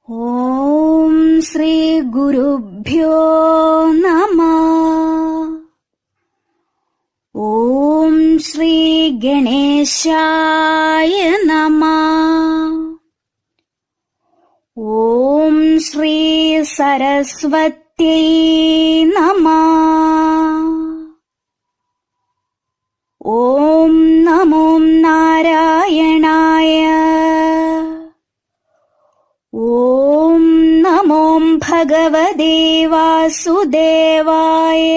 ഓം ശ്രീ ഗുരുഭ്യോ നമഃ. ഓം ശ്രീ ഗണേശായ നമഃ. ഓം ശ്രീ സരസ്വത്यै നമഃ. ഓം നമോ നാരായണായ. ഓം നമോ ഭഗവതേ വാസുദേവായ.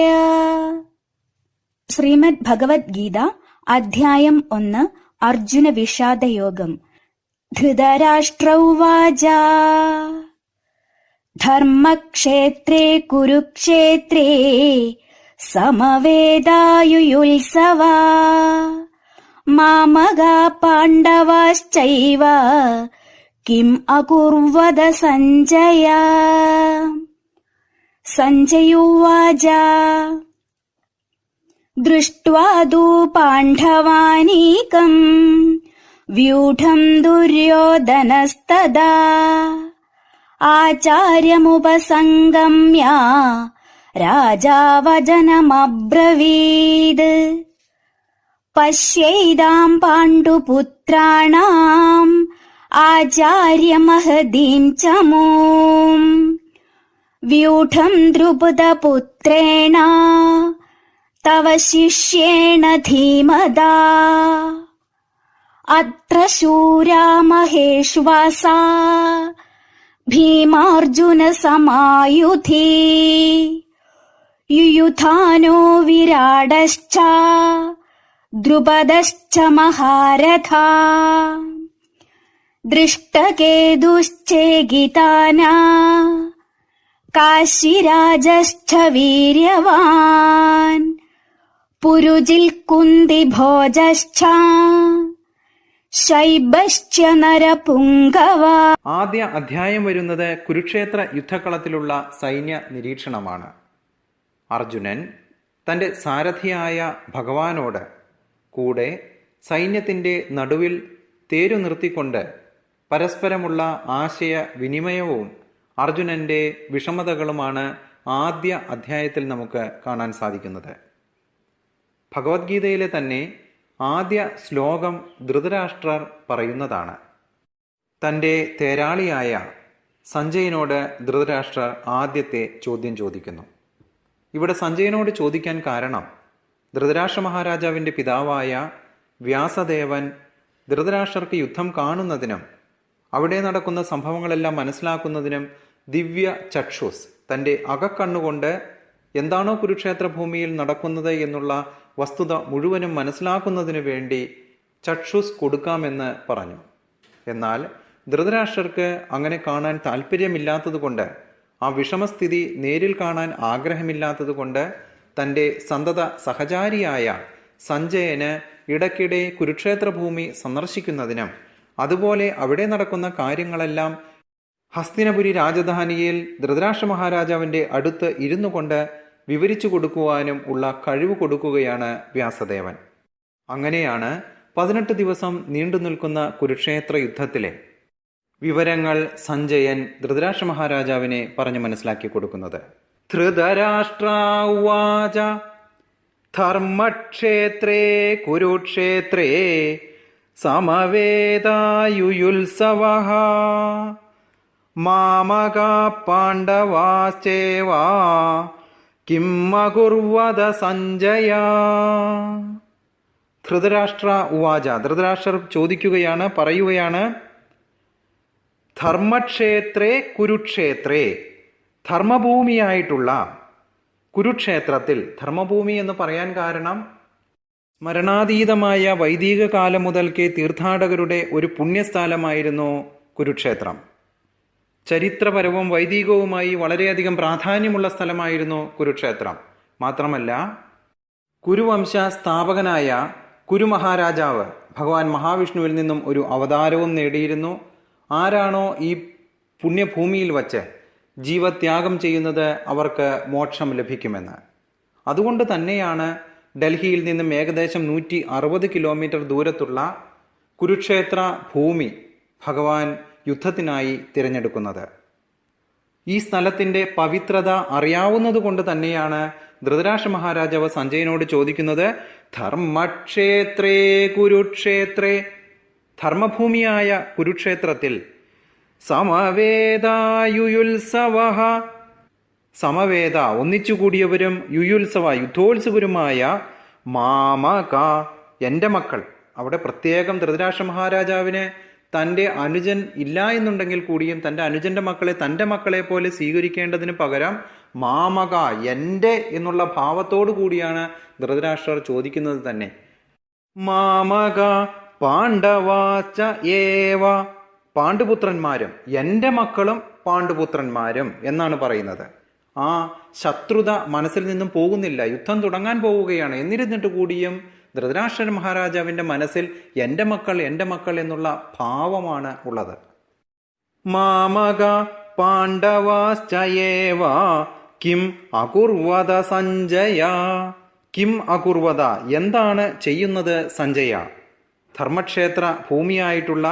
ശ്രീമദ് ഭഗവത്ഗീത അധ്യായം 1 അർജുന വിഷാദയോഗം. ധൃതരാഷ്ട്ര ഉവാച ധർമ്മക്ഷേത്രേ കുരുക്ഷേത്രേ സമവേദായുയുത്സവാ മാമകാ പാണ്ഡവാശ്ചൈവ കിം അകുർവത സഞ്ജയ. സഞ്ജയുവാച ദൃഷ്ട്വാ തൂ പാണ്ഡവാനീകം വ്യൂഢം ദുര്യോധനസ്തദാ ആചാര്യമുപസംഗമ്യ രാജാ വചനമബ്രവീത്. പശ്യൈതാം പാണ്ഡുപുത്രാണാം ആചാര്യമഹതീം ചമൂം വ്യൂഢം ദ്രുപദപുത്രേണ തവ ശിഷ്യേണ ധീമതാ. അത്ര ശൂരാ മഹേശ്വാസാ ഭീമാർജുന സമായുധി യുയുധാനോ വിരാടശ്ച ദ്രുപദശ്ച മഹാരഥാ. ദൃഷ്ടകേതുശ്ചേകിതാനാ കാശിരാജശ്ച വീര്യവാൻ പുരുജിൽ കുന്തിഭോജശ്ച ശൈബശ്ച നരപുംഗവാ. ആദ്യ അധ്യായം വരുന്നത് കുരുക്ഷേത്ര യുദ്ധക്കളത്തിലുള്ള സൈന്യ നിരീക്ഷണമാണ്. അർജുനൻ തൻ്റെ സാരഥിയായ ഭഗവാനോട് കൂടെ സൈന്യത്തിൻ്റെ നടുവിൽ തേരു നിർത്തിക്കൊണ്ട് പരസ്പരമുള്ള ആശയവിനിമയവും അർജുനൻ്റെ വിഷമതകളുമാണ് ആദ്യ അധ്യായത്തിൽ നമുക്ക് കാണാൻ സാധിക്കുന്നത്. ഭഗവത്ഗീതയിലെ തന്നെ ആദ്യ ശ്ലോകം ധൃതരാഷ്ട്രർ പറയുന്നതാണ്. തൻ്റെ തേരാളിയായ സഞ്ജയനോട് ധൃതരാഷ്ട്രർ ആദ്യത്തെ ചോദ്യം ചോദിക്കുന്നു. ഇവിടെ സഞ്ജയനോട് ചോദിക്കാൻ കാരണം ധൃതരാഷ്ട്ര മഹാരാജാവിൻ്റെ പിതാവായ വ്യാസദേവൻ ധൃതരാഷ്ട്രർക്ക് യുദ്ധം കാണുന്നതിനും അവിടെ നടക്കുന്ന സംഭവങ്ങളെല്ലാം മനസ്സിലാക്കുന്നതിനും ദിവ്യ ചക്ഷുസ്, തൻ്റെ അകക്കണ്ണുകൊണ്ട് എന്താണോ കുരുക്ഷേത്ര ഭൂമിയിൽ നടക്കുന്നത് എന്നുള്ള വസ്തുത മുഴുവനും മനസ്സിലാക്കുന്നതിനു വേണ്ടി ചക്ഷുസ് കൊടുക്കാമെന്ന് പറഞ്ഞു. എന്നാൽ ധൃതരാഷ്ട്രർക്ക് അങ്ങനെ കാണാൻ താല്പര്യമില്ലാത്തതുകൊണ്ട്, ആ വിഷമസ്ഥിതി നേരിൽ കാണാൻ ആഗ്രഹമില്ലാത്തതുകൊണ്ട് തൻ്റെ സന്തത സഹചാരിയായ സഞ്ജയന് ഇടയ്ക്കിടെ കുരുക്ഷേത്ര ഭൂമി സന്ദർശിക്കുന്നതിനും അതുപോലെ അവിടെ നടക്കുന്ന കാര്യങ്ങളെല്ലാം ഹസ്തിനപുരി രാജധാനിയിൽ ധൃതരാഷ്ട്ര മഹാരാജാവിൻ്റെ അടുത്ത് ഇരുന്നു കൊണ്ട് വിവരിച്ചു കൊടുക്കുവാനും ഉള്ള കഴിവ് കൊടുക്കുകയാണ് വ്യാസദേവൻ. അങ്ങനെയാണ് 18 ദിവസം നീണ്ടു നിൽക്കുന്ന കുരുക്ഷേത്ര യുദ്ധത്തിലെ വിവരങ്ങൾ സഞ്ജയൻ ധൃതരാഷ്ട്ര മഹാരാജാവിനെ പറഞ്ഞു മനസ്സിലാക്കി കൊടുക്കുന്നത്. ധൃതരാഷ്ട്ര ഉവാച ധർമ്മക്ഷേത്രേ കുരുക്ഷേത്രേ സമവേദായുയുത്സവഃ മാമകാ പാണ്ഡവാശ്ചൈവ കിം അകുർവത സഞ്ജയ. ധൃതരാഷ്ട്ര ഉവാച, ധൃതരാഷ്ട്രർ ചോദിക്കുകയാണ്, പറയുകയാണ്, ധർമ്മക്ഷേത്രേ കുരുക്ഷേത്രേ, ധർമ്മഭൂമിയായിട്ടുള്ള കുരുക്ഷേത്രത്തിൽ. ധർമ്മഭൂമി എന്ന് പറയാൻ കാരണം സ്മരണാതീതമായ വൈദിക കാലം മുതൽക്കേ തീർത്ഥാടകരുടെ ഒരു പുണ്യസ്ഥലമായിരുന്നു കുരുക്ഷേത്രം. ചരിത്രപരവും വൈദികവുമായി വളരെയധികം പ്രാധാന്യമുള്ള സ്ഥലമായിരുന്നു കുരുക്ഷേത്രം. മാത്രമല്ല, കുരുവംശ സ്ഥാപകനായ കുരുമഹാരാജാവ് ഭഗവാൻ മഹാവിഷ്ണുവിൽ നിന്നും ഒരു അവതാരവും നേടിയിരുന്നു. ആരാണോ ഈ പുണ്യഭൂമിയിൽ വച്ച് ജീവത്യാഗം ചെയ്യുന്നത് അവർക്ക് മോക്ഷം ലഭിക്കുമെന്ന്. അതുകൊണ്ട് തന്നെയാണ് ഡൽഹിയിൽ നിന്നും ഏകദേശം 160 കിലോമീറ്റർ ദൂരത്തുള്ള കുരുക്ഷേത്ര ഭൂമി ഭഗവാൻ യുദ്ധത്തിനായി തിരഞ്ഞെടുക്കുന്നത്. ഈ സ്ഥലത്തിന്റെ പവിത്രത അറിയാവുന്നതുകൊണ്ട് തന്നെയാണ് ധൃതരാഷ്ട്ര മഹാരാജാവ് സഞ്ജയനോട് ചോദിക്കുന്നത്, ധർമ്മക്ഷേത്രേ കുരുക്ഷേത്രേ, ധർമ്മഭൂമിയായ കുരുക്ഷേത്രത്തിൽ സമവേദായുയുത്സവ, സമവേദ ഒന്നിച്ചുകൂടിയവരും യുയുത്സവ യുദ്ധോത്സവരുമായ മാമക എൻ്റെ മക്കൾ. അവിടെ പ്രത്യേകം ധൃതരാഷ്ട്ര മഹാരാജാവിന് തൻ്റെ അനുജൻ ഇല്ല എന്നുണ്ടെങ്കിൽ കൂടിയും തൻ്റെ അനുജന്റെ മക്കളെ തൻ്റെ മക്കളെ പോലെ സ്വീകരിക്കേണ്ടതിന് പകരം മാമക എൻ്റെ എന്നുള്ള ഭാവത്തോടു കൂടിയാണ് ധൃതരാഷ്ട്രർ ചോദിക്കുന്നത് തന്നെ. മാമക പാണ്ഡവാച്ച ഏവ, പാണ്ഡുപുത്രന്മാരും എൻ്റെ മക്കളും പാണ്ഡുപുത്രന്മാരും എന്നാണ് പറയുന്നത്. ആ ശത്രുത മനസ്സിൽ നിന്നും പോകുന്നില്ല. യുദ്ധം തുടങ്ങാൻ പോവുകയാണ്. എന്നിരുന്നിട്ട് കൂടിയും ധൃതരാഷ്ട്ര മഹാരാജാവിന്റെ മനസ്സിൽ എൻ്റെ മക്കൾ എന്നുള്ള ഭാവമാണ് ഉള്ളത്. മാമക പാണ്ഡവാശ്ചയേവ കിം അകുർവത സഞ്ജയ, കിം അകുർവത എന്താണ് ചെയ്യുന്നത് സഞ്ജയ? ധർമ്മക്ഷേത്ര ഭൂമിയായിട്ടുള്ള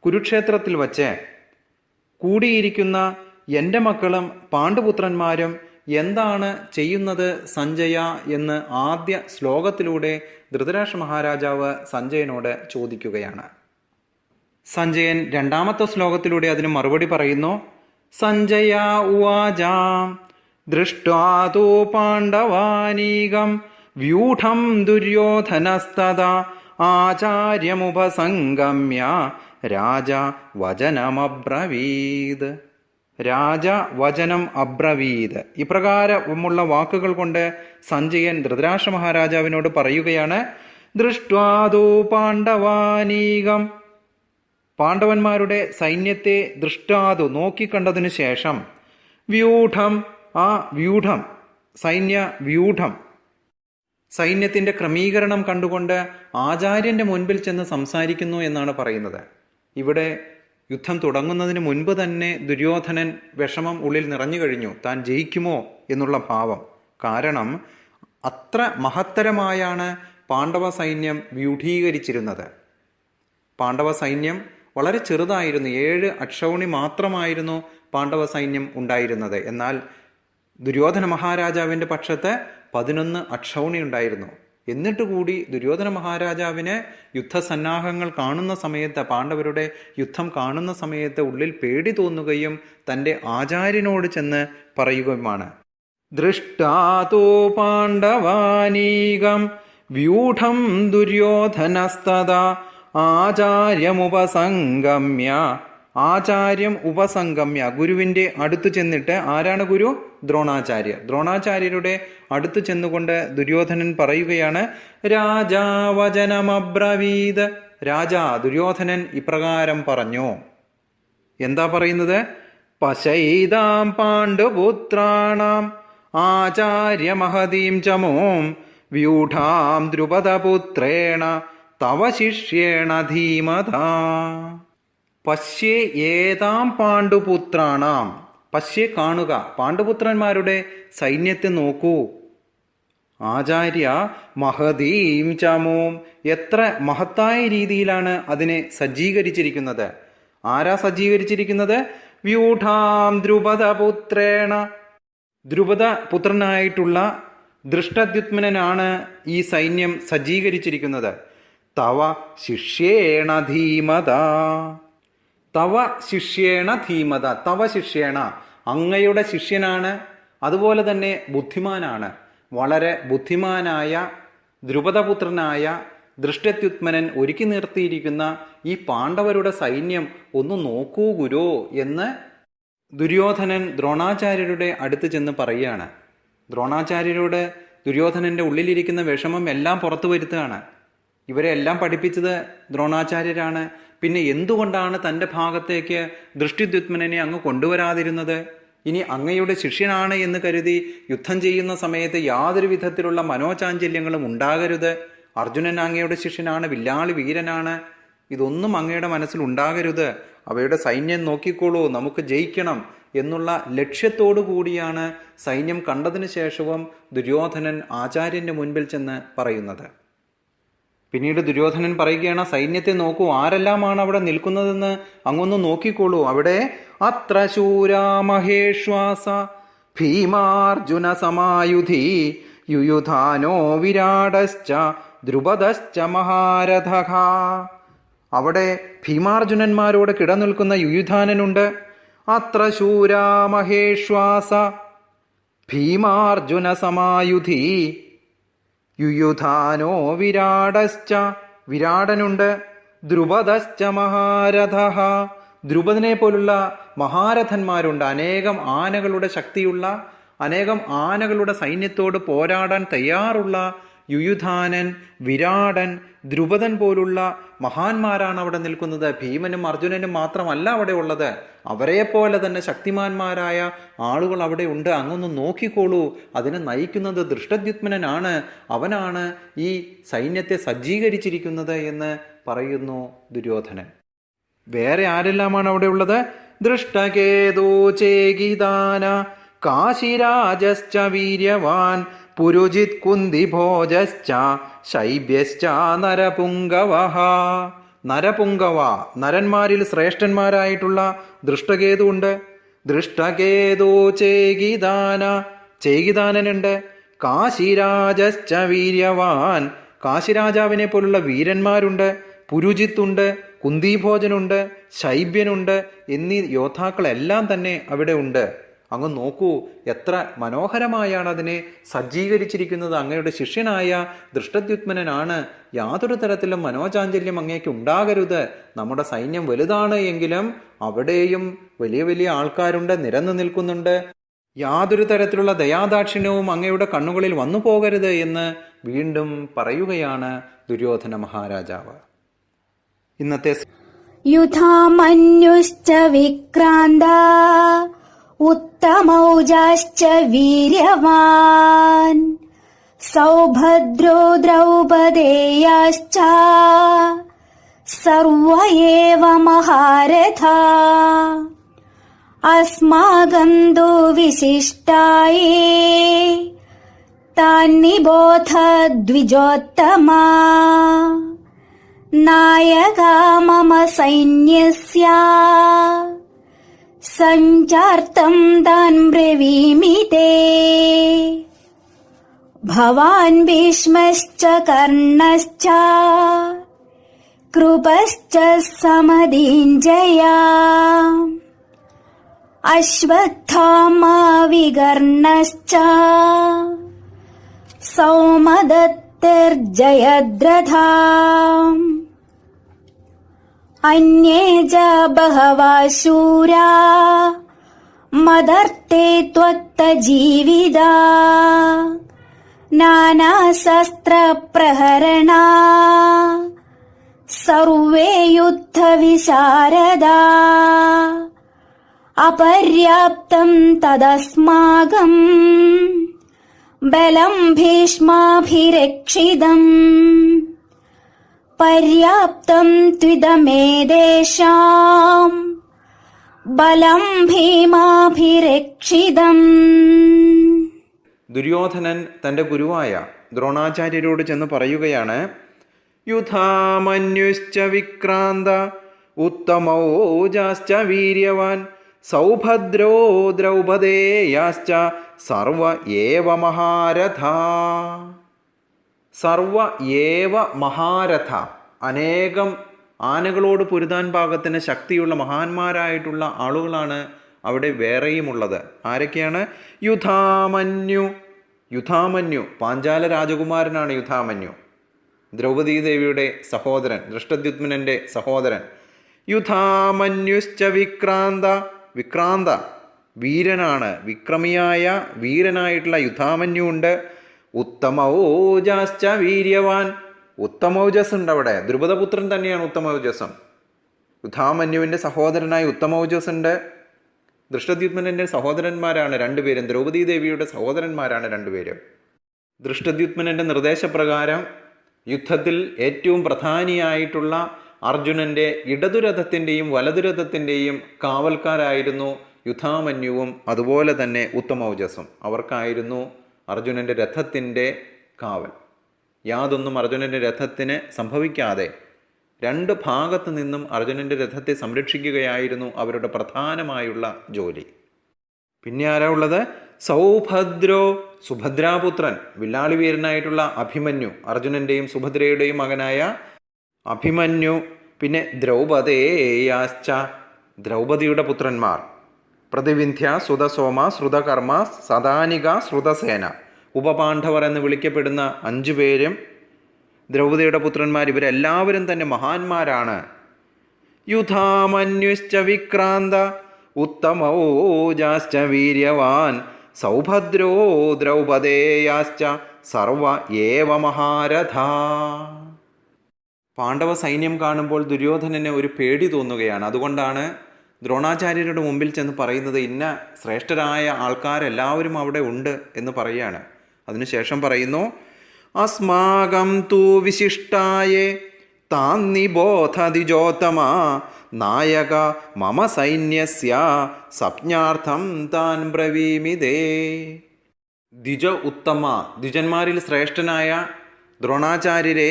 കുരുക്ഷേത്രത്തിൽ വച്ച് കൂടിയിരിക്കുന്ന എൻ്റെ മക്കളും പാണ്ഡുപുത്രന്മാരും എന്താണ് ചെയ്യുന്നത് സഞ്ജയ എന്ന് ആദ്യ ശ്ലോകത്തിലൂടെ ധൃതരാഷ്ട്ര മഹാരാജാവ് സഞ്ജയനോട് ചോദിക്കുകയാണ്. സഞ്ജയൻ രണ്ടാമത്തെ ശ്ലോകത്തിലൂടെ അതിന് മറുപടി പറയുന്നു. സഞ്ജയ ഉവാച ദൃഷ്ട്വാ തോ പാണ്ഡവാനീകം വ്യൂഢം ദുര്യോധനസ്തദാ ആചാര്യമുപസംഗമ്യ രാജ വചനമബ്രവീത്. രാജ വചനം അബ്രവീത്. ഇപ്രകാരമുള്ള വാക്കുകൾ കൊണ്ട് സഞ്ജയൻ ധൃതരാഷ്ട്ര മഹാരാജാവിനോട് പറയുകയാണ്, ദൃഷ്ട്വാദോ പാണ്ഡവാനീകം, പാണ്ഡവന്മാരുടെ സൈന്യത്തെ ദൃഷ്ടാതു നോക്കിക്കണ്ടതിനു ശേഷം, വ്യൂഢം, ആ വ്യൂഢം വ്യൂഢം സൈന്യത്തിന്റെ ക്രമീകരണം കണ്ടുകൊണ്ട് ആചാര്യന്റെ മുൻപിൽ ചെന്ന് സംസാരിക്കുന്നു എന്നാണ് പറയുന്നത്. ഇവിടെ യുദ്ധം തുടങ്ങുന്നതിന് മുൻപ് തന്നെ ദുര്യോധനൻ വിഷമം ഉള്ളിൽ നിറഞ്ഞു കഴിഞ്ഞു. താൻ ജയിക്കുമോ എന്നുള്ള ഭാവം. കാരണം അത്ര മഹത്തരമായാണ് പാണ്ഡവ സൈന്യം വ്യൂഢീകരിച്ചിരുന്നത്. പാണ്ഡവ സൈന്യം വളരെ ചെറുതായിരുന്നു. 7 അക്ഷൗണി മാത്രമായിരുന്നു പാണ്ഡവ സൈന്യം ഉണ്ടായിരുന്നത്. എന്നാൽ ദുര്യോധന മഹാരാജാവിൻ്റെ പക്ഷത്ത് 11 അക്ഷൗണി ഉണ്ടായിരുന്നു. എന്നിട്ട് കൂടി ദുര്യോധന മഹാരാജാവിന് യുദ്ധസന്നാഹങ്ങൾ കാണുന്ന സമയത്ത്, പാണ്ഡവരുടെ യുദ്ധം കാണുന്ന സമയത്ത് ഉള്ളിൽ പേടി തോന്നുകയും തൻ്റെ ആചാര്യനോട് ചെന്ന് പറയുകയുമാണ്. ദൃഷ്ടാതോ പാണ്ഡവാനീകം വ്യൂഢം ദുര്യോധനസ്തദാ ആചാര്യമുപസംഗമ്യ, ആചാര്യം ഉപസംഗമ്യ ഗുരുവിൻ്റെ അടുത്ത് ചെന്നിട്ട്, ആരാണ് ഗുരു? ദ്രോണാചാര്യർ. ദ്രോണാചാര്യരുടെ അടുത്ത് ചെന്നുകൊണ്ട് ദുര്യോധനൻ പറയുകയാണ്, രാജാ വചനമബ്രവീത്. രാജാ, ദുര്യോധനൻ ഇപ്രകാരം പറഞ്ഞു. എന്താ പറയുന്നത്? പശൈതാം പാണ്ഡുപുത്രാണാം ആചാര്യമഹതീം ചമോം വ്യൂഢാം ദ്രുപദപുത്രേണ തവ ശിഷ്യേണ ധീമതാ. പശ്യേ ഏതാം പാണ്ഡുപുത്രാണാം, പശ്യേ കാണുക, പാണ്ഡുപുത്രന്മാരുടെ സൈന്യത്തെ നോക്കൂ. ആചാര്യ മഹതീം ചമോം, എത്ര മഹത്തായ രീതിയിലാണ് അതിനെ സജ്ജീകരിച്ചിരിക്കുന്നത്. ആരാ സജ്ജീകരിച്ചിരിക്കുന്നത്? വ്യൂഢാം ദ്രുപദപുത്രേണ, ദ്രുപദ പുത്രനായിട്ടുള്ള ദൃഷ്ടദ്യുത്മനാണ് ഈ സൈന്യം സജ്ജീകരിച്ചിരിക്കുന്നത്. തവ ശിഷ്യേണ ധീമത, തവ ശിഷ്യേണ ധീമത, തവ ശിഷ്യേണ അങ്ങയുടെ ശിഷ്യനാണ്, അതുപോലെ തന്നെ ബുദ്ധിമാനാണ്. വളരെ ബുദ്ധിമാനായ ദ്രുപദപുത്രനായ ദൃഷ്ടദ്യുത്മനൻ ഒരുക്കി നിർത്തിയിരിക്കുന്ന ഈ പാണ്ഡവരുടെ സൈന്യം ഒന്ന് നോക്കൂ ഗുരു എന്ന് ദുര്യോധനൻ ദ്രോണാചാര്യരുടെ അടുത്ത് ചെന്ന് പറയുകയാണ്. ദ്രോണാചാര്യരോട് ദുര്യോധനന്റെ ഉള്ളിലിരിക്കുന്ന വിഷമം എല്ലാം പുറത്തു വരുത്തുകയാണ്. ഇവരെ എല്ലാം പഠിപ്പിച്ചത് ദ്രോണാചാര്യരാണ്. പിന്നെ എന്തുകൊണ്ടാണ് തൻ്റെ ഭാഗത്തേക്ക് ദൃഷ്ടദ്യുത്മനെ അങ്ങ് കൊണ്ടുവരാതിരുന്നത്? ഇനി അങ്ങയുടെ ശിഷ്യനാണ് എന്ന് കരുതി യുദ്ധം ചെയ്യുന്ന സമയത്ത് യാതൊരു വിധത്തിലുള്ള മനോചാഞ്ചല്യങ്ങളും ഉണ്ടാകരുത്. അർജുനൻ അങ്ങയുടെ ശിഷ്യനാണ്, വില്ലാളി വീരനാണ്. ഇതൊന്നും അങ്ങയുടെ മനസ്സിൽ ഉണ്ടാകരുത്. അവയുടെ സൈന്യം നോക്കിക്കോളൂ, നമുക്ക് ജയിക്കണം എന്നുള്ള ലക്ഷ്യത്തോടു കൂടിയാണ് സൈന്യം കണ്ടതിന് ശേഷവും ദുര്യോധനൻ ആചാര്യന്റെ മുൻപിൽ ചെന്ന് പറയുന്നത്. പിന്നീട് ദുര്യോധനൻ പറയുകയാണ്, സൈന്യത്തെ നോക്കൂ, ആരെല്ലാമാണ് അവിടെ നിൽക്കുന്നതെന്ന് അങ്ങൊന്ന് നോക്കിക്കോളൂ. അവിടെ അത്ര ശൂരാ മഹേശ്വാസ ഭീമാർജുന സമായുധി യുയുധാനോ വിരാടശ്ച ദ്രുപദശ്ച മഹാരഥഃ. അവിടെ ഭീമാർജുനന്മാരോട് കിടനിൽക്കുന്ന യുയുധാനനുണ്ട്. അത്ര ശൂരാ മഹേശ്വാസ ഭീമാർജുന സമായുധി യുയുധാനോ വിരാടശ്ച, വിരാടനുണ്ട്. ദ്രുപദശ്ച മഹാരഥഃ, ദ്രുപദനെ പോലുള്ള മഹാരഥന്മാരുണ്ട്. അനേകം ആനകളുടെ ശക്തിയുള്ള, അനേകം ആനകളുടെ സൈന്യത്തോട് പോരാടാൻ തയ്യാറുള്ള യുയുധാനൻ, വിരാടൻ, ദ്രുപദൻ പോലുള്ള മഹാന്മാരാണ് അവിടെ നിൽക്കുന്നത്. ഭീമനും അർജുനനും മാത്രമല്ല അവിടെ ഉള്ളത്, അവരെപ്പോലെ തന്നെ ശക്തിമാന്മാരായ ആളുകൾ അവിടെ ഉണ്ട്. അങ്ങൊന്ന് നോക്കിക്കോളൂ. അതിനെ നയിക്കുന്നത് ദൃഷ്ടദ്യുമ്നനാണ്. അവനാണ് ഈ സൈന്യത്തെ സജ്ജീകരിച്ചിരിക്കുന്നത് എന്ന് പറയുന്നു ദുര്യോധനൻ. വേറെ ആരെല്ലാമാണ് അവിടെ ഉള്ളത്? ദൃഷ്ടകേതോ ചേകിദാന കാശിരാജശ്ച വീര്യവാൻ പുരുജിത് കുന്തിഭോജശ്ച ശൈബ്യശ്ച നരപുംഗവഃ. നരപുംഗവ, നരന്മാരിൽ ശ്രേഷ്ഠന്മാരായിട്ടുള്ള ദൃഷ്ടകേതു ഉണ്ട്. ദൃഷ്ടകേതോ ചേകിദാന, ചേകിദാനനുണ്ട്. കാശിരാജശ്ച വീര്യവാൻ, കാശിരാജാവിനെ പോലുള്ള വീരന്മാരുണ്ട്. പുരുജിത്തുണ്ട്, കുന്തിഭോജനുണ്ട്, ശൈബ്യനുണ്ട് എന്നീ യോദ്ധാക്കളെല്ലാം തന്നെ അവിടെ ഉണ്ട്. അങ്ങ് നോക്കൂ, എത്ര മനോഹരമായാണ് അതിനെ സജ്ജീകരിച്ചിരിക്കുന്നത്. അങ്ങയുടെ ശിഷ്യനായ ദൃഷ്ടദ്യുമ്നനാണ്. യാതൊരു തരത്തിലും മനോചാഞ്ചല്യം അങ്ങേക്ക് ഉണ്ടാകരുത്. നമ്മുടെ സൈന്യം വലുതാണ് എങ്കിലും അവിടെയും വലിയ വലിയ ആൾക്കാരുണ്ട്, നിരന്നു നിൽക്കുന്നുണ്ട്. യാതൊരു തരത്തിലുള്ള ദയാദാക്ഷിണ്യവും അങ്ങയുടെ കണ്ണുകളിൽ വന്നു പോകരുത് എന്ന് വീണ്ടും പറയുകയാണ് ദുര്യോധന മഹാരാജാവ്. ഇന്നത്തെ യുധാമന്യുശ്ച വിക്രാന്ത ഉത്തമൗജാശ്ച വീര്യവാൻ സൗഭദ്രോ ദ്രൗപദേയാശ്ച സർവ ഏവ മഹാരഥാ അസ്മാകം തു വിശിഷ്ടായേ താൻ നിബോധ ദ്വിജോത്തമാ നായകാ മമ സൈന്യസ്യ സഞ്ചാർത്തം താൻ ബ്രവീമി തേ. ഭവാൻ ഭീഷ്മശ്ച കർണശ്ച കൃപശ്ച സമദീഞ്ജയ അശ്വത്ഥാമാ വികർണശ്ച സൗമദത്തർജയദ്രഥാ അന്യേ ച ബഹവഃ ശൂരാ മദർത്തേ ത്വത്തജീവിതാ നാനാശസ്ത്രപ്രഹരണാ സർവേ യുദ്ധവിശാരദാ അപര്യാപ്തം തദസ്മാകം ബലം ഭീഷ്മാഭിരക്ഷിതം പര്യാപ്തം ത്വിദമേതേഷാം ബലം ഭീമാഭിരക്ഷിതം. ദുര്യോധനൻ തൻ്റെ ഗുരുവായ ദ്രോണാചാര്യരോട് ചെന്ന് പറയുകയാണ്, യുധാമന്യുശ്ച വിക്രാന്ത ഉത്തമൗജാശ്ച വീര്യവാൻ സൗഭദ്രോ ദ്രൗപദേയാശ്ച സർവ ഏവ മഹാരഥാ. സർവ ഏവ മഹാരഥ, അനേകം ആനകളോട് പൊരുതാൻ പാകത്തിന് ശക്തിയുള്ള മഹാന്മാരായിട്ടുള്ള ആളുകളാണ് അവിടെ വേറെയുമുള്ളത്. ആരൊക്കെയാണ്? യുധാമന്യു, യുധാമന്യു പാഞ്ചാല രാജകുമാരനാണ് യുധാമന്യു, ദ്രൗപദീ ദേവിയുടെ സഹോദരൻ, ദൃഷ്ടദ്യുമ്നന്റെ സഹോദരൻ. യുധാമന്യുശ്ച വിക്രാന്ത, വിക്രാന്ത വീരനാണ്, വിക്രമിയായ വീരനായിട്ടുള്ള യുധാമന്യു ഉണ്ട്. ഉത്തമൗജാശ്ച വീര്യവാൻ, ഉത്തമൗജസ് ഉണ്ട് അവിടെ, ദ്രുപദപുത്രൻ തന്നെയാണ് ഉത്തമൗജസം. യുധാമന്യുവിൻ്റെ സഹോദരനായ ഉത്തമൗജസ് ഉണ്ട്. ദൃഷ്ടദ്യുമ്നന്റെ സഹോദരന്മാരാണ് രണ്ടുപേരും, ദ്രൗപദീ ദേവിയുടെ സഹോദരന്മാരാണ് രണ്ടുപേരും. ദൃഷ്ടദ്യുമ്നന്റെ നിർദ്ദേശപ്രകാരം യുദ്ധത്തിൽ ഏറ്റവും പ്രധാനിയായിട്ടുള്ള അർജുനൻ്റെ ഇടതുരഥത്തിൻ്റെയും വലതുരഥത്തിൻ്റെയും കാവൽക്കാരായിരുന്നു യുധാമന്യുവും അതുപോലെ തന്നെ ഉത്തമൗജസും. അവർക്കായിരുന്നു അർജുനൻ്റെ രഥത്തിൻ്റെ കാവൽ. യാതൊന്നും അർജുനൻ്റെ രഥത്തിന് സംഭവിക്കാതെ രണ്ട് ഭാഗത്തു നിന്നും അർജുനൻ്റെ രഥത്തെ സംരക്ഷിക്കുകയായിരുന്നു അവരുടെ പ്രധാനമായുള്ള ജോലി. പിന്നെ ആരാ ഉള്ളത്? സൗഭദ്രോ, സുഭദ്രാപുത്രൻ, വില്ലാളി വീരനായിട്ടുള്ള അഭിമന്യു, അർജുനൻ്റെയും സുഭദ്രയുടെയും മകനായ അഭിമന്യു. പിന്നെ ദ്രൗപദേയാശ്ച, ദ്രൗപദിയുടെ പുത്രന്മാർ, പ്രതിവിന്ധ്യ, ശ്രുതസോമ, ശ്രുതകർമ്മ, സദാനിക, ശ്രുതസേന, ഉപപാണ്ഡവർ എന്ന് വിളിക്കപ്പെടുന്ന 5 പേരും ദ്രൗപദിയുടെ പുത്രന്മാർ. ഇവരെല്ലാവരും തന്നെ മഹാന്മാരാണ്. യുധാമന്യുശ്ച വിക്രാന്ത ഉത്തമൗജാശ്ച വീര്യവാൻ സൗഭദ്രോ ദ്രൗപദേയാശ്ച സർവ ഏവ മഹാരഥ. പാണ്ഡവ സൈന്യം കാണുമ്പോൾ ദുര്യോധനന് ഒരു പേടി തോന്നുകയാണ്. അതുകൊണ്ടാണ് ദ്രോണാചാര്യരുടെ മുമ്പിൽ ചെന്ന് പറയുന്നത്, ഇന്ന ശ്രേഷ്ഠരായ ആൾക്കാരെല്ലാവരും അവിടെ ഉണ്ട് എന്ന് പറയുകയാണ്. അതിനുശേഷം പറയുന്നു, അസ്മാകം തൂ വിശിഷ്ടായേ താൻ നിബോധതിജോത്തമ നായക മമ സൈന്യസ്യ സംജ്ഞാർത്ഥം താൻ ബ്രവീമിതേ. ദ്വിജ ഉത്തമ, ദ്വിജന്മാരിൽ ശ്രേഷ്ഠനായ ദ്രോണാചാര്യരെ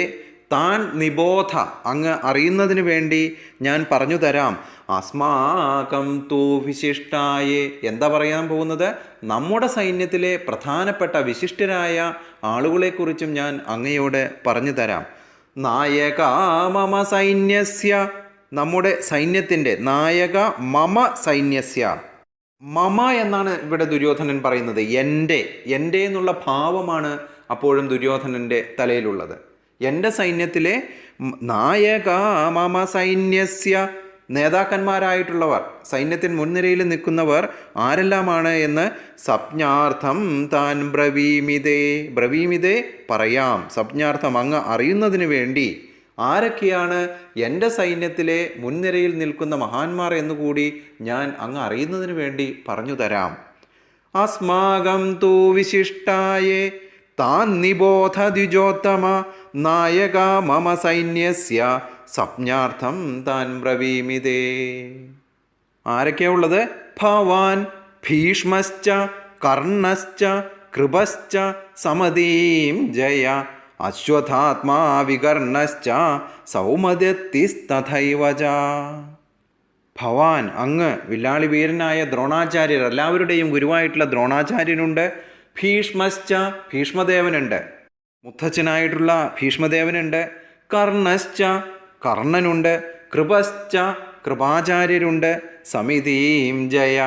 താൻ നിബോധ, അങ്ങ് അറിയുന്നതിന് വേണ്ടി ഞാൻ പറഞ്ഞു തരാം. അസ്മാകം തൂ വിശിഷ്ടായേ, എന്താ പറയാൻ പോകുന്നത്? നമ്മുടെ സൈന്യത്തിലെ പ്രധാനപ്പെട്ട വിശിഷ്ടരായ ആളുകളെക്കുറിച്ചും ഞാൻ അങ്ങയോട് പറഞ്ഞു തരാം. നായക മമ സൈന്യസ്യ, നമ്മുടെ സൈന്യത്തിൻ്റെ നായക മമ സൈന്യസ്യ. മമ എന്നാണ് ഇവിടെ ദുര്യോധനൻ പറയുന്നത്. എൻ്റെ എന്നുള്ള ഭാവമാണ് അപ്പോഴും ദുര്യോധനൻ്റെ തലയിലുള്ളത്. എൻ്റെ സൈന്യത്തിലെ നായക മമ സൈന്യസ്യ, നേതാക്കന്മാരായിട്ടുള്ളവർ, സൈന്യത്തിന് മുൻനിരയിൽ നിൽക്കുന്നവർ ആരെല്ലാമാണ് എന്ന് സംജ്ഞാർത്ഥം താൻ ബ്രവീമിതേ, ബ്രവീമിതേ പറയാം. സംജ്ഞാർത്ഥം, അങ്ങ് അറിയുന്നതിന് വേണ്ടി ആരൊക്കെയാണ് എൻ്റെ സൈന്യത്തിലെ മുൻനിരയിൽ നിൽക്കുന്ന മഹാന്മാർ എന്നുകൂടി ഞാൻ അങ്ങ് അറിയുന്നതിന് വേണ്ടി പറഞ്ഞു തരാം. അസ്മാകം തൂ വിശിഷ്ടായേ താൻ നിബോധ ദ്വിജോത്തമ നായക മമ സൈന്യസ്യ സംജ്ഞാർത്ഥം താൻ ബ്രവീമിതേ. ആരൊക്കെയാ ഉള്ളത്? ഭവാൻ, ഭീഷ്മശ്ച, കർണശ്ച, കൃപശ്ച, സമതീം ജയ, അശ്വത്ഥാത്മാ വികർണശ്ച, സൗമദത്തിസ്തഥൈവ ച. ഭവാൻ, അങ്ങ്, വില്ലാളി വീരനായ ദ്രോണാചാര്യർ, എല്ലാവരുടെയും ഗുരുവായിട്ടുള്ള ദ്രോണാചാര്യനുണ്ട്. ഭീഷ്മശ്ച, ഭീഷ്മദേവനുണ്ട്, മുത്തച്ഛനായിട്ടുള്ള ഭീഷ്മദേവനുണ്ട്. കർണശ്ച, കർണനുണ്ട്. കൃപശ്ച, കൃപാചാര്യരുണ്ട്. സമിതീം ജയ,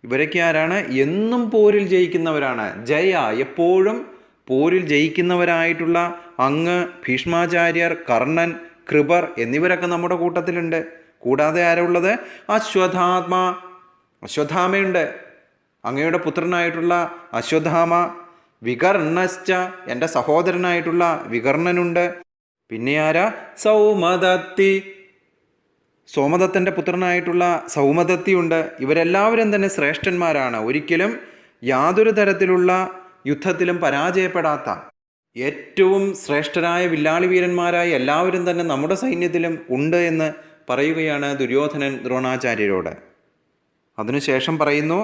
ഇവരൊക്കെ ആരാണ്? എന്നും പോരിൽ ജയിക്കുന്നവരാണ്. ജയ, എപ്പോഴും പോരിൽ ജയിക്കുന്നവരായിട്ടുള്ള അങ്ങ്, ഭീഷ്മാചാര്യർ, കർണൻ, കൃപർ എന്നിവരൊക്കെ നമ്മുടെ കൂട്ടത്തിലുണ്ട്. കൂടാതെ ആരുള്ളത്? അശ്വത്ഥാത്മാ, അശ്വത്ഥാമയുണ്ട്, അങ്ങയുടെ പുത്രനായിട്ടുള്ള അശ്വത്ഥാമ. വികർണശ്ച, എൻ്റെ സഹോദരനായിട്ടുള്ള വികർണനുണ്ട്. പിന്നെ ആരാ? സൗമദത്തി, സോമദത്തൻ്റെ പുത്രനായിട്ടുള്ള സൗമദത്തിയുണ്ട്. ഇവരെല്ലാവരും തന്നെ ശ്രേഷ്ഠന്മാരാണ്. ഒരിക്കലും യാതൊരു തരത്തിലുള്ള യുദ്ധത്തിലും പരാജയപ്പെടാത്ത ഏറ്റവും ശ്രേഷ്ഠരായ വില്ലാളി വീരന്മാരായ എല്ലാവരും തന്നെ നമ്മുടെ സൈന്യത്തിലും ഉണ്ട് എന്ന് പറയുകയാണ് ദുര്യോധനൻ ദ്രോണാചാര്യരോട്. അതിനുശേഷം പറയുന്നു,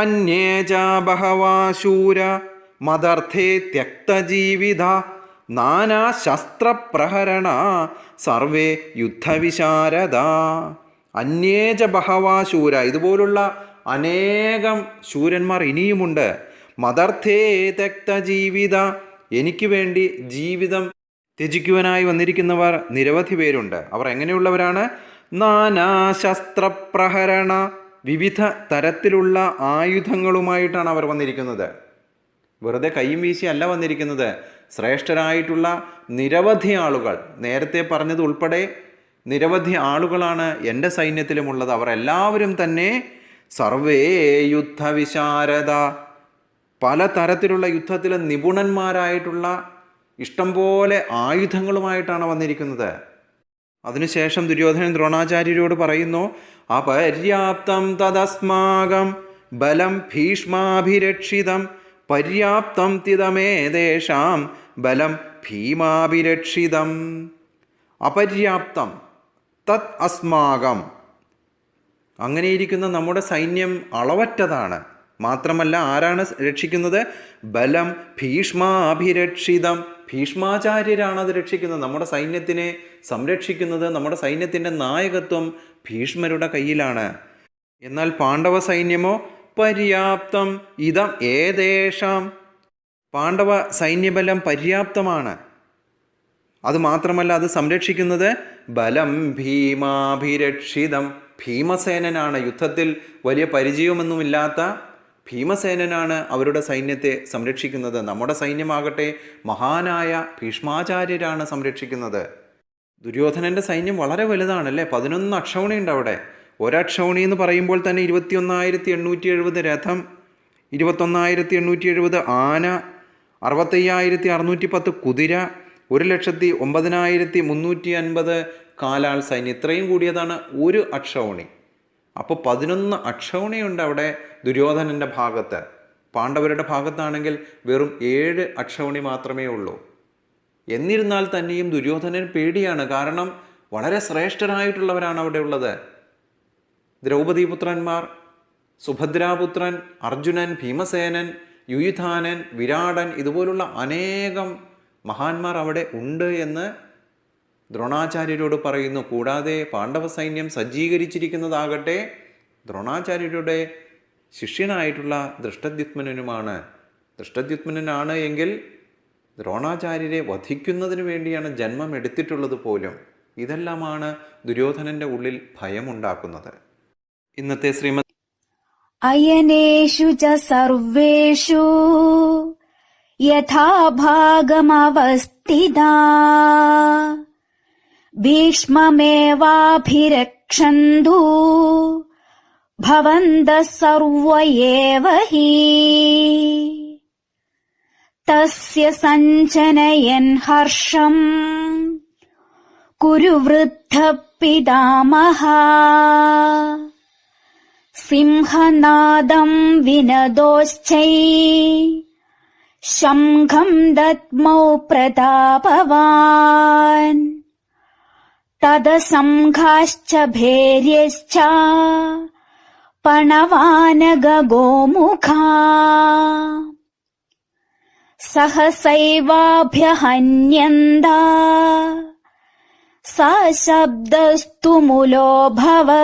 അന്യേജ ബഹവാ ശൂര മദർത്ഥേ ത്യക്തജീവിത നാനാശസ്ത്രപ്രഹരണ സർവേ യുദ്ധവിശാരദ. അന്യേജ ബഹവാ ശൂര, ഇതുപോലുള്ള അനേകം ശൂരന്മാർ ഇനിയുമുണ്ട്. മദർത്ഥേ ത്യക്തജീവിത, എനിക്ക് വേണ്ടി ജീവിതം ത്യജിക്കുവാനായി വന്നിരിക്കുന്നവർ നിരവധി പേരുണ്ട്. അവർ എങ്ങനെയുള്ളവരാണ്? നാനാശസ്ത്രപ്രഹരണ, വിവിധ തരത്തിലുള്ള ആയുധങ്ങളുമായിട്ടാണ് അവർ വന്നിരിക്കുന്നത്. വെറുതെ കൈയും വീശി അല്ല വന്നിരിക്കുന്നത്. ശ്രേഷ്ഠരായിട്ടുള്ള നിരവധി ആളുകൾ, നേരത്തെ പറഞ്ഞത് ഉൾപ്പെടെ നിരവധി ആളുകളാണ് എൻ്റെ സൈന്യത്തിലുമുള്ളത്. അവർ എല്ലാവരും തന്നെ സർവേ യുദ്ധവിശാരദ, പല തരത്തിലുള്ള യുദ്ധത്തിൽ നിപുണന്മാരായിട്ടുള്ള ഇഷ്ടംപോലെ ആയുധങ്ങളുമായിട്ടാണ് വന്നിരിക്കുന്നത്. അതിനുശേഷം ദുര്യോധനൻ ദ്രോണാചാര്യരോട് പറയുന്നു, അപര്യാപ്തം തദസ്മാകം ബലം ഭീഷ്മാഭിരക്ഷിതം പര്യാപ്തം തിതമേതേഷാം ബലം ഭീമാഭിരക്ഷിതം. അപര്യാപ്തം തത് അസ്മാകം, അങ്ങനെയിരിക്കുന്ന നമ്മുടെ സൈന്യം അളവറ്റതാണ്. മാത്രമല്ല ആരാണ് രക്ഷിക്കുന്നത്? ബലം ഭീഷ്മാഭിരക്ഷിതം. ഭീഷ്മാചാര്യരാണ് അത് രക്ഷിക്കുന്നത്. നമ്മുടെ സൈന്യത്തിനെ സംരക്ഷിക്കുന്നത്, നമ്മുടെ സൈന്യത്തിൻ്റെ നായകത്വം ഭീഷ്മരുടെ കയ്യിലാണ്. എന്നാൽ പാണ്ഡവ സൈന്യമോ പര്യാപ്തം ഇതം ഏതേഷാം. പാണ്ഡവ സൈന്യബലം പര്യാപ്തമാണ്. അതുമാത്രമല്ല അത് സംരക്ഷിക്കുന്നത് ബലം ഭീമാഭിരക്ഷിതം. ഭീമസേനനാണ്, യുദ്ധത്തിൽ വലിയ പരിചയമൊന്നുമില്ലാത്ത ഭീമസേനനാണ് അവരുടെ സൈന്യത്തെ സംരക്ഷിക്കുന്നത്. നമ്മുടെ സൈന്യമാകട്ടെ മഹാനായ ഭീഷ്മാചാര്യരാണ് സംരക്ഷിക്കുന്നത്. ദുര്യോധനൻ്റെ സൈന്യം വളരെ വലുതാണല്ലേ, 11 അക്ഷൗണിയുണ്ട് അവിടെ. ഒരക്ഷൗണി എന്ന് പറയുമ്പോൾ തന്നെ 21,870 രഥം, 21,870 ആന, 65,610 കുതിര, 1,09,350 കാലാൾ സൈന്യം. ഇത്രയും കൂടിയതാണ് ഒരു അക്ഷൗണി. അപ്പോൾ 11 അക്ഷൗണിയുണ്ട് അവിടെ ദുര്യോധനൻ്റെ ഭാഗത്ത്. പാണ്ഡവരുടെ ഭാഗത്താണെങ്കിൽ വെറും 7 അക്ഷൗണി മാത്രമേ ഉള്ളൂ. എന്നിരുന്നാൽ തന്നെയും ദുര്യോധനൻ പേടിയാണ്. കാരണം വളരെ ശ്രേഷ്ഠരായിട്ടുള്ളവരാണ് അവിടെ ഉള്ളത്. ദ്രൗപദീപുത്രന്മാർ, സുഭദ്രാപുത്രൻ, അർജുനൻ, ഭീമസേനൻ, യുയുധാനൻ, വിരാടൻ, ഇതുപോലുള്ള അനേകം മഹാന്മാർ അവിടെ ഉണ്ട് എന്ന് ദ്രോണാചാര്യരോട് പറയുന്നു. കൂടാതെ പാണ്ഡവ സൈന്യം സജ്ജീകരിച്ചിരിക്കുന്നതാകട്ടെ ദ്രോണാചാര്യരുടെ ശിഷ്യനായിട്ടുള്ള ദൃഷ്ടദ്യുമ്നനുമാണ്. ദൃഷ്ടദ്യുമ്നനാണ് എങ്കിൽ ദ്രോണാചാര്യരെ വധിക്കുന്നതിന് വേണ്ടിയാണ് ജന്മം എടുത്തിട്ടുള്ളത് പോലും. ഇതെല്ലാമാണ് ദുര്യോധനൻ്റെ ഉള്ളിൽ ഭയമുണ്ടാക്കുന്നത്. ഇന്നത്തെ ശ്രീമദ് അയനേഷു ച സർവേഷു യഥാഭാഗമവസ്ഥിതാ ഭീഷ്മമേവാഭിരക്ഷന്തു ഭവന്തഃ സർവ ഏവ ഹി തസ്യ സഞ്ജനയൻ ഹർഷം കുരു വൃദ്ധ പിതാമഹ സിംഹനാദം വിനദോശ്ചൈ ശംഖം ദദ്മൗ പ്രതാപവാൻ തദസംഘാശ്ച ഭേര്യശ്ച പണവാനഗോമുഖാ സഹസൈവാഭ്യഹന്യന്ത സശബ്ദസ്തു മുലോഭവത്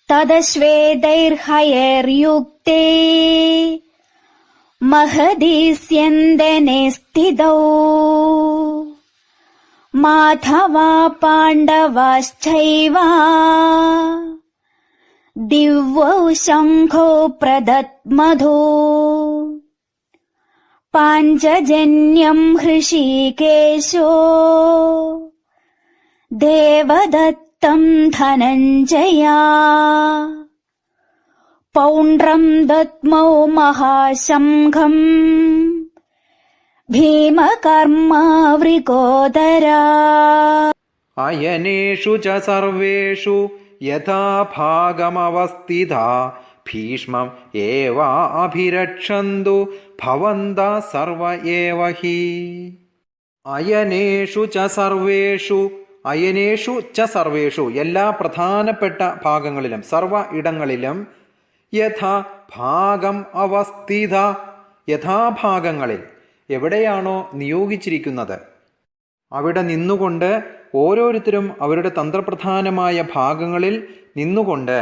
തദശ്വേതൈർഹയൈർയുക്തേ മഹതി സ്യന്ദനെ സ്ഥിതൗ മാധവാ പാണ്ഡവാശ്ചൈവ ദിവ്യൗ ശംഖോ പ്രദദ്മധോ പാഞ്ചജന്യം ഹൃഷീകേശോ ദേവദത്തം ധനഞ്ജയാ പൗണ്ഡ്രം ദദ്മൗ മഹാശംഖം ഭീമകർമാവൃകോദരാ അയനേഷു ച സർവേഷു യഥാഭാഗമവസ്ഥിതാ ഭീഷ്മം ഏവാഭിരക്ഷന്തു ഭവന്തഃ സർവ ഏവ ഹി. അയനേഷു ച സർവേഷു, അയനേഷു ച സർവേഷു, എല്ലാ പ്രധാനപ്പെട്ട ഭാഗങ്ങളിലും സർവ ഇടങ്ങളിലും യഥാ ഭാഗം അവസ്ഥിത, യഥാഭാഗങ്ങളിൽ എവിടെയാണോ നിയോഗിച്ചിരിക്കുന്നത് അവിടെ നിന്നുകൊണ്ട് ഓരോരുത്തരും അവരുടെ തന്ത്രപ്രധാനമായ ഭാഗങ്ങളിൽ നിന്നുകൊണ്ട്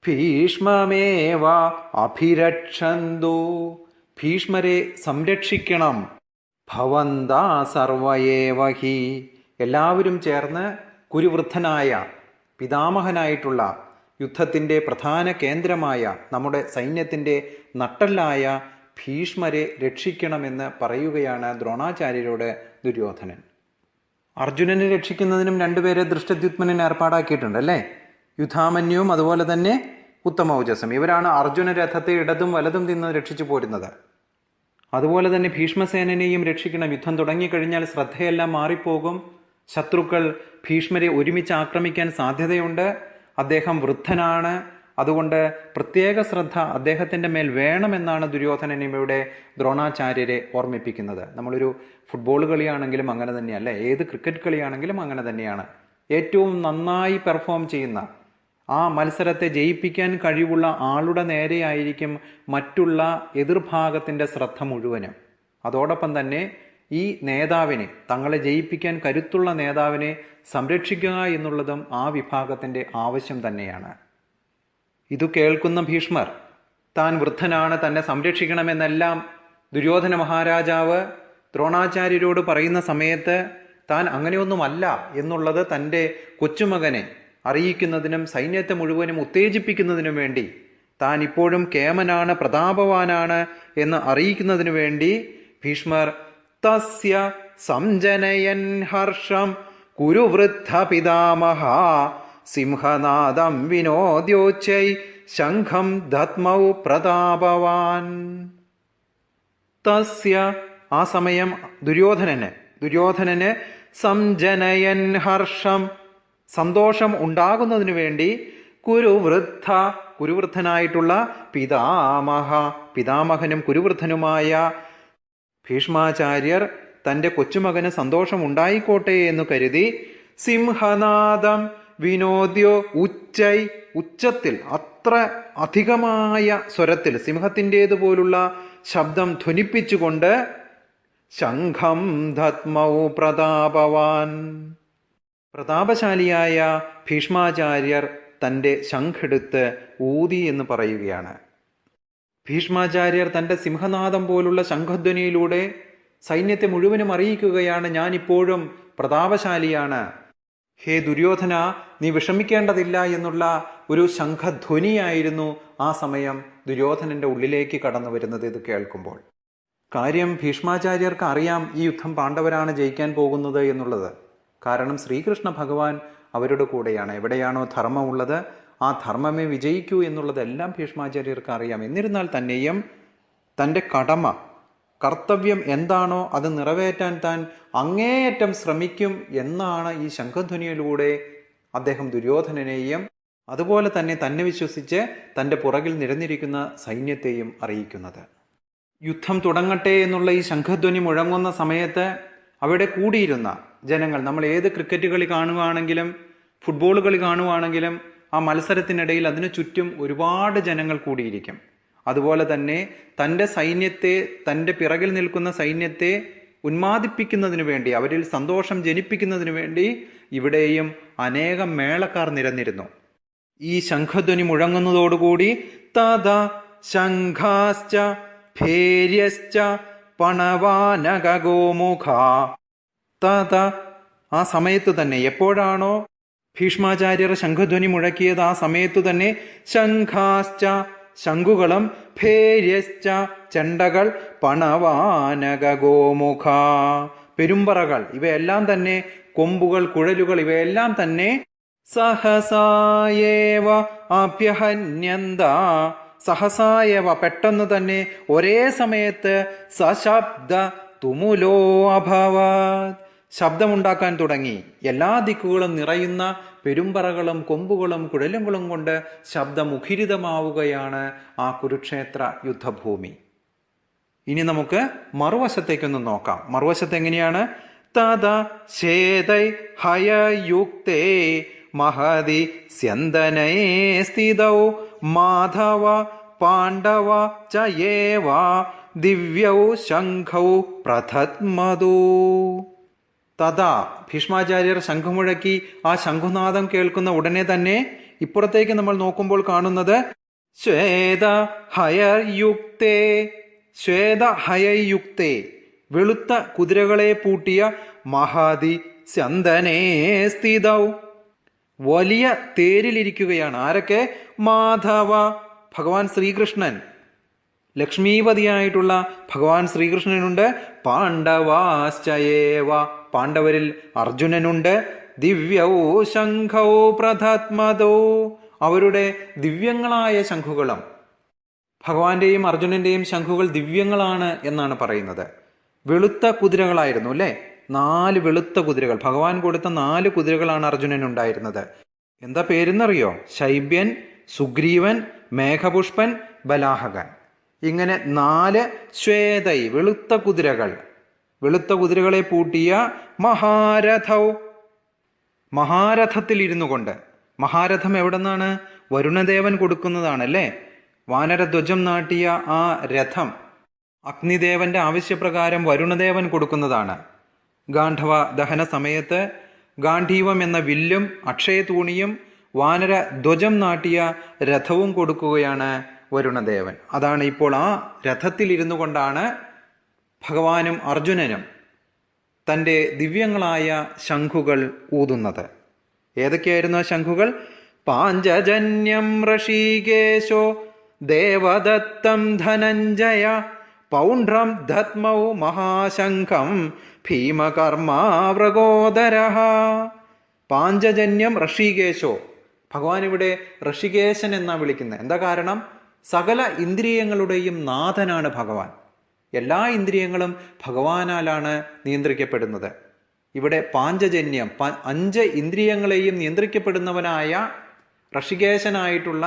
ഭീഷ്മമേവ അഭിരക്ഷന്തു, ഭീഷ്മരെ സംരക്ഷിക്കണം. ഭവന്തഃ സർവ ഏവ ഹി, എല്ലാവരും ചേർന്ന് കുരുവൃദ്ധനായ പിതാമഹനായിട്ടുള്ള യുദ്ധത്തിൻ്റെ പ്രധാന കേന്ദ്രമായ നമ്മുടെ സൈന്യത്തിൻ്റെ നട്ടെല്ലായ ഭീഷ്മരെ രക്ഷിക്കണമെന്ന് പറയുകയാണ് ദ്രോണാചാര്യരോട് ദുര്യോധനൻ. അർജുനനെ രക്ഷിക്കുന്നതിനും 2 പേരെ ദൃഷ്ടദ്യുമ്നൻ ഏർപ്പാടാക്കിയിട്ടുണ്ട് അല്ലേ? യുധാമന്യുവും അതുപോലെ തന്നെ ഉത്തമൗജസും. ഇവരാണ് അർജുന രഥത്തെ ഇടതും വലതും തിന്ന് രക്ഷിച്ചു പോരുന്നത്. അതുപോലെ തന്നെ ഭീഷ്മസേനനെയും രക്ഷിക്കണം. യുദ്ധം തുടങ്ങിക്കഴിഞ്ഞാൽ ശ്രദ്ധയെല്ലാം മാറിപ്പോകും. ശത്രുക്കൾ ഭീഷ്മരെ ഒരുമിച്ച് ആക്രമിക്കാൻ സാധ്യതയുണ്ട്. അദ്ദേഹം വൃദ്ധനാണ്. അതുകൊണ്ട് പ്രത്യേക ശ്രദ്ധ അദ്ദേഹത്തിൻ്റെ മേൽ വേണമെന്നാണ് ദുര്യോധനൻ ഇവിടെ ദ്രോണാചാര്യരെ ഓർമ്മിപ്പിക്കുന്നത്. നമ്മളൊരു ഫുട്ബോൾ കളിയാണെങ്കിലും അങ്ങനെ തന്നെയല്ലേ, ഏത് ക്രിക്കറ്റ് കളിയാണെങ്കിലും അങ്ങനെ തന്നെയാണ്. ഏറ്റവും നന്നായി പെർഫോം ചെയ്യുന്ന, ആ മത്സരത്തെ ജയിപ്പിക്കാൻ കഴിവുള്ള ആളുടെ നേരെയായിരിക്കും മറ്റുള്ള എതിർഭാഗത്തിൻ്റെ ശ്രദ്ധ മുഴുവനും. അതോടൊപ്പം തന്നെ ഈ നേതാവിനെ, തങ്ങളെ ജയിപ്പിക്കാൻ കരുത്തുള്ള നേതാവിനെ സംരക്ഷിക്കുക എന്നുള്ളതും ആ വിഭാഗത്തിൻ്റെ ആവശ്യം തന്നെയാണ്. ഇതു കേൾക്കുന്ന ഭീഷ്മർ താൻ വൃദ്ധനാണ്, തന്നെ സംരക്ഷിക്കണമെന്നെല്ലാം ദുര്യോധന മഹാരാജാവ് ദ്രോണാചാര്യരോട് പറയുന്ന സമയത്ത് താൻ അങ്ങനെയൊന്നുമല്ല എന്നുള്ളത് തൻ്റെ കൊച്ചുമകനെ അറിയിക്കുന്നതിനും സൈന്യത്തെ മുഴുവനും ഉത്തേജിപ്പിക്കുന്നതിനും വേണ്ടി, താൻ ഇപ്പോഴും കേമനാണ്, പ്രതാപവാനാണ് എന്ന് അറിയിക്കുന്നതിനു വേണ്ടി ഭീഷ്മർ തസ്യ സംജനയൻ ഹർഷം കുരുവൃദ്ധ പിതാമഹ സിംഹനാദം വിനോദ്യോച്ചൈ ശംഖം ദത്മൗ പ്രതാപവാൻ. തസ്യ ആ സമയം ദുര്യോധനന് സംജനയൻ ഹർഷം സന്തോഷം ഉണ്ടാകുന്നതിനു വേണ്ടി കുരുവൃദ്ധനായിട്ടുള്ള പിതാമഹനും കുരുവൃദ്ധനുമായ ഭീഷ്മാചാര്യർ തൻ്റെ കൊച്ചുമകന് സന്തോഷം ഉണ്ടായിക്കോട്ടെ എന്ന് കരുതി സിംഹനാദം വിനോദ്യോ ഉച്ചത്തിൽ അത്ര അധികമായ സ്വരത്തിൽ സിംഹത്തിൻ്റേതുപോലുള്ള ശബ്ദം ധ്വനിപ്പിച്ചുകൊണ്ട് ശംഖം ദത്മൗ പ്രതാപവാൻ, പ്രതാപശാലിയായ ഭീഷ്മാചാര്യർ തൻ്റെ ശംഖെടുത്ത് ഊതി എന്ന് പറയുകയാണ്. ഭീഷ്മാചാര്യർ തൻ്റെ സിംഹനാദം പോലുള്ള ശംഖധ്വനിയിലൂടെ സൈന്യത്തെ മുഴുവനും അറിയിക്കുകയാണ്, ഞാനിപ്പോഴും പ്രതാപശാലിയാണ്, ഹേ ദുര്യോധന, നീ വിഷമിക്കേണ്ടതില്ല എന്നുള്ള ഒരു ശംഖധ്വനിയായിരുന്നു ആ സമയം ദുര്യോധനൻ്റെ ഉള്ളിലേക്ക് കടന്നു വരുന്നത്. ഇത് കേൾക്കുമ്പോൾ കാര്യം ഭീഷ്മാചാര്യർക്ക് അറിയാം ഈ യുദ്ധം പാണ്ഡവരാണ് ജയിക്കാൻ പോകുന്നത് എന്നുള്ളത്. കാരണം ശ്രീകൃഷ്ണ ഭഗവാൻ അവരുടെ കൂടെയാണ്. എവിടെയാണോ ധർമ്മമുള്ളത് ആ ധർമ്മമേ വിജയിക്കൂ എന്നുള്ളതെല്ലാം ഭീഷ്മാചാര്യർക്ക് അറിയാം. എന്നിരുന്നാൽ തന്നെയും തൻ്റെ കർത്തവ്യം എന്താണോ അത് നിറവേറ്റാൻ താൻ അങ്ങേയറ്റം ശ്രമിക്കും എന്നാണ് ഈ ശംഖധ്വനിയിലൂടെ അദ്ദേഹം ദുര്യോധനനെയും അതുപോലെ തന്നെ വിശ്വസിച്ച് തൻ്റെ പുറകിൽ നിരന്നിരിക്കുന്ന സൈന്യത്തെയും അറിയിക്കുന്നത്. യുദ്ധം തുടങ്ങട്ടെ എന്നുള്ള ഈ ശംഖധ്വനി മുഴങ്ങുന്ന സമയത്ത് അവിടെ കൂടിയിരുന്ന ജനങ്ങൾ, നമ്മൾ ഏത് ക്രിക്കറ്റ് കളി കാണുകയാണെങ്കിലും ഫുട്ബോൾ കളി കാണുകയാണെങ്കിലും ആ മത്സരത്തിനിടയിൽ അതിനു ചുറ്റും ഒരുപാട് ജനങ്ങൾ കൂടിയിരിക്കും. അതുപോലെ തന്നെ തൻ്റെ സൈന്യത്തെ, തൻ്റെ പിറകിൽ നിൽക്കുന്ന സൈന്യത്തെ ഉന്മാദിപ്പിക്കുന്നതിനു വേണ്ടി, അവരിൽ സന്തോഷം ജനിപ്പിക്കുന്നതിനു വേണ്ടി ഇവിടെയും അനേകം മേളക്കാർ നിരന്നിരുന്നു. ഈ ശംഖധ്വനി മുഴങ്ങുന്നതോടുകൂടി തഥാ ശംഖാശ്ച ഭേര്യശ്ച പണവാനകഗോമുഖ, തഥാ ആ സമയത്ത് തന്നെ, എപ്പോഴാണോ ഭീഷ്മാചാര്യർ ശംഖധ്വനി മുഴക്കിയത് ആ സമയത്തു തന്നെ ശംഖാശ്ച ശംഖുകളും ഭേര്യശ്ച ചെണ്ടകൾ പണവാനകഗോമുഖ പെരുമ്പറകൾ ഇവയെല്ലാം തന്നെ, കൊമ്പുകൾ, കുഴലുകൾ ഇവയെല്ലാം തന്നെ സഹസായേവ അഭ്യഹന്യന്ത, സഹസായവ പെട്ടെന്ന് തന്നെ ഒരേ സമയത്ത് സശബ്ദ തുമുലോ അഭവത് ശബ്ദമുണ്ടാക്കാൻ തുടങ്ങി. എല്ലാ ദിക്കുകളും നിറയുന്ന പെരുമ്പറകളും കൊമ്പുകളും കുഴലുകളും കൊണ്ട് ശബ്ദമുഖരിതമാവുകയാണ് ആ കുരുക്ഷേത്ര യുദ്ധഭൂമി. ഇനി നമുക്ക് മറുവശത്തേക്കൊന്ന് നോക്കാം. മറുവശത്ത് എങ്ങനെയാണ്? തദ ശേതൈ ഹയയുക്തേ മഹതി സ്യന്ദനേ സ്ഥിതൗ മാധവ പാണ്ഡവ ചയേവ ദിവ്യൗ ശംഖൗ പ്രഥത്മദൂ. തഥാ ഭീഷ്മാചാര്യർ ശംഖുമുഴക്കി. ആ ശംഖുനാദം കേൾക്കുന്ന ഉടനെ തന്നെ ഇപ്പുറത്തേക്ക് നമ്മൾ നോക്കുമ്പോൾ കാണുന്നത് ശ്വേത ഹയയുക്തേ, ശ്വേത ഹയയുക്തേ വെളുത്ത കുതിരകളെ പൂട്ടിയ മഹതി സ്യന്ദനേ സ്ഥിതൗ വലിയ തേരിലിരിക്കുകയാണ്. ആരൊക്കെ? മാധവ ഭഗവാൻ ശ്രീകൃഷ്ണൻ, ലക്ഷ്മീപതിയായിട്ടുള്ള ഭഗവാൻ ശ്രീകൃഷ്ണനുണ്ട്. പാണ്ഡവാശ്ചയേവ പാണ്ഡവരിൽ അർജുനനുണ്ട്. ദിവ്യൗ ശംഖൗ പ്രഥത്മദോ അവരുടെ ദിവ്യങ്ങളായ ശംഖുകളും. ഭഗവാന്റെയും അർജുനന്റെയും ശംഖുകൾ ദിവ്യങ്ങളാണ് എന്നാണ് പറയുന്നത്. വെളുത്ത കുതിരകളായിരുന്നു അല്ലേ? 4 വെളുത്ത കുതിരകൾ, ഭഗവാൻ കൊടുത്ത 4 കുതിരകളാണ് അർജുനനുണ്ടായിരുന്നത്. എന്താ പേരെന്നറിയോ? ശൈബ്യൻ, സുഗ്രീവൻ, മേഘപുഷ്പൻ, ബലാഹകൻ. ഇങ്ങനെ 4 ശ്വേതൈ വെളുത്ത കുതിരകൾ, വെളുത്ത കുതിരകളെ പൂട്ടിയ മഹാരഥൗ മഹാരഥത്തിൽ ഇരുന്നു കൊണ്ട്, മഹാരഥം എവിടെ നിന്നാണ്? വരുണദേവൻ കൊടുക്കുന്നതാണല്ലേ. വാനരധ്വജം നാട്ടിയ ആ രഥം അഗ്നിദേവന്റെ ആവശ്യപ്രകാരം വരുണദേവൻ കൊടുക്കുന്നതാണ്. ഗാന്ധവ ദഹന സമയത്ത് ഗാന്ധീവം എന്ന വില്ലും അക്ഷയതൂണിയും വാനര ധ്വജം നാട്ടിയ രഥവും കൊടുക്കുകയാണ് വരുണദേവൻ. അതാണ് ഇപ്പോൾ ആ രഥത്തിലിരുന്നു കൊണ്ടാണ് ഭഗവാനും അർജുനനും തൻ്റെ ദിവ്യങ്ങളായ ശംഖുകൾ ഊതുന്നത്. ഏതൊക്കെയായിരുന്നു ആ ശംഖുകൾ? പാഞ്ചജന്യം ഋഷികേശോ ദേവദത്തം ധനഞ്ജയ പൗണ്ഡ്രം ദത്മൗ മഹാശംഖം ഭീമകർമാവൃഗോദരഃ. പാഞ്ചജന്യം ഋഷികേശോ. ഭഗവാൻ ഇവിടെ ഋഷികേശൻ എന്നാണ് വിളിക്കുന്നത്. എന്താ കാരണം? സകല ഇന്ദ്രിയങ്ങളുടെയും നാഥനാണ് ഭഗവാൻ. എല്ലാ ഇന്ദ്രിയങ്ങളും ഭഗവാനാലാണ് നിയന്ത്രിക്കപ്പെടുന്നത്. ഇവിടെ പാഞ്ചജന്യം 5 ഇന്ദ്രിയങ്ങളെയും നിയന്ത്രിക്കപ്പെടുന്നവനായ ഋഷികേശനായിട്ടുള്ള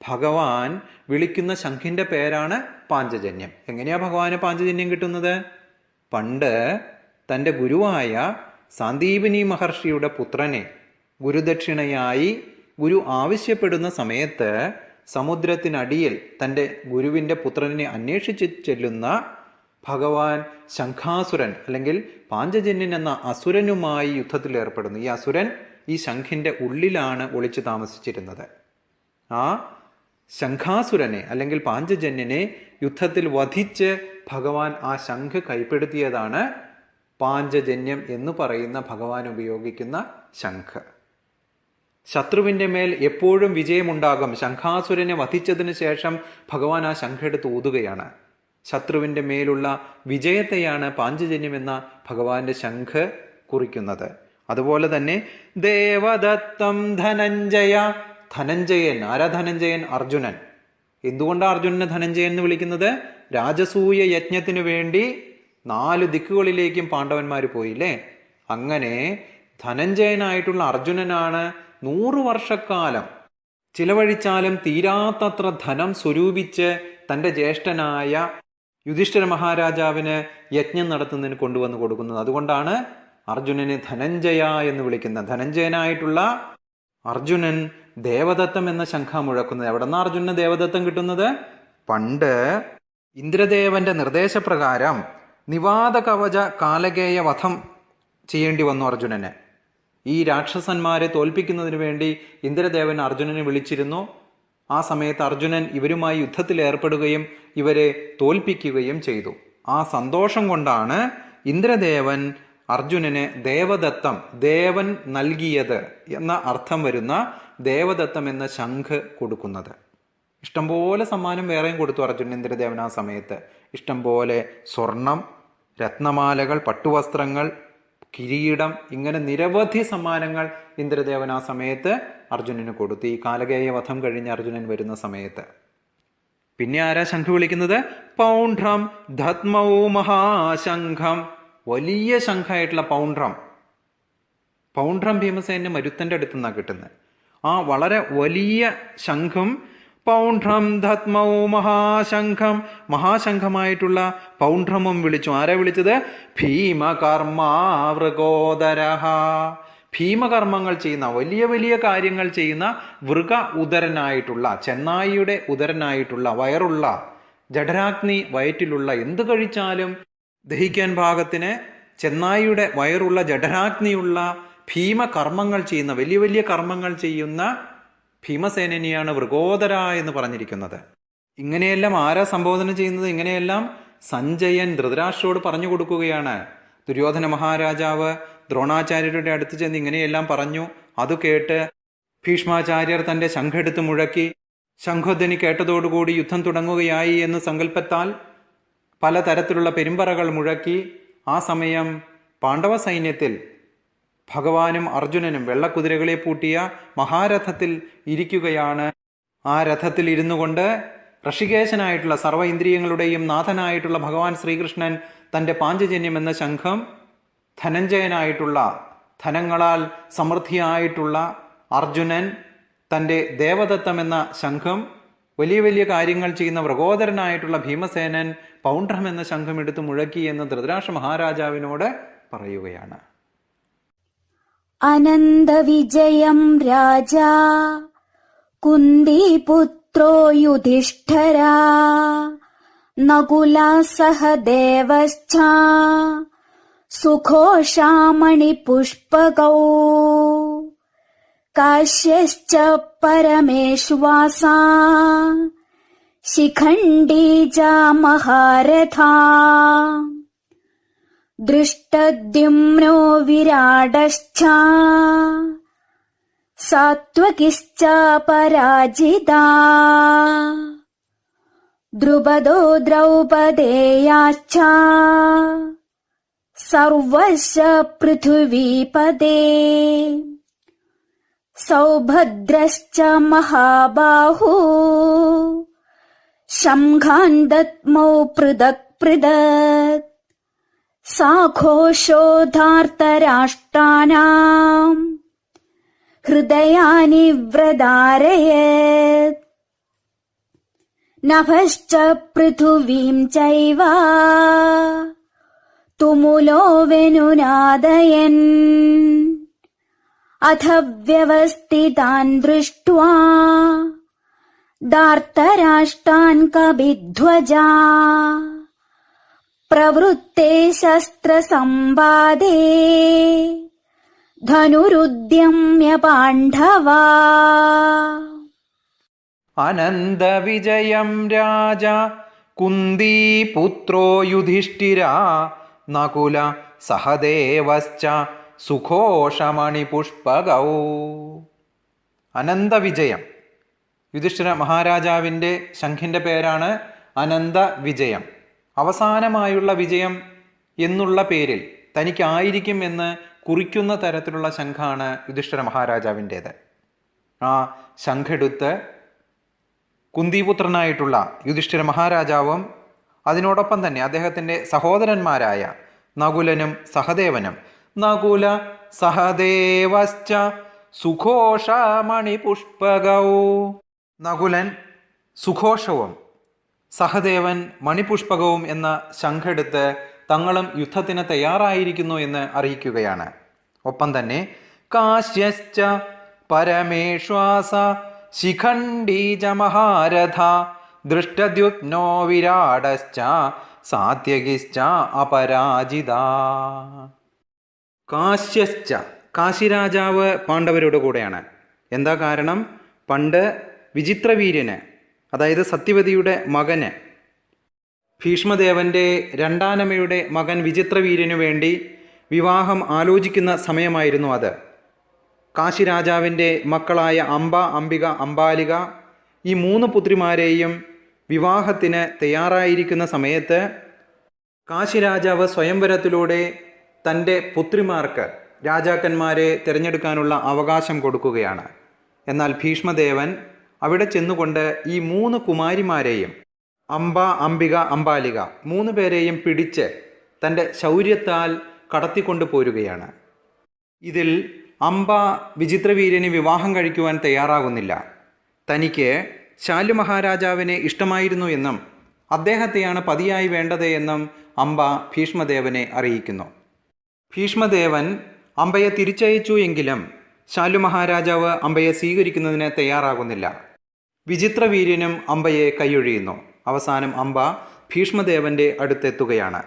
ഭഗവാൻ വിളിക്കുന്ന ശംഖിൻ്റെ പേരാണ് പാഞ്ചജന്യം. എങ്ങനെയാ ഭഗവാന് പാഞ്ചജന്യം കിട്ടുന്നത്? പണ്ട് തൻ്റെ ഗുരുവായ സാന്ദീപനി മഹർഷിയുടെ പുത്രനെ ഗുരുദക്ഷിണയായി ഗുരു ആവശ്യപ്പെടുന്ന സമയത്ത് സമുദ്രത്തിനടിയിൽ തൻ്റെ ഗുരുവിൻ്റെ പുത്രനെ അന്വേഷിച്ച് ചെല്ലുന്ന ഭഗവാൻ ശംഖാസുരൻ അല്ലെങ്കിൽ പാഞ്ചജന്യൻ എന്ന അസുരനുമായി യുദ്ധത്തിൽ ഏർപ്പെടുന്നു. ഈ അസുരൻ ഈ ശംഖിൻ്റെ ഉള്ളിലാണ് ഒളിച്ചു താമസിച്ചിരുന്നത്. ആ ശംഖാസുരനെ അല്ലെങ്കിൽ പാഞ്ചജന്യനെ യുദ്ധത്തിൽ വധിച്ച് ഭഗവാൻ ആ ശംഖ് കൈപ്പെടുത്തിയതാണ് പാഞ്ചജന്യം എന്ന് പറയുന്ന ഭഗവാൻ ഉപയോഗിക്കുന്ന ശംഖ്. ശത്രുവിൻ്റെ മേൽ എപ്പോഴും വിജയമുണ്ടാകും. ശംഖാസുരനെ വധിച്ചതിന് ശേഷം ഭഗവാൻ ആ ശംഖെടുത്ത് ഊതുകയാണ്. ശത്രുവിൻ്റെ മേലുള്ള വിജയത്തെയാണ് പാഞ്ചജന്യം എന്ന ഭഗവാന്റെ ശംഖ് കുറിക്കുന്നത്. അതുപോലെ തന്നെ ദേവദത്തം ധനഞ്ജയ. ധനഞ്ജയൻ. ആരാ ധനഞ്ജയൻ? അർജുനൻ. എന്തുകൊണ്ടാണ് അർജുനനെ ധനഞ്ജയൻ എന്ന് വിളിക്കുന്നത്? രാജസൂയ യജ്ഞത്തിനു വേണ്ടി 4 ദിക്കുകളിലേക്കും പാണ്ഡവന്മാർ പോയില്ലേ. അങ്ങനെ ധനഞ്ജയനായിട്ടുള്ള അർജുനനാണ് 100 വർഷക്കാലം ചിലവഴിച്ചാലും തീരാത്തത്ര ധനം സ്വരൂപിച്ച് തൻ്റെ ജ്യേഷ്ഠനായ യുധിഷ്ഠിര മഹാരാജാവിന് യജ്ഞം നടത്തുന്നതിന് കൊണ്ടുവന്ന് കൊടുക്കുന്നത്. അതുകൊണ്ടാണ് അർജുനനെ ധനഞ്ജയ എന്ന് വിളിക്കുന്നത്. ധനഞ്ജയനായിട്ടുള്ള അർജുനൻ ദേവദത്തം എന്ന ശംഖ മുഴക്കുന്നത്. എവിടെ നിന്നാണ് അർജുനന് ദേവദത്തം കിട്ടുന്നത്? പണ്ട് ഇന്ദ്രദേവന്റെ നിർദ്ദേശപ്രകാരം നിവാത കവച കാലകേയ വധം ചെയ്യേണ്ടി വന്നു അർജുനന്. ഈ രാക്ഷസന്മാരെ തോൽപ്പിക്കുന്നതിന് വേണ്ടി ഇന്ദ്രദേവൻ അർജുനനെ വിളിച്ചിരുന്നു. ആ സമയത്ത് അർജുനൻ ഇവരുമായി യുദ്ധത്തിൽ ഏർപ്പെടുകയും ഇവരെ തോൽപ്പിക്കുകയും ചെയ്തു. ആ സന്തോഷം കൊണ്ടാണ് ഇന്ദ്രദേവൻ അർജുനന് ദേവദത്തം, ദേവൻ നൽകിയത് എന്ന അർത്ഥം വരുന്ന ദേവദത്തം എന്ന ശംഖ് കൊടുക്കുന്നത്. ഇഷ്ടംപോലെ സമ്മാനം വേറെയും കൊടുത്തു അർജുനൻ ഇന്ദ്രദേവൻ ആ സമയത്ത്. ഇഷ്ടംപോലെ സ്വർണം, രത്നമാലകൾ, പട്ടുവസ്ത്രങ്ങൾ, കിരീടം, ഇങ്ങനെ നിരവധി സമ്മാനങ്ങൾ ഇന്ദ്രദേവൻ ആ സമയത്ത് അർജുനന് കൊടുത്തു. ഈ കാലകേയ വധം കഴിഞ്ഞ് അർജുനൻ വരുന്ന സമയത്ത്. പിന്നെ ആരാ ശംഖ് വിളിക്കുന്നത്? പൗണ്ഡ്രം ദത്മൗ മഹാശംഖം. വലിയ ശംഖായിട്ടുള്ള പൗണ്ഡ്രം. പൗണ്ഡ്രം ഭീമസേന മരുത്തൻ്റെ അടുത്ത് നിന്നാണ് കിട്ടുന്നത്. ആ വളരെ വലിയ ശംഖും പൗണ്ഡ്രം ദത്മൗ മഹാശംഖം, മഹാശംഖമായിട്ടുള്ള പൗണ്ഡ്രമും വിളിച്ചു. ആരെ വിളിച്ചത്? ഭീമകർമാവൃഗോദരഃ. ഭീമകർമ്മങ്ങൾ ചെയ്യുന്ന, വലിയ വലിയ കാര്യങ്ങൾ ചെയ്യുന്ന വൃക ഉദരനായിട്ടുള്ള, ചെന്നായിയുടെ ഉദരനായിട്ടുള്ള, വയറുള്ള, ജഠരാഗ്നി വയറ്റിലുള്ള, എന്ത് കഴിച്ചാലും ദഹിക്കാൻ പാകത്തിന് ചെന്നായിയുടെ വയറുള്ള, ജഠരാഗ്നിയുള്ള ഭീമകർമ്മങ്ങൾ ചെയ്യുന്ന, വലിയ വലിയ കർമ്മങ്ങൾ ചെയ്യുന്ന ഭീമസേനനെയാണ് വൃഗോദര എന്ന് പറഞ്ഞിരിക്കുന്നത്. ഇങ്ങനെയെല്ലാം ആരാ സംബോധന ചെയ്യുന്നത്? ഇങ്ങനെയെല്ലാം സഞ്ജയൻ ധൃതരാഷ്ട്രോട് പറഞ്ഞു കൊടുക്കുകയാണ്. ദുര്യോധന മഹാരാജാവ് ദ്രോണാചാര്യരുടെ അടുത്ത് ചെന്ന് ഇങ്ങനെയെല്ലാം പറഞ്ഞു. അത് കേട്ട് ഭീഷ്മാചാര്യർ തൻ്റെ ശംഖെടുത്ത് മുഴക്കി. ശംഖധ്വനി കേട്ടതോടുകൂടി യുദ്ധം തുടങ്ങുകയായി എന്ന് സങ്കല്പത്താൽ പലതരത്തിലുള്ള പെരുമ്പറകൾ മുഴക്കി. ആ സമയം പാണ്ഡവ സൈന്യത്തിൽ ഭഗവാനും അർജുനനും വെള്ളക്കുതിരകളെ പൂട്ടിയ മഹാരഥത്തിൽ ഇരിക്കുകയാണ്. ആ രഥത്തിൽ ഇരുന്നു കൊണ്ട് ഋഷികേശനായിട്ടുള്ള സർവ്വ ഇന്ദ്രിയങ്ങളുടെയും നാഥനായിട്ടുള്ള ഭഗവാൻ ശ്രീകൃഷ്ണൻ തൻ്റെ പാഞ്ചജന്യം എന്ന ശംഖം ധനഞ്ജയനായിട്ടുള്ള, ധനങ്ങളാൽ സമൃദ്ധിയായിട്ടുള്ള അർജുനൻ തൻ്റെ ദേവദത്തം എന്ന ശംഖം, വലിയ വലിയ കാര്യങ്ങൾ ചെയ്യുന്ന വൃഗോദരനായിട്ടുള്ള ഭീമസേനൻ പൗണ്ഡ്രം എന്ന ശംഖം എടുത്ത് മുഴക്കി എന്ന് ധൃതരാഷ്ട്ര മഹാരാജാവിനോട് പറയുകയാണ്. അനന്തവിജയം രാജാ കുന്തിപുത്രോ യുധിഷ്ഠിരാ നകുലഃ സഹദേവശ്ച സുഘോഷാമണിപുഷ്പകൗ കാശ്യശ്ച പരമേശ്വാസാ ശിഖണ്ഡീ ച മഹാരഥാ ദൃഷ്ടദ്യുമ്നോ വിരാടശ്ച സാത്വകിശ്ച പരാജിതാ ദ്രുപദോ ദ്രൗപദേയാശ്ച സർവശ്ച പൃഥിവീപദേ സൗഭദ്രശ്ച മഹാബാഹു ശംഖാൻ ദദ്മൗ പൃഥക് പൃഥക് സാഘോഷോധാർത്തരാഷ്ട്രാണാം ഹൃദയാനി വ്രധാരയത് നഭശ്ച പൃഥുവീം ചൈവ തുമുലോ വെനുനാദയൻ അഥ വ്യവസ്ഥിതാൻ ദൃഷ്ട്വാ ധാർത്തരാഷ്ട്രാൻ കപിധ്വജാ പ്രവൃത്തെ ശസ്ത്രസംവാദേ ധനുരുദ്യമ്യ പാണ്ഡവാ. അനന്തവിജയം രാജ കുന്തിപുത്രോ യുധിഷ്ഠിരാ നകുല സഹദേവശ്ച സുഘോഷമണിപുഷ്പകൗ. അനന്തവിജയം, യുധിഷ്ഠിര മഹാരാജാവിൻ്റെ ശംഖിൻ്റെ പേരാണ് അനന്തവിജയം. അവസാനമായുള്ള വിജയം എന്നുള്ള പേരിൽ തനിക്കായിരിക്കും എന്ന് കുറിക്കുന്ന തരത്തിലുള്ള ശംഖാണ് യുധിഷ്ഠിര മഹാരാജാവിൻ്റേത്. ആ ശംഖെടുത്ത് കുന്തിപുത്രനായിട്ടുള്ള യുധിഷ്ഠിര മഹാരാജാവും അതിനോടൊപ്പം തന്നെ അദ്ദേഹത്തിൻ്റെ സഹോദരന്മാരായ നകുലനും സഹദേവനും നകുല സഹദേവശ്ച സുഘോഷമണിപുഷ്പകൗ. നകുലൻ സുഘോഷവും സഹദേവൻ മണിപുഷ്പകവും എന്ന ശംഖെടുത്ത് തങ്ങളും യുദ്ധത്തിന് തയ്യാറായിരിക്കുന്നു എന്ന് അറിയിക്കുകയാണ്. ഒപ്പം തന്നെ കാശ്യശ്ച പരമേശ്വാസ ശിഖണ്ഡീജ മഹാരഥ ദൃഷ്ടദ്യുപ്നോ വിരാടശ്ച സാത്യകിശ്ച അപരാജിത. കാശ്യശ്ച, കാശിരാജാവ് പാണ്ഡവരുടെ കൂടെയാണ്. എന്താ കാരണം? പണ്ട് വിചിത്രവീര്യന്, അതായത് സത്യവതിയുടെ മകന്, ഭീഷ്മദേവൻ്റെ രണ്ടാനമ്മയുടെ മകൻ വിചിത്രവീര്യനു വേണ്ടി വിവാഹം ആലോചിക്കുന്ന സമയമായിരുന്നു അത്. കാശിരാജാവിൻ്റെ മക്കളായ അംബ, അംബിക, അംബാലിക ഈ 3 പുത്രിമാരെയും വിവാഹത്തിന് തയ്യാറായിരിക്കുന്ന സമയത്ത് കാശിരാജാവ് സ്വയംവരത്തിലൂടെ തൻ്റെ പുത്രിമാർക്ക് രാജാക്കന്മാരെ തിരഞ്ഞെടുക്കാനുള്ള അവകാശം കൊടുക്കുകയാണ്. എന്നാൽ ഭീഷ്മദേവൻ അവിടെ ചെന്നുകൊണ്ട് ഈ 3 കുമാരിമാരെയും അംബ, അംബിക, അംബാലിക 3 പേരെയും പിടിച്ച് തൻ്റെ ശൗര്യത്താൽ കടത്തിക്കൊണ്ടു പോരുകയാണ്. ഇതിൽ അംബ വിചിത്രവീര്യന് വിവാഹം കഴിക്കുവാൻ തയ്യാറാകുന്നില്ല. തനിക്ക് ശാലു മഹാരാജാവിനെ ഇഷ്ടമായിരുന്നു എന്നും അദ്ദേഹത്തെയാണ് പതിയായി വേണ്ടത് എന്നും അംബ ഭീഷ്മദേവനെ അറിയിക്കുന്നു. ഭീഷ്മദേവൻ അംബയെ തിരിച്ചയച്ചു എങ്കിലും ശാലു മഹാരാജാവ് അംബയെ സ്വീകരിക്കുന്നതിന് തയ്യാറാകുന്നില്ല. വിചിത്രവീര്യനും അംബയെ കൈയൊഴിയുന്നു. അവസാനം അംബ ഭീഷ്മദേവൻ്റെ അടുത്തെത്തുകയാണ്.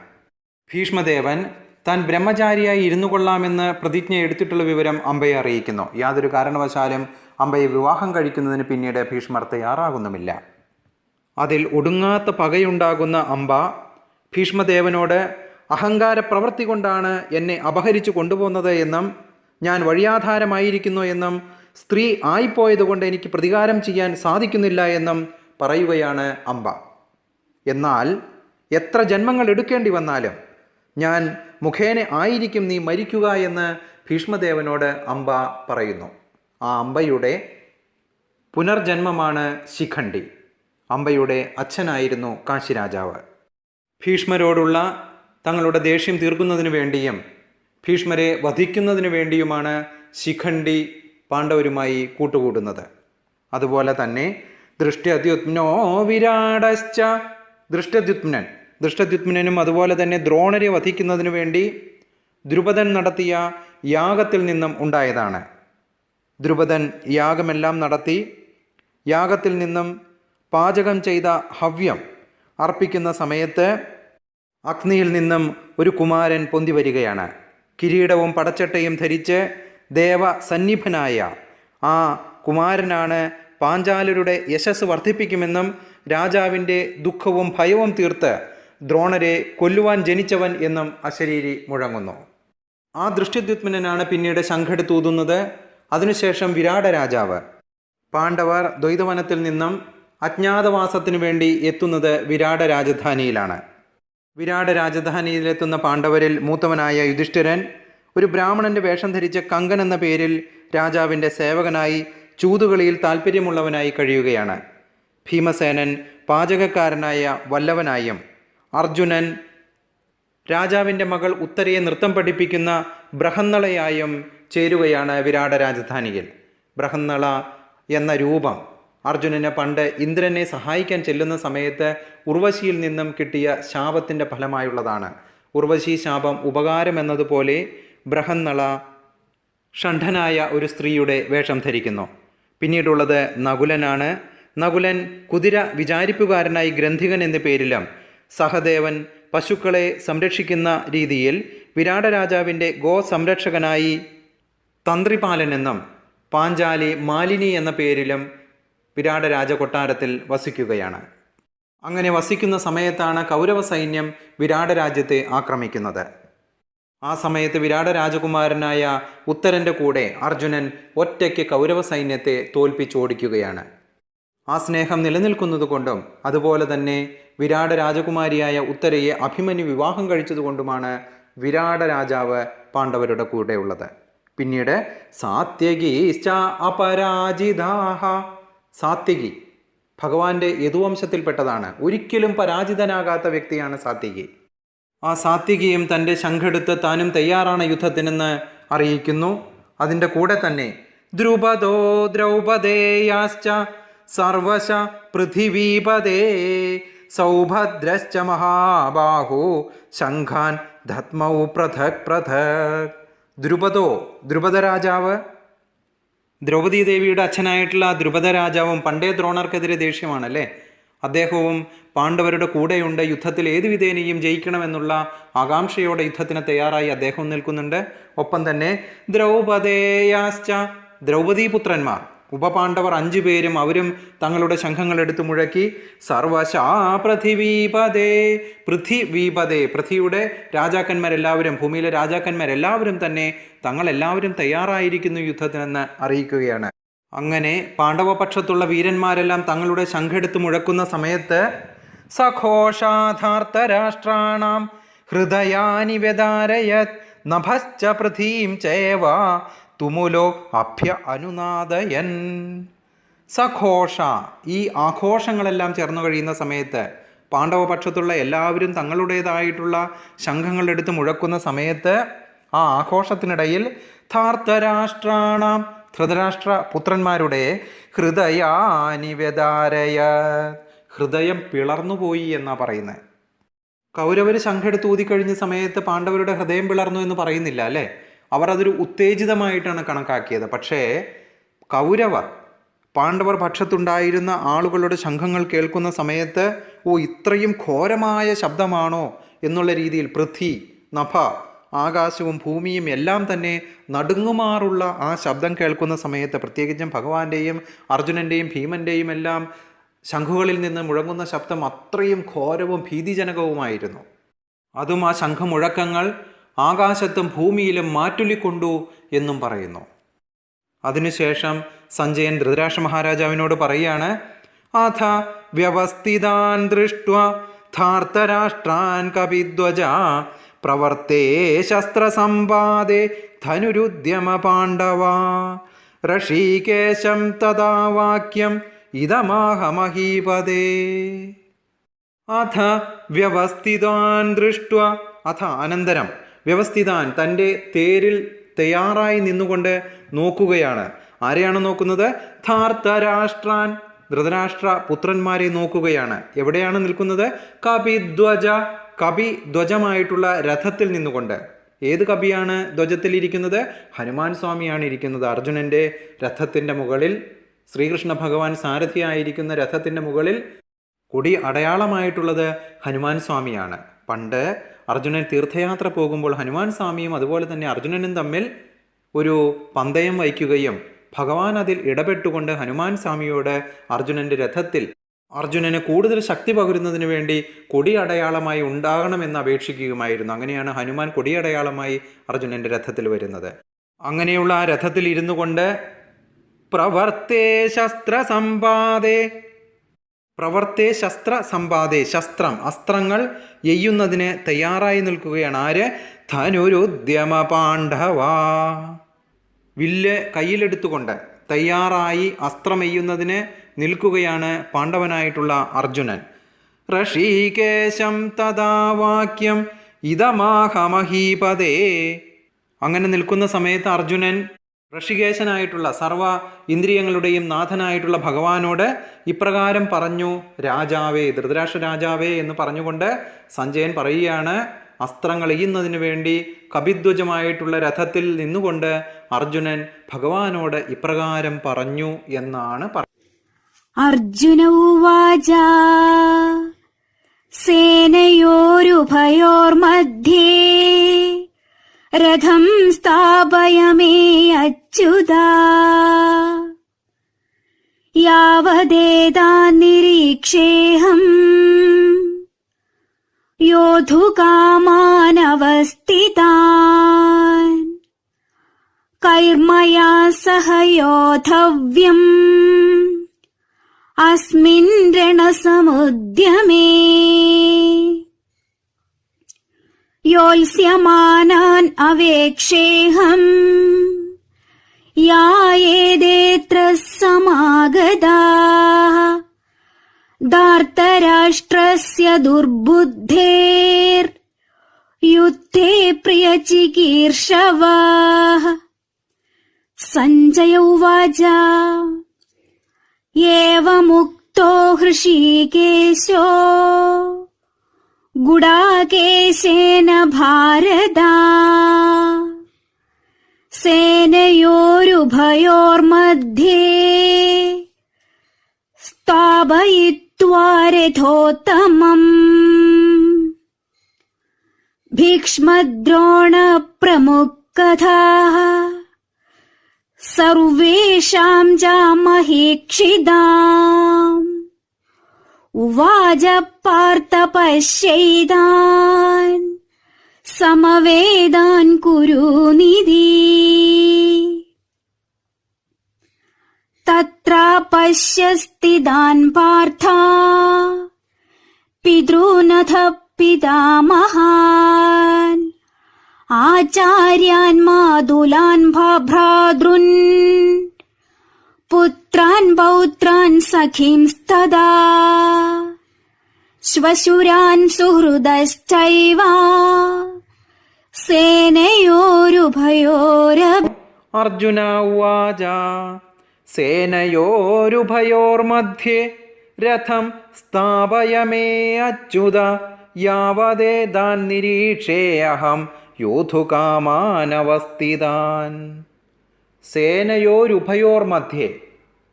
ഭീഷ്മദേവൻ താൻ ബ്രഹ്മചാരിയായി ഇരുന്നു കൊള്ളാമെന്ന് പ്രതിജ്ഞ എടുത്തിട്ടുള്ള വിവരം അംബയെ അറിയിക്കുന്നു. യാതൊരു കാരണവശാലും അംബയെ വിവാഹം കഴിക്കുന്നതിന് പിന്നീട് ഭീഷ്മർ തയ്യാറാകുന്നുമില്ല. അതിൽ ഒടുങ്ങാത്ത പകയുണ്ടാകുന്ന അംബ ഭീഷ്മദേവനോട് അഹങ്കാര പ്രവൃത്തി കൊണ്ടാണ് എന്നെ അപഹരിച്ചു കൊണ്ടുപോകുന്നത് എന്നും ഞാൻ വഴിയാധാരമായിരിക്കുന്നു എന്നും സ്ത്രീ ആയിപ്പോയതുകൊണ്ട് എനിക്ക് പ്രതികാരം ചെയ്യാൻ സാധിക്കുന്നില്ല എന്നും പറയുകയാണ് അംബ. എന്നാൽ എത്ര ജന്മങ്ങൾ എടുക്കേണ്ടി വന്നാലും ഞാൻ മുഖേന ആയിരിക്കും നീ മരിക്കുക എന്ന് ഭീഷ്മദേവനോട് അംബ പറയുന്നു. ആ അംബയുടെ പുനർജന്മമാണ് ശിഖണ്ഡി. അംബയുടെ അച്ഛനായിരുന്നു കാശിരാജാവ്. ഭീഷ്മരോടുള്ള തങ്ങളുടെ ദേഷ്യം തീർക്കുന്നതിനു വേണ്ടിയും ഭീഷ്മരെ വധിക്കുന്നതിനു വേണ്ടിയുമാണ് ശിഖണ്ഡി പാണ്ഡവരുമായി കൂട്ടുകൂടുന്നത്. അതുപോലെ തന്നെ ദൃഷ്ടദ്യുപ്നോ വിരാടശ്ച, ദൃഷ്ടദ്യുപ്നനും അതുപോലെ തന്നെ ദ്രോണരെ വധിക്കുന്നതിനു വേണ്ടി ദ്രുപദൻ നടത്തിയ യാഗത്തിൽ നിന്നും ഉണ്ടായതാണ്. ദ്രുപദൻ യാഗമെല്ലാം നടത്തി യാഗത്തിൽ നിന്നും പാചകം ചെയ്ത ഹവ്യം അർപ്പിക്കുന്ന സമയത്ത് അഗ്നിയിൽ നിന്നും ഒരു കുമാരൻ പൊന്തി വരികയാണ്. കിരീടവും പടച്ചട്ടയും ധരിച്ച് ദേവസന്നിഭനായ ആ കുമാരനാണ് പാഞ്ചാലരുടെ യശസ് വർദ്ധിപ്പിക്കുമെന്നും രാജാവിൻ്റെ ദുഃഖവും ഭയവും തീർത്ത് ദ്രോണരെ കൊല്ലുവാൻ ജനിച്ചവൻ എന്നും അശരീരി മുഴങ്ങുന്നു. ആ ദൃഷ്ടിദ്യുത്മനാണ് പിന്നീട് ശംഖെടുത്തൂതുന്നത്. അതിനുശേഷം വിരാട രാജാവ് പാണ്ഡവർ ദ്വൈതവനത്തിൽ നിന്നും അജ്ഞാതവാസത്തിനു വേണ്ടി എത്തുന്നത് വിരാട രാജധാനിയിലാണ്. വിരാട രാജധാനിയിലെത്തുന്ന പാണ്ഡവരിൽ മൂത്തവനായ യുധിഷ്ഠിരൻ ഒരു ബ്രാഹ്മണന്റെ വേഷം ധരിച്ച കങ്കൻ എന്ന പേരിൽ രാജാവിൻ്റെ സേവകനായി ചൂതുകളിയിൽ താല്പര്യമുള്ളവനായി കഴിയുകയാണ്. ഭീമസേനൻ പാചകക്കാരനായ വല്ലവനായും അർജുനൻ രാജാവിൻ്റെ മകൾ ഉത്തരയെ നൃത്തം പഠിപ്പിക്കുന്ന ബൃഹന്നളയായും ചേരുകയാണ് വിരാട രാജധാനിയിൽ. ബൃഹന്നള എന്ന രൂപം അർജുനന് പണ്ട് ഇന്ദ്രനെ സഹായിക്കാൻ ചെല്ലുന്ന സമയത്ത് ഉർവശിയിൽ നിന്നും കിട്ടിയ ശാപത്തിൻ്റെ ഫലമായുള്ളതാണ്. ഉർവശി ശാപം ഉപകാരം എന്നതുപോലെ ബൃഹന്നള ഷണ്ഠനായ ഒരു സ്ത്രീയുടെ വേഷം ധരിക്കുന്നു. പിന്നീടുള്ളത് നകുലനാണ്. നകുലൻ കുതിര വിചാരിപ്പുകാരനായി ഗ്രന്ഥികൻ എന്ന പേരിലും സഹദേവൻ പശുക്കളെ സംരക്ഷിക്കുന്ന രീതിയിൽ വിരാട രാജാവിൻ്റെ ഗോ സംരക്ഷകനായി തന്ത്രിപാലൻ എന്നും പാഞ്ചാലി മാലിനി എന്ന പേരിലും വിരാട രാജകൊട്ടാരത്തിൽ വസിക്കുകയാണ്. അങ്ങനെ വസിക്കുന്ന സമയത്താണ് കൗരവ സൈന്യം വിരാട രാജ്യത്തെ ആക്രമിക്കുന്നത്. ആ സമയത്ത് വിരാട രാജകുമാരനായ ഉത്തരൻ്റെ കൂടെ അർജുനൻ ഒറ്റയ്ക്ക് കൗരവ സൈന്യത്തെ തോൽപ്പിച്ചോടിക്കുകയാണ്. ആ സ്നേഹം നിലനിൽക്കുന്നതുകൊണ്ടും അതുപോലെ തന്നെ വിരാട രാജകുമാരിയായ ഉത്തരയെ അഭിമന്യു വിവാഹം കഴിച്ചതുകൊണ്ടുമാണ് വിരാട രാജാവ് പാണ്ഡവരുടെ കൂടെയുള്ളത്. പിന്നീട് സാത്യകീശ്ച അപരാജിതാഹ. സാത്യകി ഭഗവാന്റെ യദുവംശത്തിൽപ്പെട്ടതാണ്. ഒരിക്കലും പരാജിതനാകാത്ത വ്യക്തിയാണ് സാത്യകി. ആ സാത്യകിയും തൻ്റെ ശംഖെടുത്ത് താനും തയ്യാറാണ് യുദ്ധത്തിനെന്ന് അറിയിക്കുന്നു. അതിൻ്റെ കൂടെ തന്നെ ദ്രുപദോ ദ്രൗപദേയാശ്ച സർവശ പൃഥിവീപദേ സൗഭദ്രശ്ച മഹാബാഹു ശംഖാൻ ധത്മൗ പൃഥക് പൃഥക്. ദ്രുപദ രാജാവ്, ദ്രൗപദീ ദേവിയുടെ അച്ഛനായിട്ടുള്ള ദ്രുപദ രാജാവും പണ്ടേ ദ്രോണർക്കെതിരെ ദേഷ്യമാണല്ലേ. അദ്ദേഹവും പാണ്ഡവരുടെ കൂടെയുണ്ട്. യുദ്ധത്തിൽ ഏതു വിധേനയും ജയിക്കണമെന്നുള്ള ആകാംക്ഷയോടെ യുദ്ധത്തിന് തയ്യാറായി അദ്ദേഹം നിൽക്കുന്നുണ്ട്. ഒപ്പം തന്നെ ദ്രൗപദേയാശ്ച, ദ്രൗപദീപുത്രന്മാർ ഉപപാണ്ഡവർ 5 പേരും അവരും തങ്ങളുടെ ശംഖങ്ങൾ എടുത്തു മുഴക്കി സർവശാ പൃഥിവീപദേ. പൃഥ്വിയുടെ രാജാക്കന്മാരെല്ലാവരും, ഭൂമിയിലെ രാജാക്കന്മാരെല്ലാവരും തന്നെ തങ്ങളെല്ലാവരും തയ്യാറായിരിക്കുന്നു യുദ്ധത്തിനെന്ന് അറിയിക്കുകയാണ്. അങ്ങനെ പാണ്ഡവപക്ഷത്തുള്ള വീരന്മാരെല്ലാം തങ്ങളുടെ ശംഖെടുത്ത് മുഴക്കുന്ന സമയത്ത് സഘോഷാധാർത്തരാഷ്ട്രാണാം ഹൃദയാനി വ്യദാരയത് നഭശ്ച പൃഥീം ചേവ തുമുലോ അഭ്യ അനുനാദയൻ. സഘോഷ, ഈ ആഘോഷങ്ങളെല്ലാം ചേർന്നു കഴിയുന്ന സമയത്ത് പാണ്ഡവപക്ഷത്തുള്ള എല്ലാവരും തങ്ങളുടേതായിട്ടുള്ള ശംഖങ്ങളെടുത്ത് മുഴക്കുന്ന സമയത്ത് ആ ആഘോഷത്തിനിടയിൽ ധാർത്തരാഷ്ട്രാണാം, ധൃതരാഷ്ട്ര പുത്രന്മാരുടെ ഹൃദയാനി വ്യദാരയ, ഹൃദയം പിളർന്നുപോയി എന്നാണ് പറയുന്നത്. കൗരവർ ശംഖെടുത്ത് ഊതിക്കഴിഞ്ഞ സമയത്ത് പാണ്ഡവരുടെ ഹൃദയം പിളർന്നു എന്ന് പറയുന്നില്ല അല്ലേ. അവർ അതൊരു ഉത്തേജിതമായിട്ടാണ് കണക്കാക്കിയത്. പക്ഷേ കൗരവർ, പാണ്ഡവർ പക്ഷത്തുണ്ടായിരുന്ന ആളുകളുടെ ശംഖങ്ങൾ കേൾക്കുന്ന സമയത്ത് ഇത്രയും ഘോരമായ ശബ്ദമാണോ എന്നുള്ള രീതിയിൽ പൃഥ്വി, നഭ, ആകാശവും ഭൂമിയും എല്ലാം തന്നെ നടുങ്ങുമാറുള്ള ആ ശബ്ദം കേൾക്കുന്ന സമയത്ത്, പ്രത്യേകിച്ചും ഭഗവാന്റെയും അർജുനൻ്റെയും ഭീമൻ്റെയും എല്ലാം ശംഖുകളിൽ നിന്ന് മുഴങ്ങുന്ന ശബ്ദം അത്രയും ഘോരവും ഭീതിജനകവുമായിരുന്നു. അതും ആ ശംഖമുഴക്കങ്ങൾ ആകാശത്തും ഭൂമിയിലും മാറ്റൊലിക്കൊണ്ടു എന്നും പറയുന്നു. അതിനുശേഷം സഞ്ജയൻ ധൃതരാഷ്ട്ര മഹാരാജാവിനോട് പറയുകയാണ്, അഥ വ്യവസ്ഥിതാൻ ദൃഷ്ട്വാ ധാർത്തരാഷ്ട്രാൻ കപിധ്വജ പ്രവർത്തേ ശസ്ത്രസമ്പാദേ ധനുരുദ്യമ പാണ്ഡവ ഋഷികേശം തഥാ വാക്യം ഇദമാഹമഹീപദേ. അഥ വ്യവസ്ഥിതാൻ ദൃഷ്ട്വാ, അഥ അനന്തരം, വ്യവസ്ഥിതാൻ തൻ്റെ തേരിൽ തയ്യാറായി നിന്നുകൊണ്ട് നോക്കുകയാണ്. ആരെയാണ് നോക്കുന്നത്? ധാർത്തരാഷ്ട്രാൻ, ധൃതരാഷ്ട്ര പുത്രന്മാരെ നോക്കുകയാണ്. എവിടെയാണ് നിൽക്കുന്നത്? കപിധ്വജ, കപി ധ്വജമായിട്ടുള്ള രഥത്തിൽ നിന്നുകൊണ്ട്. ഏത് കവിയാണ് ധ്വജത്തിലിരിക്കുന്നത്? ഹനുമാൻ സ്വാമിയാണ് ഇരിക്കുന്നത്. അർജുനൻ്റെ രഥത്തിൻ്റെ മുകളിൽ, ശ്രീകൃഷ്ണ ഭഗവാൻ സാരഥിയായിരിക്കുന്ന രഥത്തിൻ്റെ മുകളിൽ കൊടി അടയാളമായിട്ടുള്ളത് ഹനുമാൻ സ്വാമിയാണ്. പണ്ട് അർജുനൻ തീർത്ഥയാത്ര പോകുമ്പോൾ ഹനുമാൻ സ്വാമിയും അതുപോലെ തന്നെ അർജുനനും തമ്മിൽ ഒരു പന്തയം വയ്ക്കുകയും ഭഗവാൻ അതിൽ ഇടപെട്ടുകൊണ്ട് ഹനുമാൻ സ്വാമിയോട് അർജുനൻ്റെ രഥത്തിൽ അർജുനന് കൂടുതൽ ശക്തി പകരുന്നതിന് വേണ്ടി കൊടിയടയാളമായി ഉണ്ടാകണമെന്ന് അപേക്ഷിക്കുകയുമായിരുന്നു. അങ്ങനെയാണ് ഹനുമാൻ കൊടിയടയാളമായി അർജുനൻ്റെ രഥത്തിൽ വരുന്നത്. അങ്ങനെയുള്ള ആ രഥത്തിൽ ഇരുന്നു കൊണ്ട് പ്രവർത്തേ ശസ്ത്ര സമ്പാദേ, ശസ്ത്രം, അസ്ത്രങ്ങൾ എയ്യുന്നതിന് തയ്യാറായി നിൽക്കുകയാണ്. ആര്? ധനുരുദ്യമ പാണ്ഡവ. വില്ല് കയ്യിലെടുത്തുകൊണ്ട് തയ്യാറായി അസ്ത്രമെയ്യുന്നതിന് നിൽക്കുകയാണ് പാണ്ഡവനായിട്ടുള്ള അർജുനൻ. ഋഷികേശം തഥാ വാക്യം ഇതമാഹമഹീപതേ. അങ്ങനെ നിൽക്കുന്ന സമയത്ത് അർജുനൻ ഋഷികേശനായിട്ടുള്ള സർവ ഇന്ദ്രിയങ്ങളുടെയും നാഥനായിട്ടുള്ള ഭഗവാനോട് ഇപ്രകാരം പറഞ്ഞു: രാജാവേ, ധൃതരാഷ്ട്ര രാജാവേ എന്ന് പറഞ്ഞുകൊണ്ട് സഞ്ജയൻ പറയുകയാണ്. അസ്ത്രങ്ങൾ എയ്യുന്നതിന് വേണ്ടി കപിധ്വജമായിട്ടുള്ള രഥത്തിൽ നിന്നുകൊണ്ട് അർജുനൻ ഭഗവാനോട് ഇപ്രകാരം പറഞ്ഞു എന്നാണ് അർജുന ഉവാച സേനയോരുഭയോർമധ്യേ രഥം സ്ഥാപയമേ അച്യുതാ യാവദേതാനിരീക്ഷേഹം യോധുകാമാനവസ്ഥിതാൻ കൈർമയാ സഹ യോധവ്യം അസ്മിൻ രണസമുദ്യമേ യോത്സ്യമാനാൻ അവേക്ഷേഹം യായേദേത്ര സമാഗതാഃ ധാർത്തരാഷ്ട്രസ്യ ദുർബുദ്ധേർ യുദ്ധേ പ്രിയചികീർഷവാഃ. സഞ്ജയ ഉവാച ഏവമുക്തോ ഹൃഷീകേശോ ഗുഡാകേശേന ഭാരത സേനയോരുഭയോർമധ്യേ സ്ഥാപയിത്വാ രഥോത്തമം ഭീക്ഷ്മദ്രോണ പ്രമുഖതാഃ സർവേഷാം ജാമഹീക്ഷിതാം ഉവാച പാർത്ഥ പശ്യൈതാൻ സമവേദാൻ കുരുനിധി തത്ര പശ്യസ്ഥിതാൻ പാർത്ഥ പിതॄനഥ പിതാമഹാൻ ആചാര്യാൻ മാതുലാൻ ഭ്രാതൃൻ പുത്രാൻ പൗത്രാൻ സഖീംസ്തദാ ശ്വശുരാൻ സുഹൃദശ്ചൈവ സേനയോരുഭയോരപി. അർജുന ഉവാച സേനയോരുഭയോർമധ്യേ രഥം സ്ഥാപയമേ അച്യുത യാവദേതാൻ നിരീക്ഷേയഹം യോധുകാമാനവസ്ഥിതാൻ. സേനയോരുഭയോർ മധ്യേ,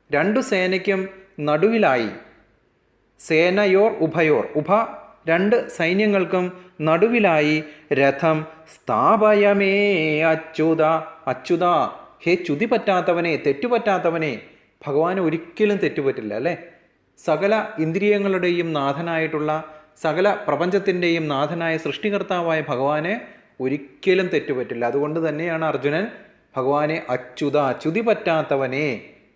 രണ്ടു സേനയ്ക്കും നടുവിലായി. സേനയോർ ഉഭയോർ, ഉഭ രണ്ട് സൈന്യങ്ങൾക്കും നടുവിലായി രഥം സ്ഥാപയമേ അച്യുത. അച്യുത, ഹേ ചുതി പറ്റാത്തവനെ, തെറ്റുപറ്റാത്തവനെ. ഭഗവാന് ഒരിക്കലും തെറ്റുപറ്റില്ല അല്ലേ? സകല ഇന്ദ്രിയങ്ങളുടെയും നാഥനായിട്ടുള്ള, സകല പ്രപഞ്ചത്തിൻ്റെയും നാഥനായ സൃഷ്ടികർത്താവായ ഭഗവാന് ഒരിക്കലും തെറ്റുപറ്റില്ല. അതുകൊണ്ട് തന്നെയാണ് അർജുനൻ ഭഗവാനെ അച്യുത, ചുതി പറ്റാത്തവനെ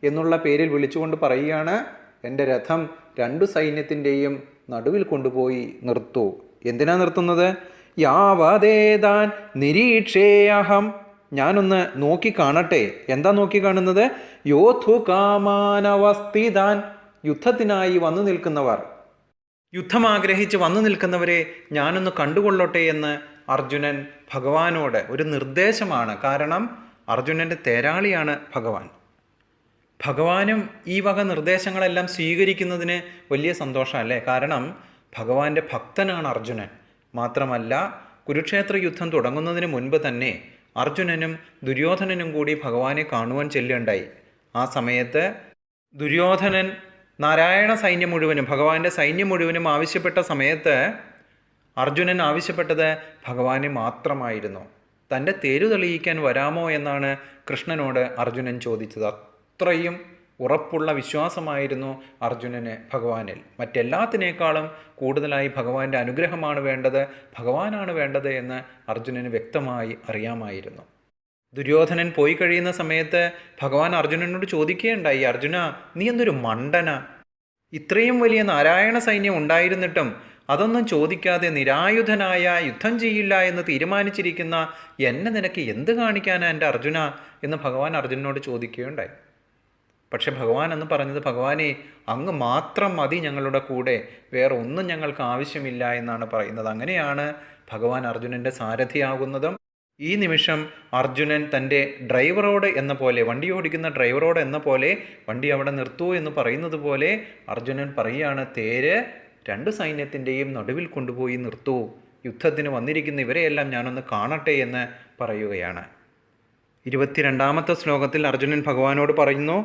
എന്നുള്ള പേരിൽ വിളിച്ചുകൊണ്ട് പറയുകയാണ്, എൻ്റെ രഥം രണ്ടു സൈന്യത്തിൻ്റെയും നടുവിൽ കൊണ്ടുപോയി നിർത്തൂ. എന്തിനാ നിർത്തുന്നത്? യാവദേതാൻ നിരീക്ഷേയഹം, ഞാനൊന്ന് നോക്കി കാണട്ടെ. എന്താ നോക്കി കാണുന്നത്? യോധുകാമാനവസ്ഥിതാൻ, യുദ്ധത്തിനായി വന്നു നിൽക്കുന്നവർ, യുദ്ധം ആഗ്രഹിച്ച് വന്നു നിൽക്കുന്നവരെ ഞാനൊന്ന് കണ്ടുകൊള്ളട്ടെ എന്ന് അർജുനൻ ഭഗവാനോട് ഒരു നിർദ്ദേശമാണ്. കാരണം അർജുനൻ്റെ തേരാളിയാണ് ഭഗവാൻ. ഭഗവാനും ഈ വക നിർദ്ദേശങ്ങളെല്ലാം സ്വീകരിക്കുന്നതിന് വലിയ സന്തോഷമല്ലേ? കാരണം ഭഗവാന്റെ ഭക്തനാണ് അർജുനൻ. മാത്രമല്ല കുരുക്ഷേത്ര യുദ്ധം തുടങ്ങുന്നതിന് മുൻപ് തന്നെ അർജുനനും ദുര്യോധനനും കൂടി ഭഗവാനെ കാണുവാൻ ചെല്ലുകയുണ്ടായി. ആ സമയത്ത് ദുര്യോധനൻ നാരായണ സൈന്യം മുഴുവനും, ഭഗവാന്റെ സൈന്യം മുഴുവനും ആവശ്യപ്പെട്ട സമയത്ത് അർജുനൻ ആവശ്യപ്പെട്ടത് ഭഗവാനെ മാത്രമായിരുന്നു. തൻ്റെ തേരു തെളിയിക്കാൻ വരാമോ എന്നാണ് കൃഷ്ണനോട് അർജുനൻ ചോദിച്ചത്. അത്രയും ഉറപ്പുള്ള വിശ്വാസമായിരുന്നു അർജുനന് ഭഗവാനിൽ. മറ്റെല്ലാത്തിനേക്കാളും കൂടുതലായി ഭഗവാന്റെ അനുഗ്രഹമാണ് വേണ്ടത്, ഭഗവാനാണ് വേണ്ടത് എന്ന് അർജുനന് വ്യക്തമായി അറിയാമായിരുന്നു. ദുര്യോധനൻ പോയി കഴിയുന്ന സമയത്ത് ഭഗവാൻ അർജുനനോട് ചോദിക്കുകയുണ്ടായി, അർജുന, നീ എന്തൊരു മണ്ടന, ഇത്രയും വലിയ നാരായണ സൈന്യം ഉണ്ടായിരുന്നിട്ടും അതൊന്നും ചോദിക്കാതെ നിരായുധനായ യുദ്ധം ചെയ്യില്ല എന്ന് തീരുമാനിച്ചിരിക്കുന്ന എന്നെ നിനക്ക് എന്ത് കാണിക്കാനാ എൻ്റെ അർജുന എന്ന് ഭഗവാൻ അർജുനനോട് ചോദിക്കുകയുണ്ടായി. പക്ഷെ ഭഗവാൻ എന്ന് പറഞ്ഞത്, ഭഗവാനെ, അങ്ങ് മാത്രം മതി ഞങ്ങളുടെ കൂടെ, വേറെ ഒന്നും ഞങ്ങൾക്ക് ആവശ്യമില്ല എന്നാണ് പറയുന്നത്. അങ്ങനെയാണ് ഭഗവാൻ അർജുനൻ്റെ സാരഥിയാകുന്നതും. ഈ നിമിഷം അർജുനൻ തൻ്റെ ഡ്രൈവറോട് എന്ന പോലെ, വണ്ടി ഓടിക്കുന്ന ഡ്രൈവറോട് എന്ന പോലെ, വണ്ടി അവിടെ നിർത്തൂ എന്ന് പറയുന്നത് പോലെ അർജുനൻ പറയുകയാണ്, തേര് രണ്ട് സൈന്യത്തിൻ്റെയും നടുവിൽ കൊണ്ടുപോയി നിർത്തൂ, യുദ്ധത്തിന് വന്നിരിക്കുന്ന ഇവരെയെല്ലാം ഞാനൊന്ന് കാണട്ടെ എന്ന് പറയുകയാണ്. 22-ാമത്തെ ശ്ലോകത്തിൽ അർജുനൻ ഭഗവാനോട് പറയുന്നു,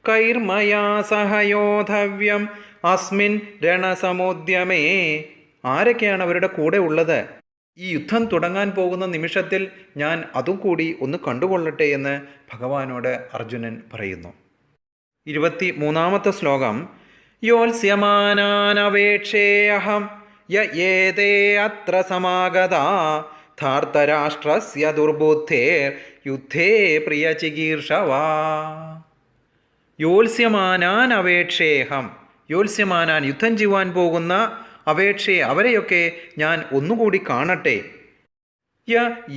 കൈർമയാ സഹയോധവ്യം അസ്മിൻ രണസമുദ്യമേ. ആരൊക്കെയാണ് അവരുടെ കൂടെ ഉള്ളത്? ഈ യുദ്ധം തുടങ്ങാൻ പോകുന്ന നിമിഷത്തിൽ ഞാൻ അതും കൂടി ഒന്ന് കണ്ടുകൊള്ളട്ടെ എന്ന് ഭഗവാനോട് അർജുനൻ പറയുന്നു. 23-ാമത്തെ ശ്ലോകം, യോത്സ്യമാനാനവേക്ഷേയഹം യേതേ അത്ര സമാഗതാ ധാർത്തരാഷ്ട്രസ്യ ദുർബുദ്ധേർ യുദ്ധേ പ്രിയ ചികീർഷവാ. യോത്സ്യമാനാൻ അവേക്ഷേഹം, യോത്സ്യമാനാൻ യുദ്ധം ചെയ്യുവാൻ പോകുന്ന അപേക്ഷയെ അവരെയൊക്കെ ഞാൻ ഒന്നുകൂടി കാണട്ടെ.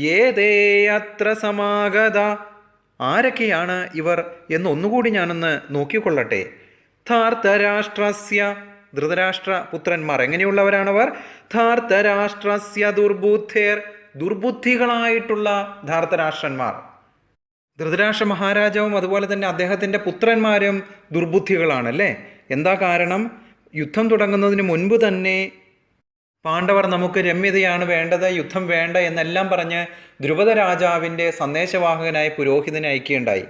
യേതേ അത്ര സമാഗത, ആരൊക്കെയാണ് ഇവർ എന്നൊന്നുകൂടി ഞാനൊന്ന് നോക്കിക്കൊള്ളട്ടെ. ധാർത്തരാഷ്ട്രസ്യ, ധൃതരാഷ്ട്ര പുത്രന്മാർ, എങ്ങനെയുള്ളവരാണവർ? ധാർത്തരാഷ്ട്രസ്യ ദുർബുദ്ധേർ, ദുർബുദ്ധികളായിട്ടുള്ള ധാർത്തരാഷ്ട്രന്മാർ. ധൃതരാഷ്ട്ര മഹാരാജാവും അതുപോലെ തന്നെ അദ്ദേഹത്തിൻ്റെ പുത്രന്മാരും ദുർബുദ്ധികളാണല്ലേ. എന്താ കാരണം? യുദ്ധം തുടങ്ങുന്നതിന് മുൻപ് തന്നെ പാണ്ഡവർ നമുക്ക് രമ്യതയാണ് വേണ്ടത്, യുദ്ധം വേണ്ട എന്നെല്ലാം പറഞ്ഞ് ദ്രുപദ രാജാവിൻ്റെ സന്ദേശവാഹകനായി പുരോഹിതനെ അയക്കുകയുണ്ടായി.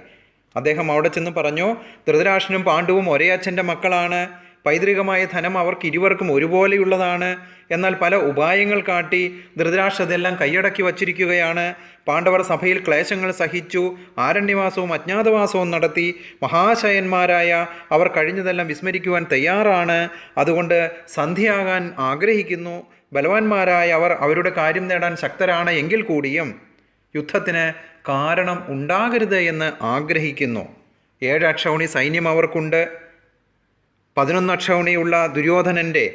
അദ്ദേഹം അവിടെ ചെന്ന് പറഞ്ഞു, ധൃതരാഷ്ട്രനും പാണ്ഡുവും ഒരേ അച്ഛൻ്റെ മക്കളാണ്, പൈതൃകമായ ധനം അവർക്ക് ഇരുവർക്കും ഒരുപോലെയുള്ളതാണ്. എന്നാൽ പല ഉപായങ്ങൾ കാട്ടി ധൃതരാഷ്ട്ര ഇതെല്ലാം കൈയടക്കി വച്ചിരിക്കുകയാണ്. പാണ്ഡവർ സഭയിൽ ക്ലേശങ്ങൾ സഹിച്ചു, ആരണ്യവാസവും അജ്ഞാതവാസവും നടത്തി. മഹാശയന്മാരായ അവർ കഴിഞ്ഞതെല്ലാം വിസ്മരിക്കുവാൻ തയ്യാറാണ്. അതുകൊണ്ട് സന്ധ്യയാകാൻ ആഗ്രഹിക്കുന്നു. ബലവാന്മാരായ അവർ അവരുടെ കാര്യം നേടാൻ ശക്തരാണ് എങ്കിൽ കൂടിയും യുദ്ധത്തിന് കാരണം ഉണ്ടാകരുത് എന്ന് ആഗ്രഹിക്കുന്നു. 7 അക്ഷൗണി സൈന്യം അവർക്കുണ്ട്. 11 അക്ഷൗണിയുള്ള ദുര്യോധനൻ്റെ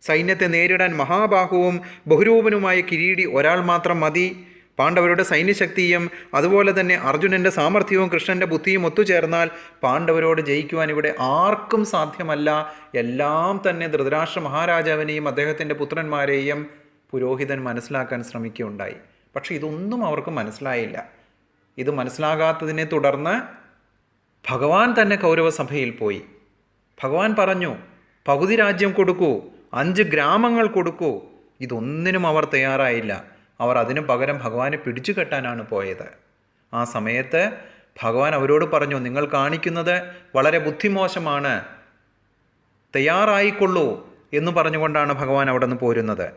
സൈന്യത്തെ നേരിടാൻ മഹാബാഹുവും ബഹുരൂപനുമായ കിരീടി ഒരാൾ മാത്രം മതി. പാണ്ഡവരുടെ സൈന്യശക്തിയും അതുപോലെ തന്നെ അർജുനൻ്റെ സാമർഥ്യവും കൃഷ്ണൻ്റെ ബുദ്ധിയും ഒത്തുചേർന്നാൽ പാണ്ഡവരോട് ജയിക്കുവാൻ ഇവിടെ ആർക്കും സാധ്യമല്ല. എല്ലാം തന്നെ ധൃതരാഷ്ട്ര മഹാരാജാവിനെയും അദ്ദേഹത്തിൻ്റെ പുത്രന്മാരെയും പുരോഹിതൻ മനസ്സിലാക്കാൻ ശ്രമിക്കുകയുണ്ടായി. പക്ഷെ ഇതൊന്നും അവർക്ക് മനസ്സിലായില്ല. ഇത് മനസ്സിലാകാത്തതിനെ തുടർന്ന് ഭഗവാൻ തന്നെ കൗരവസഭയിൽ പോയി. ഭഗവാൻ പറഞ്ഞു, പകുതി രാജ്യം കൊടുക്കൂ, 5 ഗ്രാമങ്ങൾ കൊടുക്കൂ. ഇതൊന്നിനും അവർ തയ്യാറായില്ല. അവർ അതിനു പകരം ഭഗവാനെ പിടിച്ചു കെട്ടാനാണ് പോയത്. ആ സമയത്ത് ഭഗവാൻ അവരോട് പറഞ്ഞു, നിങ്ങൾ കാണിക്കുന്നത് വളരെ ബുദ്ധിമോശമാണ്, തയ്യാറായിക്കൊള്ളൂ എന്ന് പറഞ്ഞുകൊണ്ടാണ് ഭഗവാൻ അവിടെ നിന്ന് പോരുന്നത്.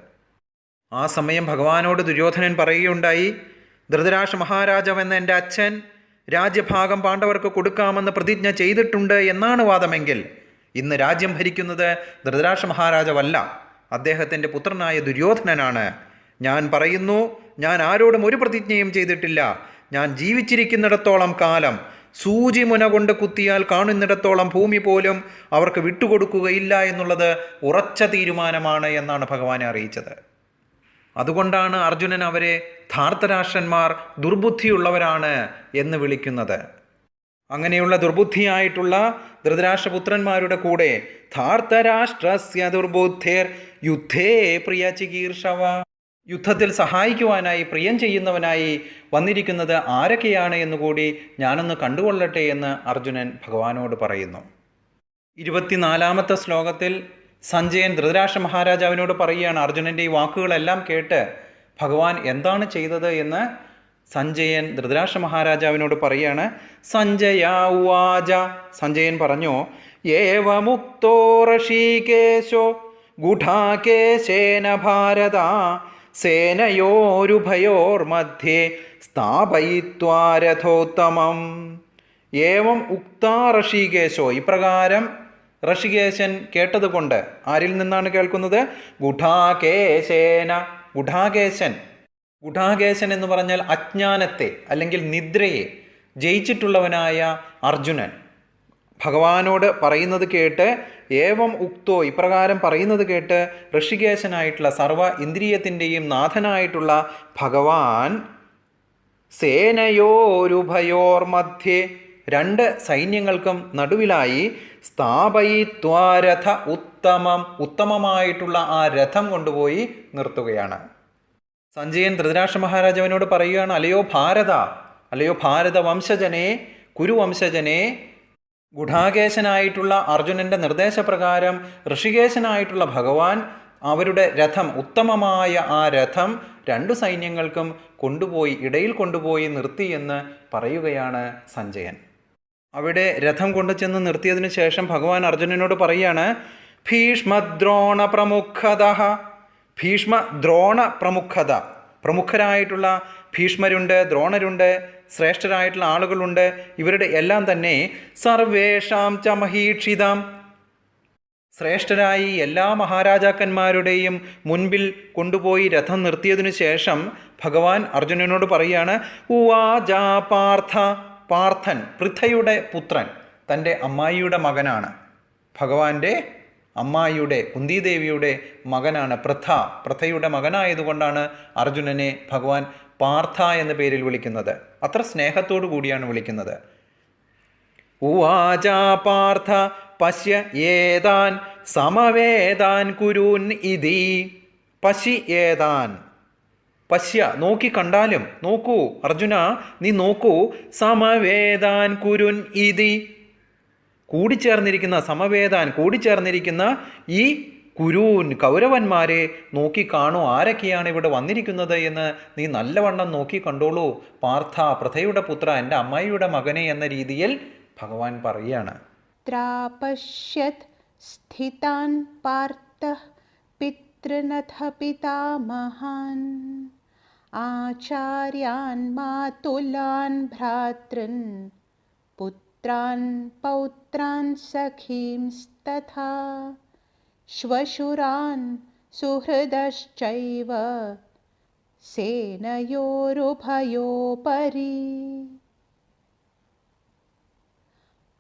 ആ സമയം ഭഗവാനോട് ദുര്യോധനൻ പറയുകയുണ്ടായി, ധൃതരാഷ്ട്ര മഹാരാജാവ് എന്ന എൻ്റെ അച്ഛൻ രാജ്യഭാഗം പാണ്ഡവർക്ക് കൊടുക്കാമെന്ന് പ്രതിജ്ഞ ചെയ്തിട്ടുണ്ട് എന്നാണ് വാദമെങ്കിൽ ഇന്ന് രാജ്യം ഭരിക്കുന്നത് ധൃതരാഷ്ട്ര മഹാരാജാവല്ല, അദ്ദേഹത്തിൻ്റെ പുത്രനായ ദുര്യോധനനാണ്. ഞാൻ പറയുന്നു, ഞാൻ ആരോടും ഒരു പ്രതിജ്ഞയും ചെയ്തിട്ടില്ല. ഞാൻ ജീവിച്ചിരിക്കുന്നിടത്തോളം കാലം, സൂചി മുന കൊണ്ട് കുത്തിയാൽ കാണുന്നിടത്തോളം ഭൂമി പോലും അവർക്ക് വിട്ടുകൊടുക്കുകയില്ല എന്നുള്ളത് ഉറച്ച തീരുമാനമാണ് എന്നാണ് ഭഗവാനെ അറിയിച്ചത്. അതുകൊണ്ടാണ് അർജുനൻ അവരെ ധാർത്തരാഷ്ട്രന്മാർ, ദുർബുദ്ധിയുള്ളവരാണ് എന്ന് വിളിക്കുന്നത്. അങ്ങനെയുള്ള ദുർബുദ്ധിയായിട്ടുള്ള ധൃതരാഷ്ട്രപുത്രന്മാരുടെ കൂടെ ധാർത്തരാഷ്ട്രസ്യ ദുർബുദ്ധേർ യുദ്ധേ പ്രിയ ചികീർഷവ, യുദ്ധത്തിൽ സഹായിക്കുവാനായി പ്രിയം ചെയ്യുന്നവനായി വന്നിരിക്കുന്നത് ആരൊക്കെയാണ് എന്നുകൂടി ഞാനൊന്ന് കണ്ടുകൊള്ളട്ടെ എന്ന് അർജുനൻ ഭഗവാനോട് പറയുന്നു. 24-ാമത്തെ ശ്ലോകത്തിൽ സഞ്ജയൻ ധൃതരാഷ്ട്ര മഹാരാജാവിനോട് പറയുകയാണ്. അർജുനൻ്റെ ഈ വാക്കുകളെല്ലാം കേട്ട് ഭഗവാൻ എന്താണ് ചെയ്തത് എന്ന് സഞ്ജയൻ ധൃതരാഷ്ട്ര മഹാരാജാവിനോട് പറയാണ്. സഞ്ജയ ഉവാച, സഞ്ജയൻ പറഞ്ഞു, ഏവമുക്തോ ഋഷികേശോ ഗുഢാകേശേന ഭാരത സേനയോരുഭയോർമധ്യേ സ്ഥാപയിത്വാ രഥോത്തമം. ഏവം ഉക്താ ഋഷികേശോ, ഇപ്രകാരം ഋഷികേശൻ കേട്ടതുകൊണ്ട്, ആരിൽ നിന്നാണ് കേൾക്കുന്നത്? ഗുഢാകേശേന. ഗുഢാകേശൻ എന്ന് പറഞ്ഞാൽ അജ്ഞാനത്തെ അല്ലെങ്കിൽ നിദ്രയെ ജയിച്ചിട്ടുള്ളവനായ അർജുനൻ ഭഗവാനോട് പറയുന്നത് കേട്ട്, ഏവം ഉക്തോ, ഇപ്രകാരം പറയുന്നത് കേട്ട് ഋഷികേശനായിട്ടുള്ള സർവ ഇന്ദ്രിയത്തിൻ്റെയും നാഥനായിട്ടുള്ള ഭഗവാൻ സേനയോരുഭയോർ മധ്യേ, രണ്ട് സൈന്യങ്ങൾക്കും നടുവിലായി സ്ഥാപയിത്വാരഥ ഉത്തമം, ഉത്തമമായിട്ടുള്ള ആ രഥം കൊണ്ടുപോയി നിർത്തുകയാണ്. സഞ്ജയൻ ധൃതരാഷ്ട്ര മഹാരാജാവിനോട് പറയുകയാണ്, അല്ലയോ ഭാരത വംശജനെ, കുരുവംശജനെ, ഗുഢാകേശനായിട്ടുള്ള അർജുനൻ്റെ നിർദ്ദേശപ്രകാരം ഋഷികേശനായിട്ടുള്ള ഭഗവാൻ അവരുടെ രഥം, ഉത്തമമായ ആ രഥം രണ്ടു സൈന്യങ്ങൾക്കും ഇടയിൽ കൊണ്ടുപോയി നിർത്തി എന്ന് പറയുകയാണ് സഞ്ജയൻ. അവിടെ രഥം കൊണ്ടു ചെന്ന് നിർത്തിയതിനു ശേഷം ഭഗവാൻ അർജുനനോട് പറയുകയാണ്, ഭീഷ്മദ്രോണ പ്രമുഖത, പ്രമുഖരായിട്ടുള്ള ഭീഷ്മരുണ്ട്, ദ്രോണരുണ്ട്, ശ്രേഷ്ഠരായിട്ടുള്ള ആളുകളുണ്ട്. ഇവരുടെ എല്ലാം തന്നെ സർവേഷാം ച മഹീക്ഷിതം, ശ്രേഷ്ഠരായി എല്ലാ മഹാരാജാക്കന്മാരുടെയും മുൻപിൽ കൊണ്ടുപോയി രഥം നിർത്തിയതിനു ശേഷം ഭഗവാൻ അർജുനനോട് പറയുകയാണ്, ഉവാചാ പാർത്ഥൻ, പൃഥയുടെ പുത്രൻ, തൻ്റെ അമ്മായിയുടെ മകനാണ്. ഭഗവാന്റെ അമ്മായിയുടെ, കുന്തിദേവിയുടെ മകനാണ് പൃഥയുടെ മകനായതുകൊണ്ടാണ് അർജുനനെ ഭഗവാൻ പാർത്ഥ എന്ന പേരിൽ വിളിക്കുന്നത്. അത്ര സ്നേഹത്തോടു കൂടിയാണ് വിളിക്കുന്നത്. ഉവാച പാർത്ഥ പശ്യ ഏതാൻ സമവേദാൻ കുരുൻ ഇതി. പശ്യ, നോക്കിക്കണ്ടാലും, നോക്കൂ അർജുന, നീ നോക്കൂ, സമവേദാൻ കുരുൻ ഇതി, കൂടിച്ചേർന്നിരിക്കുന്ന ഈ കുരൂൻ കൗരവന്മാരെ നോക്കിക്കാണൂ. ആരൊക്കെയാണ് ഇവിടെ വന്നിരിക്കുന്നത് എന്ന് നീ നല്ലവണ്ണം നോക്കിക്കണ്ടോളൂ. പാർത്ഥ, പൃഥയുടെ പുത്ര, എൻ്റെ അമ്മായിയുടെ മകനെ എന്ന രീതിയിൽ ഭഗവാൻ പറയുകയാണ്. ത്രാപശ്യത് സ്ഥിതാൻ പാർത്ഥഃ പിതൃനഥ പിതാമഹാൻ ആചാര്യാൻ മാതുലാൻ ഭ്രാതൃൻ പുത്രാൻ പൗത്രാൻ സഖീംസ്തഥാ ശ്വശുരാൻ സുഹൃദശ്ചൈവ സേനയോരുഭയോപരി.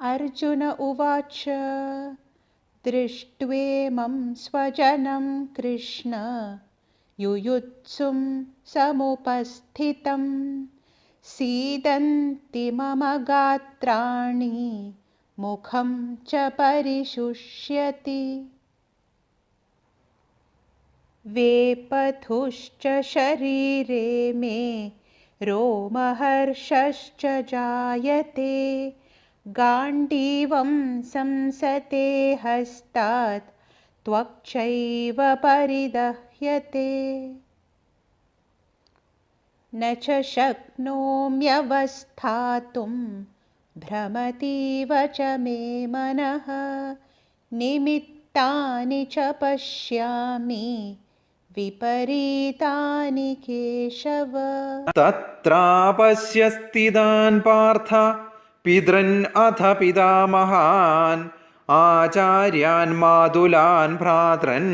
അർജുന ഉവാച ദൃഷ്ട്വേമം സ്വജനം കൃഷ്ണ യുയുത്സും സമുപസ്ഥിതം സീദന്തി മമ ഗാത്രാണി മുഖം ച പരിശുഷ്യതി. വേപഥുശ്ച ശരീരേ മേ രോമഹർഷശ്ച ജായത്തെ ഗാണ്ഡീവം സംസത്തെ ഹസ്താത് ത്വക്ചൈവ പരിദഹ്യത്തെ. ന ച ശക്നോമ്യവസ്ഥാതും ഭ്രമതീവ ച മേ മനഃ നിമിത്താനി ച പശ്യാമി വിപരീതാനി കേശവ. തത്രാപശ്യ സ്ഥിതാൻ പാർത്ഥ പിതൃൻ അഥ പിതാമഹാൻ ആചാര്യാൻ മാതുലാൻ ഭ്രാതൃൻ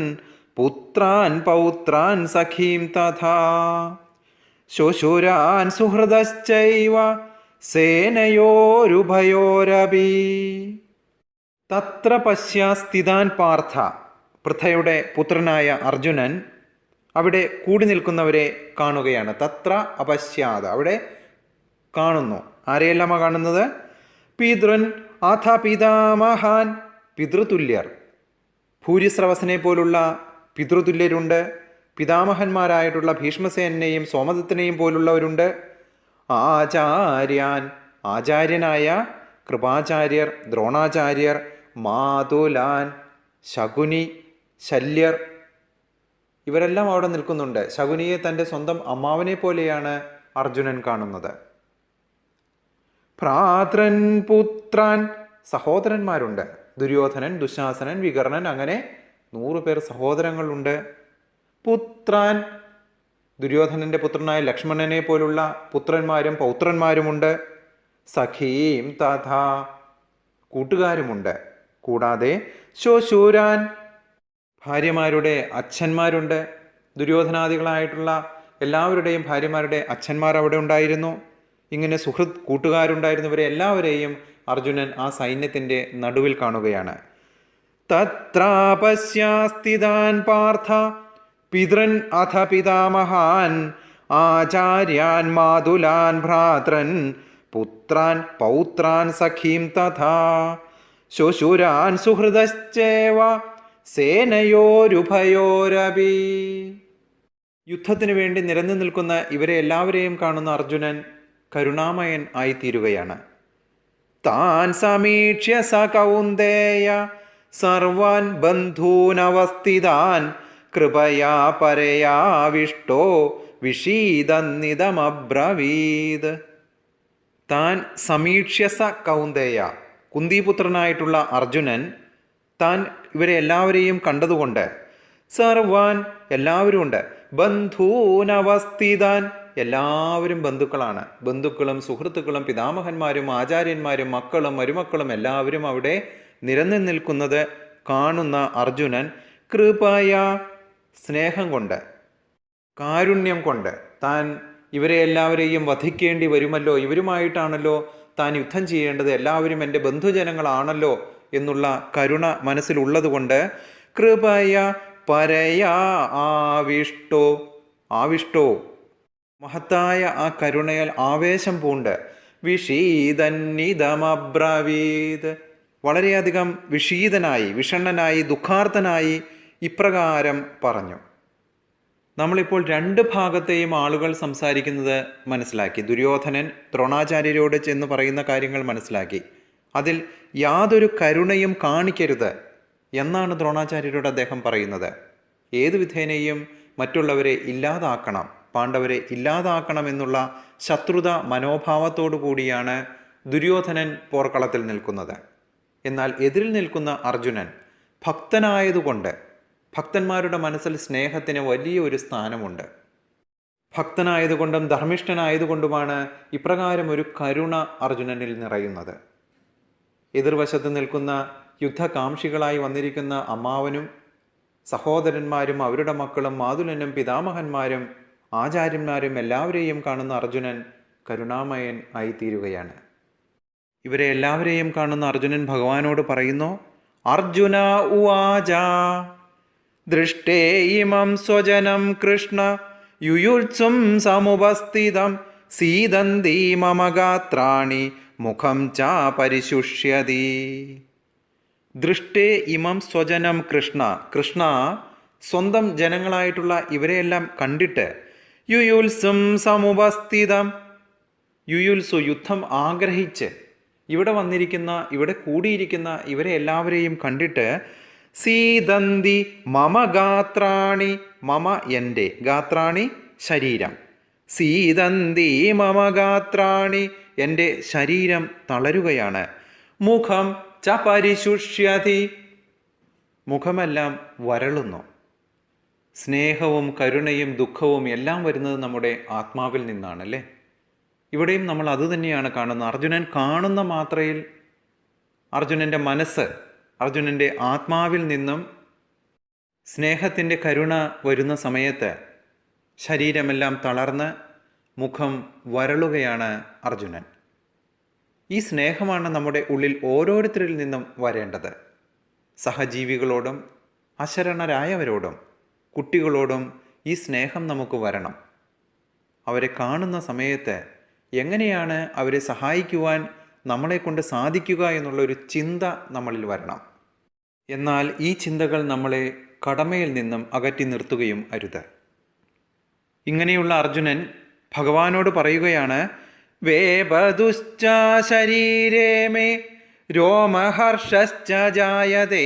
പുത്രാൻ പൗത്രാൻ സഖീം തഥാ ശ്വശുരാൻ സുഹൃദശ്ചൈവ സേനയോരുഭയോരപി. തത്ര പശ്യ സ്ഥിതാൻ പാർത്ഥ, പൃഥയുടെ പുത്രനായ അർജുനൻ അവിടെ കൂടി നിൽക്കുന്നവരെ കാണുകയാണ്. തത്ര അപശ്യാത, അവിടെ കാണുന്നു. ആരെയെല്ലാമാണ് കാണുന്നത്? പിതൃൻ അഥ പിതാമഹാൻ, പിതൃതുല്യർ, ഭൂരിശ്രവസനെ പോലുള്ള പിതൃതുല്യരുണ്ട്. പിതാമഹന്മാരായിട്ടുള്ള ഭീഷ്മസേനെയും സോമദത്തനെയും പോലുള്ളവരുണ്ട്. ആചാര്യാൻ, ആചാര്യനായ കൃപാചാര്യർ, ദ്രോണാചാര്യർ, മാതുലാൻ, ശകുനി, ശല്യർ ഇവരെല്ലാം അവിടെ നിൽക്കുന്നുണ്ട്. ശകുനിയെ തൻ്റെ സ്വന്തം അമ്മാവനെ പോലെയാണ് അർജുനൻ കാണുന്നത്. ഭ്രാതൃൻ പുത്രാൻ, സഹോദരന്മാരുണ്ട്. ദുര്യോധനൻ, ദുശാസനൻ, വികർണൻ, അങ്ങനെ 100 പേർ സഹോദരങ്ങളുണ്ട്. പുത്രാൻ, ദുര്യോധനൻ്റെ പുത്രനായ ലക്ഷ്മണനെ പോലുള്ള പുത്രന്മാരും പൗത്രന്മാരുമുണ്ട്. സഖീം തഥാ, കൂട്ടുകാരുമുണ്ട്. കൂടാതെ ശ്വശൂരാൻ, ഭാര്യമാരുടെ അച്ഛന്മാരുണ്ട്. ദുര്യോധനാദികളായിട്ടുള്ള എല്ലാവരുടെയും ഭാര്യമാരുടെ അച്ഛന്മാർ അവിടെ ഉണ്ടായിരുന്നു. ഇങ്ങനെ സുഹൃത്ത് കൂട്ടുകാരുണ്ടായിരുന്നവരെ എല്ലാവരെയും അർജുനൻ ആ സൈന്യത്തിൻ്റെ നടുവിൽ കാണുകയാണ്. തത്രാപശ്യാസ്തിതാൻ പാർത്ഥ പിതൃൻ അഥ പിതാമഹാൻ ആചാര്യാൻ മാതുലാൻ ഭ്രാതൃൻ പുത്രാൻ പൗത്രാൻ സഖീം തഥാ ശ്വശുരാൻ സുഹൃദശ്ചേവ സേനയോരുഭയോരപി. യുദ്ധത്തിനു വേണ്ടി നിരന്നു നിൽക്കുന്ന ഇവരെ എല്ലാവരെയും കാണുന്ന അർജുനൻ കരുണാമയൻ ആയിത്തീരുകയാണ്. താൻ സമീക്ഷ്യ സ കൗന്ദേയ സർവാൻ ബന്ധൂനവസ്ഥിതാൻ കൃപയാ പരയാവിഷ്ടോ വിഷീദന്നിതമബ്രവീത്. താൻ സമീക്ഷ്യ സ കൗന്ദേയ, കുന്തിപുത്രനായിട്ടുള്ള അർജുനൻ താൻ ഇവരെ എല്ലാവരെയും കണ്ടതുകൊണ്ട് സർവാൻ, എല്ലാവരും ഉണ്ട്, ബന്ധൂനവസ്ഥിതാൻ, എല്ലാവരും ബന്ധുക്കളാണ്. ബന്ധുക്കളും സുഹൃത്തുക്കളും പിതാമഹന്മാരും ആചാര്യന്മാരും മക്കളും മരുമക്കളും എല്ലാവരും അവിടെ നിരന്നു നിൽക്കുന്നത് കാണുന്ന അർജുനൻ കൃപയ, സ്നേഹം കൊണ്ട്, കാരുണ്യം കൊണ്ട്, താൻ ഇവരെ എല്ലാവരെയും വധിക്കേണ്ടി വരുമല്ലോ, ഇവരുമായിട്ടാണല്ലോ താൻ യുദ്ധം ചെയ്യേണ്ടത്, എല്ലാവരും എൻ്റെ ബന്ധുജനങ്ങളാണല്ലോ എന്നുള്ള കരുണ മനസ്സിലുള്ളതുകൊണ്ട് കൃപയ പരയാ ആവിഷ്ടോ, ആവിഷ്ടോ മഹത്തായ ആ കരുണയാൽ ആവേശം പൂണ്ട് വിഷീദന്നിതമബ്രവീത്, വളരെയധികം വിഷീദനായി, വിഷണ്ണനായി, ദുഃഖാർത്തനായി ഇപ്രകാരം പറഞ്ഞു. നമ്മളിപ്പോൾ 2 ഭാഗത്തെയും ആളുകൾ സംസാരിക്കുന്നത് മനസ്സിലാക്കി. ദുര്യോധനൻ ദ്രോണാചാര്യരോട് ചെന്ന് പറയുന്ന കാര്യങ്ങൾ മനസ്സിലാക്കി. അതിൽ യാതൊരു കരുണയും കാണിക്കരുത് എന്നാണ് ദ്രോണാചാര്യരോട് അദ്ദേഹം പറയുന്നത്. ഏതു വിധേനയും മറ്റുള്ളവരെ ഇല്ലാതാക്കണം, പാണ്ഡവരെ ഇല്ലാതാക്കണം എന്നുള്ള ശത്രുത മനോഭാവത്തോടു കൂടിയാണ് ദുര്യോധനൻ പോർക്കളത്തിൽ നിൽക്കുന്നത്. എന്നാൽ എതിരിൽ നിൽക്കുന്ന അർജുനൻ ഭക്തനായതുകൊണ്ട്, ഭക്തന്മാരുടെ മനസ്സിൽ സ്നേഹത്തിന് വലിയൊരു സ്ഥാനമുണ്ട്. ഭക്തനായതുകൊണ്ടും ധർമ്മിഷ്ഠനായതുകൊണ്ടുമാണ് ഇപ്രകാരം ഒരു കരുണ അർജുനനിൽ നിറയുന്നത്. എതിർവശത്ത് നിൽക്കുന്ന യുദ്ധകാംക്ഷികളായി വന്നിരിക്കുന്ന അമ്മാവനും സഹോദരന്മാരും അവരുടെ മക്കളും മാതുലനും പിതാമഹന്മാരും ആചാര്യന്മാരും എല്ലാവരെയും കാണുന്ന അർജുനൻ കരുണാമയൻ ആയിത്തീരുകയാണ്. ഇവരെ എല്ലാവരെയും കാണുന്ന അർജുനൻ ഭഗവാനോട് പറയുന്നു, അർജുന ഉവാച ദൃഷ്ടേ ഇമം സ്വജനം കൃഷ്ണ യുയുത്സും സമുപസ്ഥിതം സീദന്തി മമ ഗാത്രാണി മുഖം ച പരിശുഷ്യതി. ദൃഷ്ടേ ഇമം സ്വജനം കൃഷ്ണ, കൃഷ്ണ സ്വന്തം ജനങ്ങളായിട്ടുള്ള ഇവരെയെല്ലാം കണ്ടിട്ട് യുയുത്സും സമുപസ്ഥിതം, യുയുത്സു യുദ്ധം ആഗ്രഹിച്ച് ഇവിടെ വന്നിരിക്കുന്ന, ഇവിടെ കൂടിയിരിക്കുന്ന ഇവരെ എല്ലാവരെയും കണ്ടിട്ട് സീദന്തി മമ ഗാത്രാണി, മമ എൻ്റെ, ഗാത്രാണി ശരീരം, സീദന്തി മമ ഗാത്രാണി എൻ്റെ ശരീരം തളരുകയാണ്, മുഖം ച പരിശുഷ്യതി മുഖമെല്ലാം വരളുന്നു. സ്നേഹവും കരുണയും ദുഃഖവും എല്ലാം വരുന്നത് നമ്മുടെ ആത്മാവിൽ നിന്നാണല്ലേ. ഇവിടെയും നമ്മൾ അതുതന്നെയാണ് കാണുന്നത്. അർജുനൻ കാണുന്ന മാത്രയിൽ അർജുനൻ്റെ മനസ്സ്, അർജുനൻ്റെ ആത്മാവിൽ നിന്നും സ്നേഹത്തിൻ്റെ കരുണ വരുന്ന സമയത്ത് ശരീരമെല്ലാം തളർന്ന് മുഖം വരളുകയാണ് അർജുനൻ. ഈ സ്നേഹമാണ് നമ്മുടെ ഉള്ളിൽ ഓരോരുത്തരിൽ നിന്നും വരേണ്ടത്. സഹജീവികളോടും അശരണരായവരോടും കുട്ടികളോടും ഈ സ്നേഹം നമുക്ക് വരണം. അവരെ കാണുന്ന സമയത്ത് എങ്ങനെയാണ് അവരെ സഹായിക്കുവാൻ നമ്മളെക്കൊണ്ട് സാധിക്കുക എന്നുള്ളൊരു ചിന്ത നമ്മളിൽ വരണം. എന്നാൽ ഈ ചിന്തകൾ നമ്മളെ കടമയിൽ നിന്നും അകറ്റി നിർത്തുകയും അരുത്. ഇങ്ങനെയുള്ള അർജുനൻ ഭഗവാനോട് പറയുകയാണ്, വേപദുശ്ച ശരീരേ മേ രോമഹർഷശ്ച ജായതേ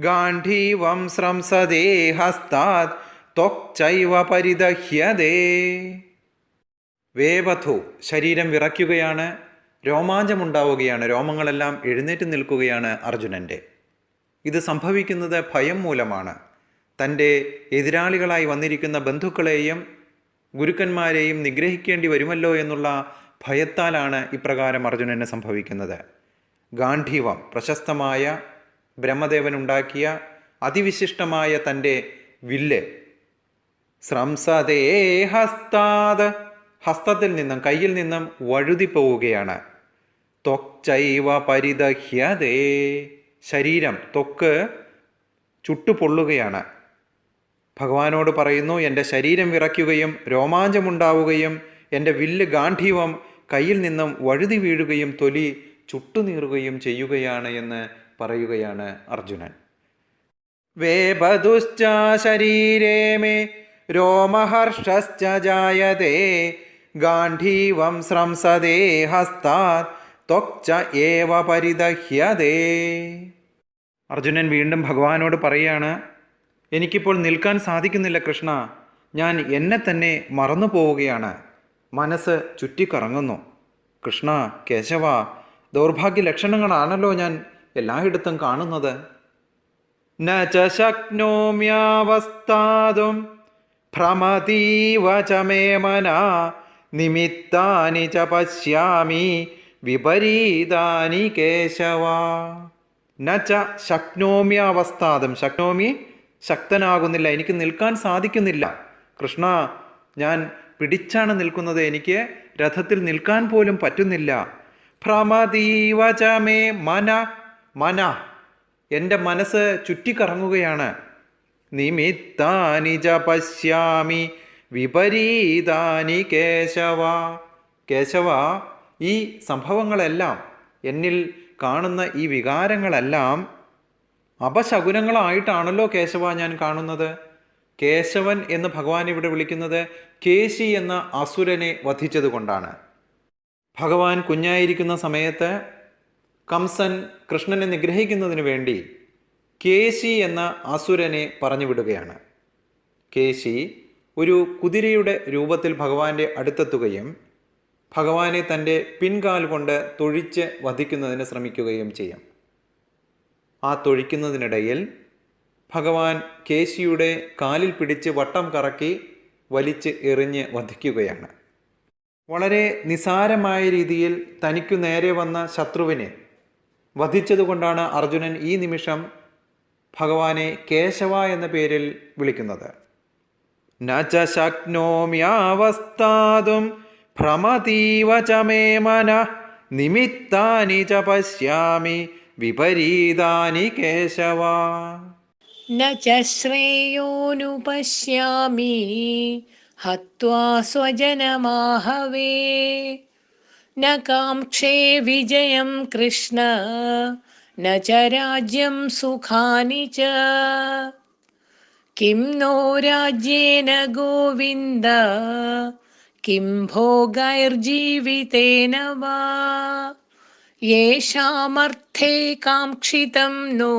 ഗാന്ധീവം സ്രംസദേ ഹസ്താത് ത്വക് ചൈവ പരിദഹ്യതേ. വേപഥു ശരീരം വിറയ്ക്കുകയാണ്, രോമാഞ്ചമുണ്ടാവുകയാണ്, രോമങ്ങളെല്ലാം എഴുന്നേറ്റ് നിൽക്കുകയാണ് അർജുനൻ്റെ. ഇത് സംഭവിക്കുന്നത് ഭയം മൂലമാണ്. തൻ്റെ എതിരാളികളായി വന്നിരിക്കുന്ന ബന്ധുക്കളെയും ഗുരുക്കന്മാരെയും നിഗ്രഹിക്കേണ്ടി വരുമല്ലോ എന്നുള്ള ഭയത്താലാണ് ഇപ്രകാരം അർജുനന് സംഭവിക്കുന്നത്. ഗാന്ധീവം, പ്രശസ്തമായ ബ്രഹ്മദേവനുണ്ടാക്കിയ അതിവിശിഷ്ടമായ തൻ്റെ വില്ല് സ്രംസതേ ഹസ്താത്, ഹസ്തത്തിൽ നിന്നും കയ്യിൽ നിന്നും വഴുതിപ്പോവുകയാണ്. ത്വക് ചൈവ പരിദഹ്യതേ, ശരീരം ത്വക്ക് ചുട്ടുപൊള്ളുകയാണ്. ഭഗവാനോട് പറയുന്നു, എൻ്റെ ശരീരം വിറയ്ക്കുകയും രോമാഞ്ചമുണ്ടാവുകയും എൻ്റെ വില്ല് ഗാന്ധീവം കയ്യിൽ നിന്നും വഴുതി വീഴുകയും തൊലി ചുട്ടുനീറുകയും ചെയ്യുകയാണ് എന്ന് പറയുകയാണ് അർജുനൻ. വേപതുശ്ച ശരീരേ മേ രോമഹർഷശ്ച ജായതേ ഗാന്ധീവം സ്രംസതേ ഹസ്താത് ത്വക് ച ഏവ പരിദഹ്യതേ. അർജുനൻ വീണ്ടും ഭഗവാനോട് പറയാണ്, എനിക്കിപ്പോൾ നിൽക്കാൻ സാധിക്കുന്നില്ല കൃഷ്ണ, ഞാൻ എന്നെ തന്നെ മറന്നു പോവുകയാണ്, മനസ്സ് ചുറ്റിക്കറങ്ങുന്നു. കൃഷ്ണ, കേശവ, ദൗർഭാഗ്യ ലക്ഷണങ്ങളാണല്ലോ ഞാൻ എല്ലായിടത്തും കാണുന്നത്. ന ച ശക്നോമ്യവസ്ഥാതും ഭ്രമതീവ ച മേ മനഃ നിമിത്താനി ച പശ്യാമി വിപരീതാനി കേശവ. ന ച ശക്നോമ്യവസ്ഥാതും, ശക്നോമി ശക്തനാകുന്നില്ല, എനിക്ക് നിൽക്കാൻ സാധിക്കുന്നില്ല. കൃഷ്ണ, ഞാൻ പിടിച്ചാണ് നിൽക്കുന്നത്, എനിക്ക് രഥത്തിൽ നിൽക്കാൻ പോലും പറ്റുന്നില്ല. ഭ്രമതീവ ച മേ മന, എൻ്റെ മനസ്സ് ചുറ്റിക്കറങ്ങുകയാണ്. നിമിത്താനി ച പശ്യാമി വിപരീതാനി കേശവ. കേശവ, ഈ സംഭവങ്ങളെല്ലാം, എന്നിൽ കാണുന്ന ഈ വികാരങ്ങളെല്ലാം അപശകുനങ്ങളായിട്ടാണല്ലോ കേശവ ഞാൻ കാണുന്നത്. കേശവൻ എന്ന് ഭഗവാൻ ഇവിടെ വിളിക്കുന്നത് കേശി എന്ന അസുരനെ വധിച്ചതുകൊണ്ടാണ്. ഭഗവാൻ കുഞ്ഞായിരിക്കുന്ന സമയത്ത് കംസൻ കൃഷ്ണനെ നിഗ്രഹിക്കുന്നതിന് വേണ്ടി കേശി എന്ന അസുരനെ പറഞ്ഞു വിടുകയാണ്. കേശി ഒരു കുതിരയുടെ രൂപത്തിൽ ഭഗവാന്റെ അടുത്തെത്തുകയും ഭഗവാനെ തൻ്റെ പിൻകാൽ കൊണ്ട് തൊഴിച്ച് വധിക്കുന്നതിന് ശ്രമിക്കുകയും ചെയ്യും. ആ തൊഴിക്കുന്നതിനിടയിൽ ഭഗവാൻ കേശിയുടെ കാലിൽ പിടിച്ച് വട്ടം കറക്കി വലിച്ച് എറിഞ്ഞ് വധിക്കുകയാണ്. വളരെ നിസാരമായ രീതിയിൽ തനിക്കു നേരെ വന്ന ശത്രുവിനെ വധിച്ചതുകൊണ്ടാണ് അർജുനൻ ഈ നിമിഷം ഭഗവാനെ കേശവ എന്ന പേരിൽ വിളിക്കുന്നത്. ന ച ശക്നോമ്യവസ്ഥാതും ഭ്രമതീവ ച മേ മനഃ നിമിത്താനി ച പശ്യാമി വിപരീതാനി കേശവ. ന ച ശ്രേയോനുപശ്യാമി ഹത്വാ സ്വജനമാഹവേ ന കാംക്ഷേ വിജയം കൃഷ്ണ ന ച രാജ്യം സുഖാനി ച. കിം നോ രാജ്യേന ഗോവിന്ദ കിം ഭോഗൈർജീവിതേന വാ യേഷാമർത്ഥേ കാംക്ഷിതം നോ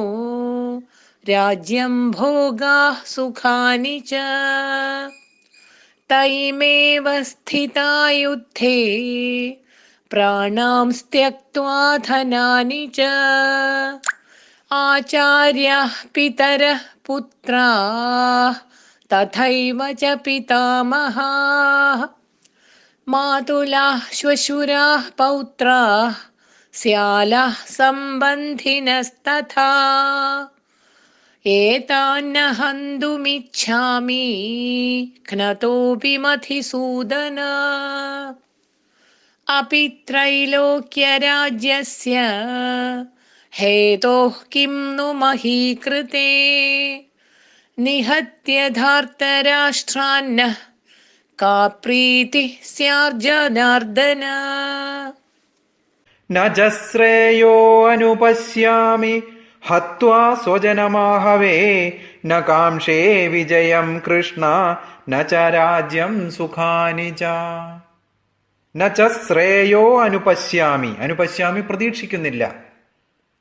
രാജ്യം ഭോഗാഃ സുഖാനി ച. തൈമേവ സ്ഥിതാ യുദ്ധേ പ്രാണാം ത്യക്ത്വാ ധനാനി ച. ആചാര്യാഃ പിതരഃ പുത്രാഃ തഥൈവ ച പിതാമഹാഃ മാതുലാഃ ശ്വശുരാഃ പൗത്രാഃ സ്യാലഃ സംബന്ധിനസ്തഥാ. ഏതാന്ന ഹന്തുമിച്ഛാമി ഘ്നതോപി മധുസൂദന. അപി ത്രൈലോക്യരാജ്യസ്യ ഹേതോഃ കിം नु മഹീ കൃതേ നിഹത്യ ധാർത്തരാഷ്ട്രാന്നഃ കാ പ്രീതിഃ സ്യാർജനാർദ്ദന. ന ച ശ്രേയോ അനുപശ്യാമി ഹത്വാ സ്വജനമാഹവേ ന കാംക്ഷേ വിജയം കൃഷ്ണ ന ച രാജ്യം സുഖാനി ച. ന ച ശ്രേയോ അനുപശ്യാമി, അനുപശ്യാമി പ്രതീക്ഷിക്കുന്നില്ല.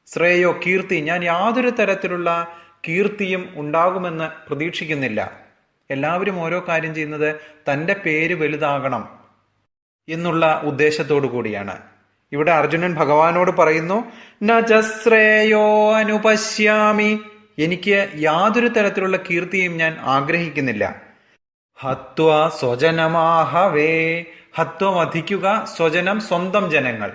ശ്രേയോ കീർത്തി, ഞാൻ യാതൊരു തരത്തിലുള്ള കീർത്തിയും ഉണ്ടാകുമെന്ന് പ്രതീക്ഷിക്കുന്നില്ല. എല്ലാവരും ഓരോ കാര്യം ചെയ്യുന്നത് തൻ്റെ പേര് വലുതാകണം എന്നുള്ള ഉദ്ദേശത്തോടു കൂടിയാണ്. ഇവിടെ അർജുനൻ ഭഗവാനോട് പറയുന്നു, നജശ്രേയോ അനുപശ്യാമി, എനിക്ക് യാതൊരു തരത്തിലുള്ള കീർത്തിയും ഞാൻ ആഗ്രഹിക്കുന്നില്ല. ഹത്വ സ്വജനമാഹവേ, ഹത്വ വധിക്കുക, സ്വജനം സ്വന്തം ജനങ്ങൾ,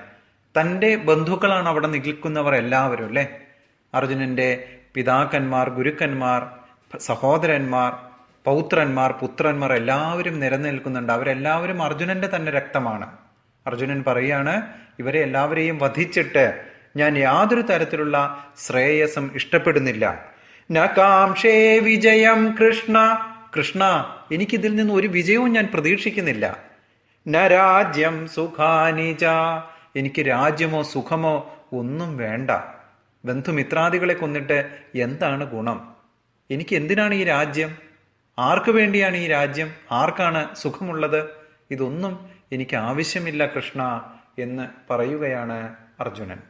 തൻ്റെ ബന്ധുക്കളാണ് അവിടെ നിൽക്കുന്നവർ എല്ലാവരും അല്ലേ. അർജുനന്റെ പിതാക്കന്മാർ, ഗുരുക്കന്മാർ, സഹോദരന്മാർ, പൗത്രന്മാർ, പുത്രന്മാർ എല്ലാവരും നിലനിൽക്കുന്നുണ്ട്. അവരെല്ലാവരും അർജുനന്റെ തന്നെ രക്തമാണ്. അർജുനൻ പറയാണ്, ഇവരെ എല്ലാവരെയും വധിച്ചിട്ട് ഞാൻ യാതൊരു തരത്തിലുള്ള ശ്രേയസ്സും ഇഷ്ടപ്പെടുന്നില്ല. നകാംക്ഷേ വിജയം കൃഷ്ണ, കൃഷ്ണ എനിക്കിതിൽ നിന്ന് ഒരു വിജയവും ഞാൻ പ്രതീക്ഷിക്കുന്നില്ല. നരാജ്യം സുഖാനിജ, എനിക്ക് രാജ്യമോ സുഖമോ ഒന്നും വേണ്ട. ബന്ധുമിത്രാദികളെ കൊന്നിട്ട് എന്താണ് ഗുണം? എനിക്ക് എന്തിനാണ് ഈ രാജ്യം? ആർക്കു വേണ്ടിയാണ് ഈ രാജ്യം? ആർക്കാണ് സുഖമുള്ളത്? ഇതൊന്നും എനിക്ക് ആവശ്യമില്ല കൃഷ്ണ എന്ന് പറയുകയാണ് അർജുനൻ.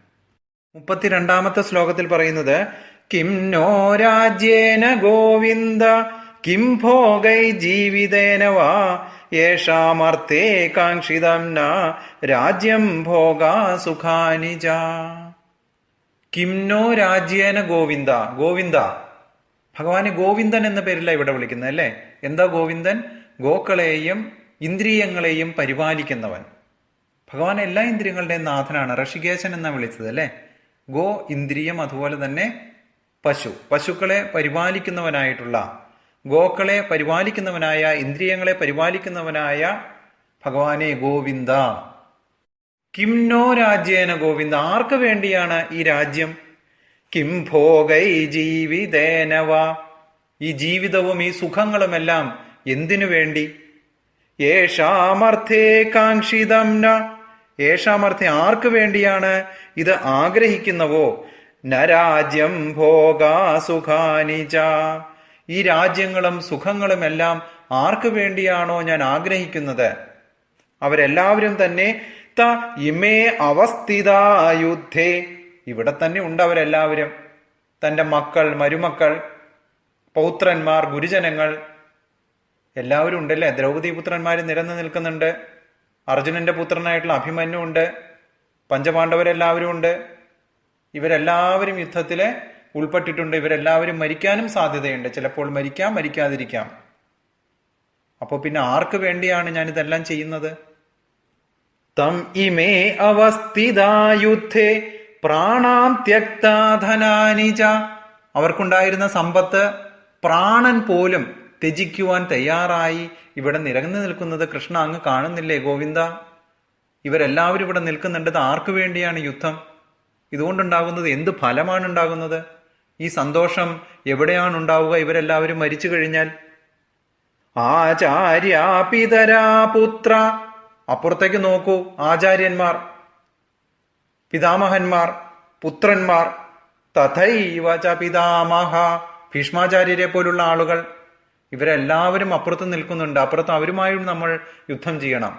32-ാമത്തെ ശ്ലോകത്തിൽ പറയുന്നത്, കിം നോ രാജ്യേന ഗോവിന്ദ കിം ഭോഗൈ ജീവിതേന വാ യേഷാമർത്ഥേ കാംക്ഷിതം ന രാജ്യം ഭോഗാ സുഖാനി ച. കിം നോ രാജ്യേന ഗോവിന്ദ, ഗോവിന്ദ, ഭഗവാനെ ഗോവിന്ദൻ എന്ന പേരില്ല ഇവിടെ വിളിക്കുന്നത് അല്ലേ. എന്താ ഗോവിന്ദൻ? ഗോക്കളെയും ഇന്ദ്രിയങ്ങളെയും പരിപാലിക്കുന്നവൻ. ഭഗവാൻ എല്ലാ ഇന്ദ്രിയങ്ങളുടെയും നാഥനാണ്. ഋഷികേശൻ എന്നാ വിളിച്ചത് അല്ലേ. ഗോ ഇന്ദ്രിയം, അതുപോലെ തന്നെ പശു, പശുക്കളെ പരിപാലിക്കുന്നവനായിട്ടുള്ള, ഗോക്കളെ പരിപാലിക്കുന്നവനായ, ഇന്ദ്രിയങ്ങളെ പരിപാലിക്കുന്നവനായ ഭഗവാനെ ഗോവിന്ദ. കിം നോ രാജ്യേന ഗോവിന്ദ, ആർക്ക് വേണ്ടിയാണ് ഈ രാജ്യം? കിം ഭോഗൈ ജീവിതേനവ, ഈ ജീവിതവും ഈ സുഖങ്ങളുമെല്ലാം എന്തിനു വേണ്ടി? യേഷാമർത്ഥേ കാംക്ഷിതം ന, യേഷാമർത്ഥേ ആർക്ക് വേണ്ടിയാണ് ഇത് ആഗ്രഹിക്കുന്നവോ? നരാജ്യം ഭോഗാ സുഖാനി ച, ഈ രാജ്യങ്ങളും സുഖങ്ങളുമെല്ലാം ആർക്ക് വേണ്ടിയാണോ ഞാൻ ആഗ്രഹിക്കുന്നത് അവരെല്ലാവരും തന്നെ ത ഇമേ അവസ്ഥിതാ യുദ്ധേ, ഇവിടെ തന്നെ ഉണ്ട് അവരെല്ലാവരും. തൻ്റെ മക്കൾ, മരുമക്കൾ, പൗത്രന്മാർ, ഗുരുജനങ്ങൾ എല്ലാവരും ഉണ്ടല്ലേ. ദ്രൗപദി പുത്രന്മാർ നിരന്നു നിൽക്കുന്നുണ്ട്. അർജുനന്റെ പുത്രനായിട്ടുള്ള അഭിമന്യു ഉണ്ട്. പഞ്ചപാണ്ഡവരെല്ലാവരും ഉണ്ട്. ഇവരെല്ലാവരും യുദ്ധത്തിൽ ഉൾപ്പെട്ടിട്ടുണ്ട്. ഇവരെല്ലാവരും മരിക്കാനും സാധ്യതയുണ്ട്. ചിലപ്പോൾ മരിക്കാം, മരിക്കാതിരിക്കാം. അപ്പോൾ പിന്നെ ആർക്ക് വേണ്ടിയാണ് ഞാനിതെല്ലാം ചെയ്യുന്നത്? തം ഇമേ അവസ്ഥിതാ യുദ്ധേ പ്രാണാം ത്യക്താ ധനാനി ച, അവർക്കുണ്ടായിരുന്ന സമ്പത്ത്, പ്രാണൻ പോലും ത്യജിക്കുവാൻ തയ്യാറായി ഇവിടെ നിരന്നു നിൽക്കുന്നത് കൃഷ്ണ അങ്ങ് കാണുന്നില്ലേ ഗോവിന്ദ? ഇവരെല്ലാവരും ഇവിടെ നിൽക്കുന്നുണ്ട്. ആർക്കു വേണ്ടിയാണ് യുദ്ധം? ഇതുകൊണ്ടുണ്ടാകുന്നത് എന്ത് ഫലമാണ് ഉണ്ടാകുന്നത്? ഈ സന്തോഷം എവിടെയാണ് ഉണ്ടാവുക ഇവരെല്ലാവരും മരിച്ചു കഴിഞ്ഞാൽ? ആചാര്യാപിതരാ പുത്ര, അപ്പുറത്തേക്ക് നോക്കൂ. ആചാര്യന്മാർ, പിതാമഹന്മാർ, പുത്രന്മാർ, തഥൈവ ച പിതാമഹ, ഭീഷ്മാചാര്യരെ പോലുള്ള ആളുകൾ, ഇവരെല്ലാവരും അപ്പുറത്ത് നിൽക്കുന്നുണ്ട്. അപ്പുറത്ത് അവരുമായും നമ്മൾ യുദ്ധം ചെയ്യണം.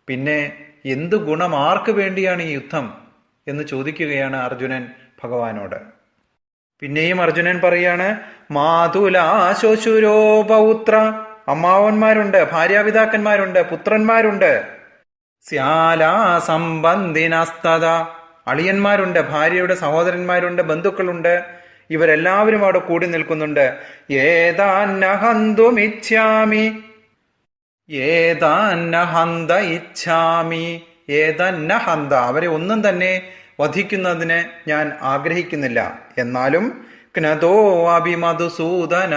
പിന്നെ എന്ത് ഗുണം, ആർക്ക് വേണ്ടിയാണ് ഈ യുദ്ധം എന്ന് ചോദിക്കുകയാണ് അർജുനൻ ഭഗവാനോട്. പിന്നെയും അർജുനൻ പറയാണ്, മാതുലാശോശുരോ പൗത്ര, അമ്മാവന്മാരുണ്ട്, ഭാര്യാപിതാക്കന്മാരുണ്ട്, പുത്രന്മാരുണ്ട്. സ്യാലാ സംബന്ധിനസ്തത, അളിയന്മാരുണ്ട്, ഭാര്യയുടെ സഹോദരന്മാരുണ്ട്, ബന്ധുക്കളുണ്ട്. ഇവരെല്ലാവരും അവിടെ കൂടി നിൽക്കുന്നുണ്ട്. ഏതാന്നഹന്തുമിച്ഛാമി, ഏതാന്നഹന്ത ഇച്ഛാമി, ഏതന്നഹന്ത, അവരെ ഒന്നും തന്നെ വധിക്കുന്നതിന് ഞാൻ ആഗ്രഹിക്കുന്നില്ല. എന്നാലും ക്നതോ അഭിമധുസൂദന,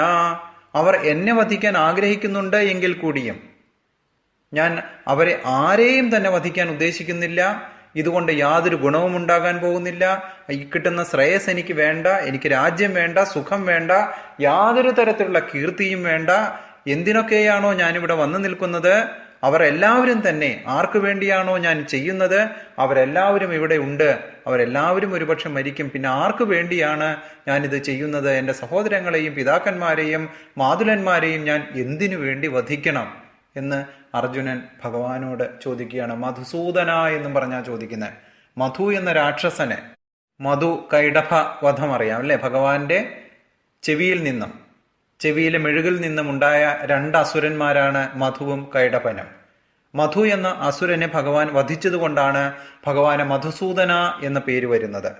അവർ എന്നെ വധിക്കാൻ ആഗ്രഹിക്കുന്നുണ്ട് എങ്കിൽ കൂടിയും ഞാൻ അവരെ ആരെയും തന്നെ വധിക്കാൻ ഉദ്ദേശിക്കുന്നില്ല. ഇതുകൊണ്ട് യാതൊരു ഗുണവും ഉണ്ടാകാൻ പോകുന്നില്ല. ഈ കിട്ടുന്ന ശ്രേയസ് എനിക്ക് വേണ്ട, എനിക്ക് രാജ്യം വേണ്ട, സുഖം വേണ്ട, യാതൊരു തരത്തിലുള്ള കീർത്തിയും വേണ്ട. എന്തിനൊക്കെയാണോ ഞാനിവിടെ വന്നു നിൽക്കുന്നത് അവർ എല്ലാവരും തന്നെ ആർക്കു വേണ്ടിയാണോ ഞാൻ ചെയ്യുന്നത് അവരെല്ലാവരും ഇവിടെ ഉണ്ട്. അവരെല്ലാവരും ഒരുപക്ഷെ മരിക്കും. പിന്നെ ആർക്കു വേണ്ടിയാണ് ഞാനിത് ചെയ്യുന്നത്? എൻ്റെ സഹോദരങ്ങളെയും പിതാക്കന്മാരെയും മാതുലന്മാരെയും ഞാൻ എന്തിനു വേണ്ടി വധിക്കണം എന്ന് അർജുനൻ ഭഗവാനോട് ചോദിക്കുകയാണ്. മധുസൂദന എന്നും പറഞ്ഞാൽ ചോദിക്കുന്നത്. മധു എന്ന രാക്ഷസനെ, മധു കൈടഭ വധം അറിയാം അല്ലെ, ഭഗവാന്റെ ചെവിയിൽ നിന്നും ചെവിയിലെ മെഴുകിൽ നിന്നുമുണ്ടായ 2 അസുരന്മാരാണ് മധുവും കൈടപനും. മധു എന്ന അസുരനെ ഭഗവാൻ വധിച്ചതുകൊണ്ടാണ് ഭഗവാന് മധുസൂദന എന്ന പേര് വരുന്നത്.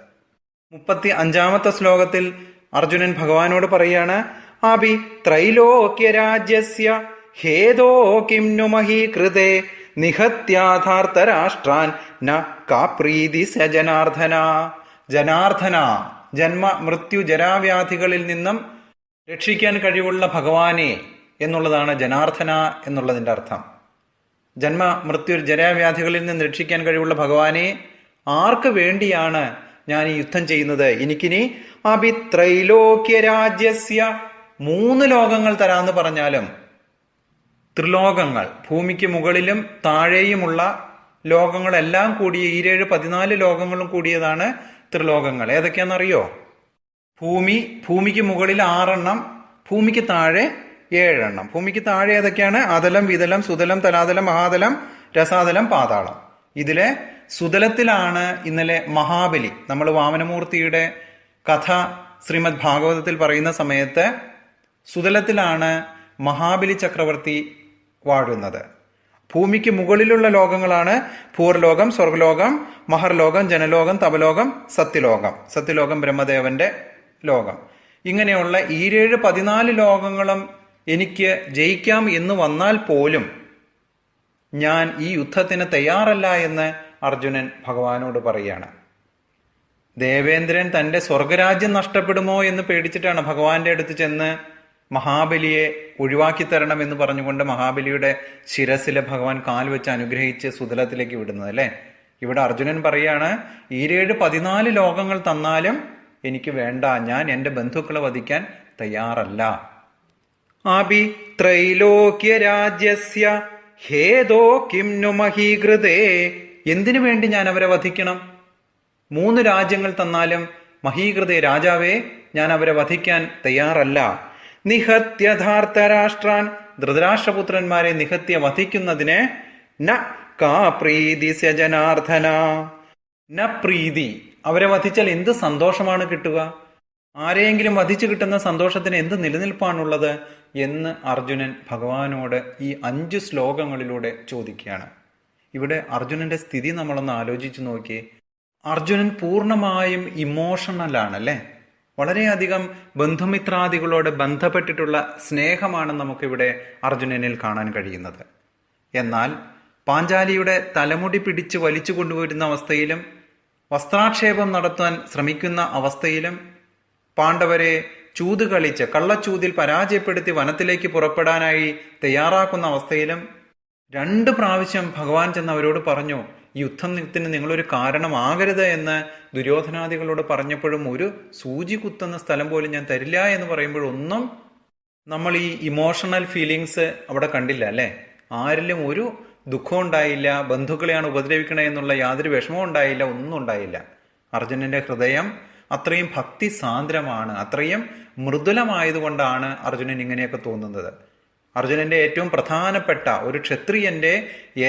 35-ാമത്തെ ശ്ലോകത്തിൽ അർജുനൻ ഭഗവാനോട് പറയാണ്, അഭി ത്രൈലോക്യരാജ്യസ്യ ഹേതോ കിം नु മഹീകൃതേ നിഹത്യാധാർത്തരാഷ്ട്രാൻ ന കാപ്രീതി സ ജനാർദ്ദന. ജനാർദ്ദന, ജന്മ മൃത്യു ജരാവ്യാധികളിൽ നിന്നും രക്ഷിക്കാൻ കഴിവുള്ള ഭഗവാനെ എന്നുള്ളതാണ് ജനാർദ്ദന എന്നുള്ളതിൻ്റെ അർത്ഥം. ജന്മ മൃത്യു ജരാവ്യാധികളിൽ നിന്ന് രക്ഷിക്കാൻ കഴിവുള്ള ഭഗവാനെ ആർക്ക് വേണ്ടിയാണ് ഞാൻ ഈ യുദ്ധം ചെയ്യുന്നത്? എനിക്കിനി അഭിത്രൈലോക്യരാജ്യസ്യ 3 ലോകങ്ങൾ തരാമെന്ന് പറഞ്ഞാലും, ത്രിലോകങ്ങൾ, ഭൂമിക്ക് മുകളിലും താഴെയുമുള്ള ലോകങ്ങളെല്ലാം കൂടിയ 14 ലോകങ്ങളും കൂടിയതാണ് ത്രിലോകങ്ങൾ. ഏതൊക്കെയാണെന്നറിയോ? ഭൂമിക്ക് മുകളിൽ 6 എണ്ണം, ഭൂമിക്ക് താഴെ 7 എണ്ണം. ഭൂമിക്ക് താഴെ ഏതൊക്കെയാണ്? അതലം, വിതലം, സുതലം, തലാതലം, മഹാതലം, രസാതലം, പാതാളം. ഇതിലെ സുതലത്തിലാണ് ഇന്നലെ മഹാബലി, നമ്മൾ വാമനമൂർത്തിയുടെ കഥ ശ്രീമദ് ഭാഗവതത്തിൽ പറയുന്ന സമയത്ത് സുതലത്തിലാണ് മഹാബലി ചക്രവർത്തി വാഴുന്നത്. ഭൂമിക്ക് മുകളിലുള്ള ലോകങ്ങളാണ് ഭൂർലോകം, സ്വർഗലോകം, മഹർലോകം, ജനലോകം, തപലോകം, സത്യലോകം. സത്യലോകം ബ്രഹ്മദേവന്റെ ലോകം. ഇങ്ങനെയുള്ള 14 ലോകങ്ങളും എനിക്ക് ജയിക്കാം എന്ന് വന്നാൽ പോലും ഞാൻ ഈ യുദ്ധത്തിന് തയ്യാറല്ല എന്ന് അർജുനൻ ഭഗവാനോട് പറയുകയാണ്. ദേവേന്ദ്രൻ തൻ്റെ സ്വർഗരാജ്യം നഷ്ടപ്പെടുമോ എന്ന് പേടിച്ചിട്ടാണ് ഭഗവാന്റെ അടുത്ത് ചെന്ന് മഹാബലിയെ ഒഴിവാക്കി തരണം എന്ന് പറഞ്ഞുകൊണ്ട് മഹാബലിയുടെ ശിരസിലെ ഭഗവാൻ കാൽ വെച്ച് അനുഗ്രഹിച്ച് സുതലത്തിലേക്ക് വിടുന്നത് അല്ലേ. ഇവിടെ അർജുനൻ പറയാണ്, 14 ലോകങ്ങൾ തന്നാലും എനിക്ക് വേണ്ട, ഞാൻ എൻ്റെ ബന്ധുക്കളെ വധിക്കാൻ തയ്യാറല്ല. അഭി ത്രൈലോക്യരാജ്യസ്യ ഹേതോ കിം नु മഹീകൃതേ. എന്തിനു വേണ്ടി ഞാൻ അവരെ വധിക്കണം? 3 രാജ്യങ്ങൾ തന്നാലും മഹീകൃതേ, രാജാവേ, ഞാൻ അവരെ വധിക്കാൻ തയ്യാറല്ല. നിഹത്യധാർത്തരാഷ്ട്രാൻ, ധൃതരാഷ്ട്രപുത്രന്മാരെ നിഹത്യ വധിക്കുന്നതിന് ന കാ പ്രീതി സ ജനാർദ്ദന. ന പ്രീതി, അവരെ വധിച്ചാൽ എന്ത് സന്തോഷമാണ് കിട്ടുക? ആരെയെങ്കിലും വധിച്ചു കിട്ടുന്ന സന്തോഷത്തിന് എന്ത് നിലനിൽപ്പാണുള്ളത് എന്ന് അർജുനൻ ഭഗവാനോട് ഈ 5 ശ്ലോകങ്ങളിലൂടെ ചോദിക്കുകയാണ്. ഇവിടെ അർജുനന്റെ സ്ഥിതി നമ്മളൊന്ന് ആലോചിച്ച് നോക്കിയേ. അർജുനൻ പൂർണ്ണമായും ഇമോഷണലാണ് അല്ലേ. വളരെയധികം ബന്ധുമിത്രാദികളോട് ബന്ധപ്പെട്ടിട്ടുള്ള സ്നേഹമാണ് നമുക്കിവിടെ അർജുനനിൽ കാണാൻ കഴിയുന്നത്. എന്നാൽ പാഞ്ചാലിയുടെ തലമുടി പിടിച്ച് വലിച്ചു കൊണ്ടുവരുന്ന അവസ്ഥയിലും വസ്ത്രാക്ഷേപം നടത്താൻ ശ്രമിക്കുന്ന അവസ്ഥയിലും പാണ്ഡവരെ ചൂത് കളിച്ച് കള്ളച്ചൂതിൽ പരാജയപ്പെടുത്തി വനത്തിലേക്ക് പുറപ്പെടാനായി തയ്യാറാക്കുന്ന അവസ്ഥയിലും 2 പ്രാവശ്യം ഭഗവാൻ ചെന്ന് അവരോട് പറഞ്ഞു, ഈ യുദ്ധത്തിന് നിങ്ങളൊരു കാരണമാകരുത് എന്ന് ദുര്യോധനാദികളോട് പറഞ്ഞപ്പോഴും ഒരു സൂചി കുത്തുന്ന സ്ഥലം പോലും ഞാൻ തരില്ല എന്ന് പറയുമ്പോഴൊന്നും നമ്മൾ ഈ ഇമോഷണൽ ഫീലിങ്സ് അവിടെ കണ്ടില്ല അല്ലേ. ആരിലും ഒരു ദുഃഖം ഉണ്ടായില്ല, ബന്ധുക്കളെയാണ് ഉപദ്രവിക്കണേ എന്നുള്ള യാതൊരു വിഷമവും ഉണ്ടായില്ല, ഒന്നും ഉണ്ടായില്ല. അർജുനന്റെ ഹൃദയം അത്രയും ഭക്തി സാന്ദ്രമാണ്, അത്രയും മൃദുലമായതുകൊണ്ടാണ് അർജുനൻ ഇങ്ങനെയൊക്കെ തോന്നുന്നത്. അർജുനന്റെ ഏറ്റവും പ്രധാനപ്പെട്ട, ഒരു ക്ഷത്രിയന്റെ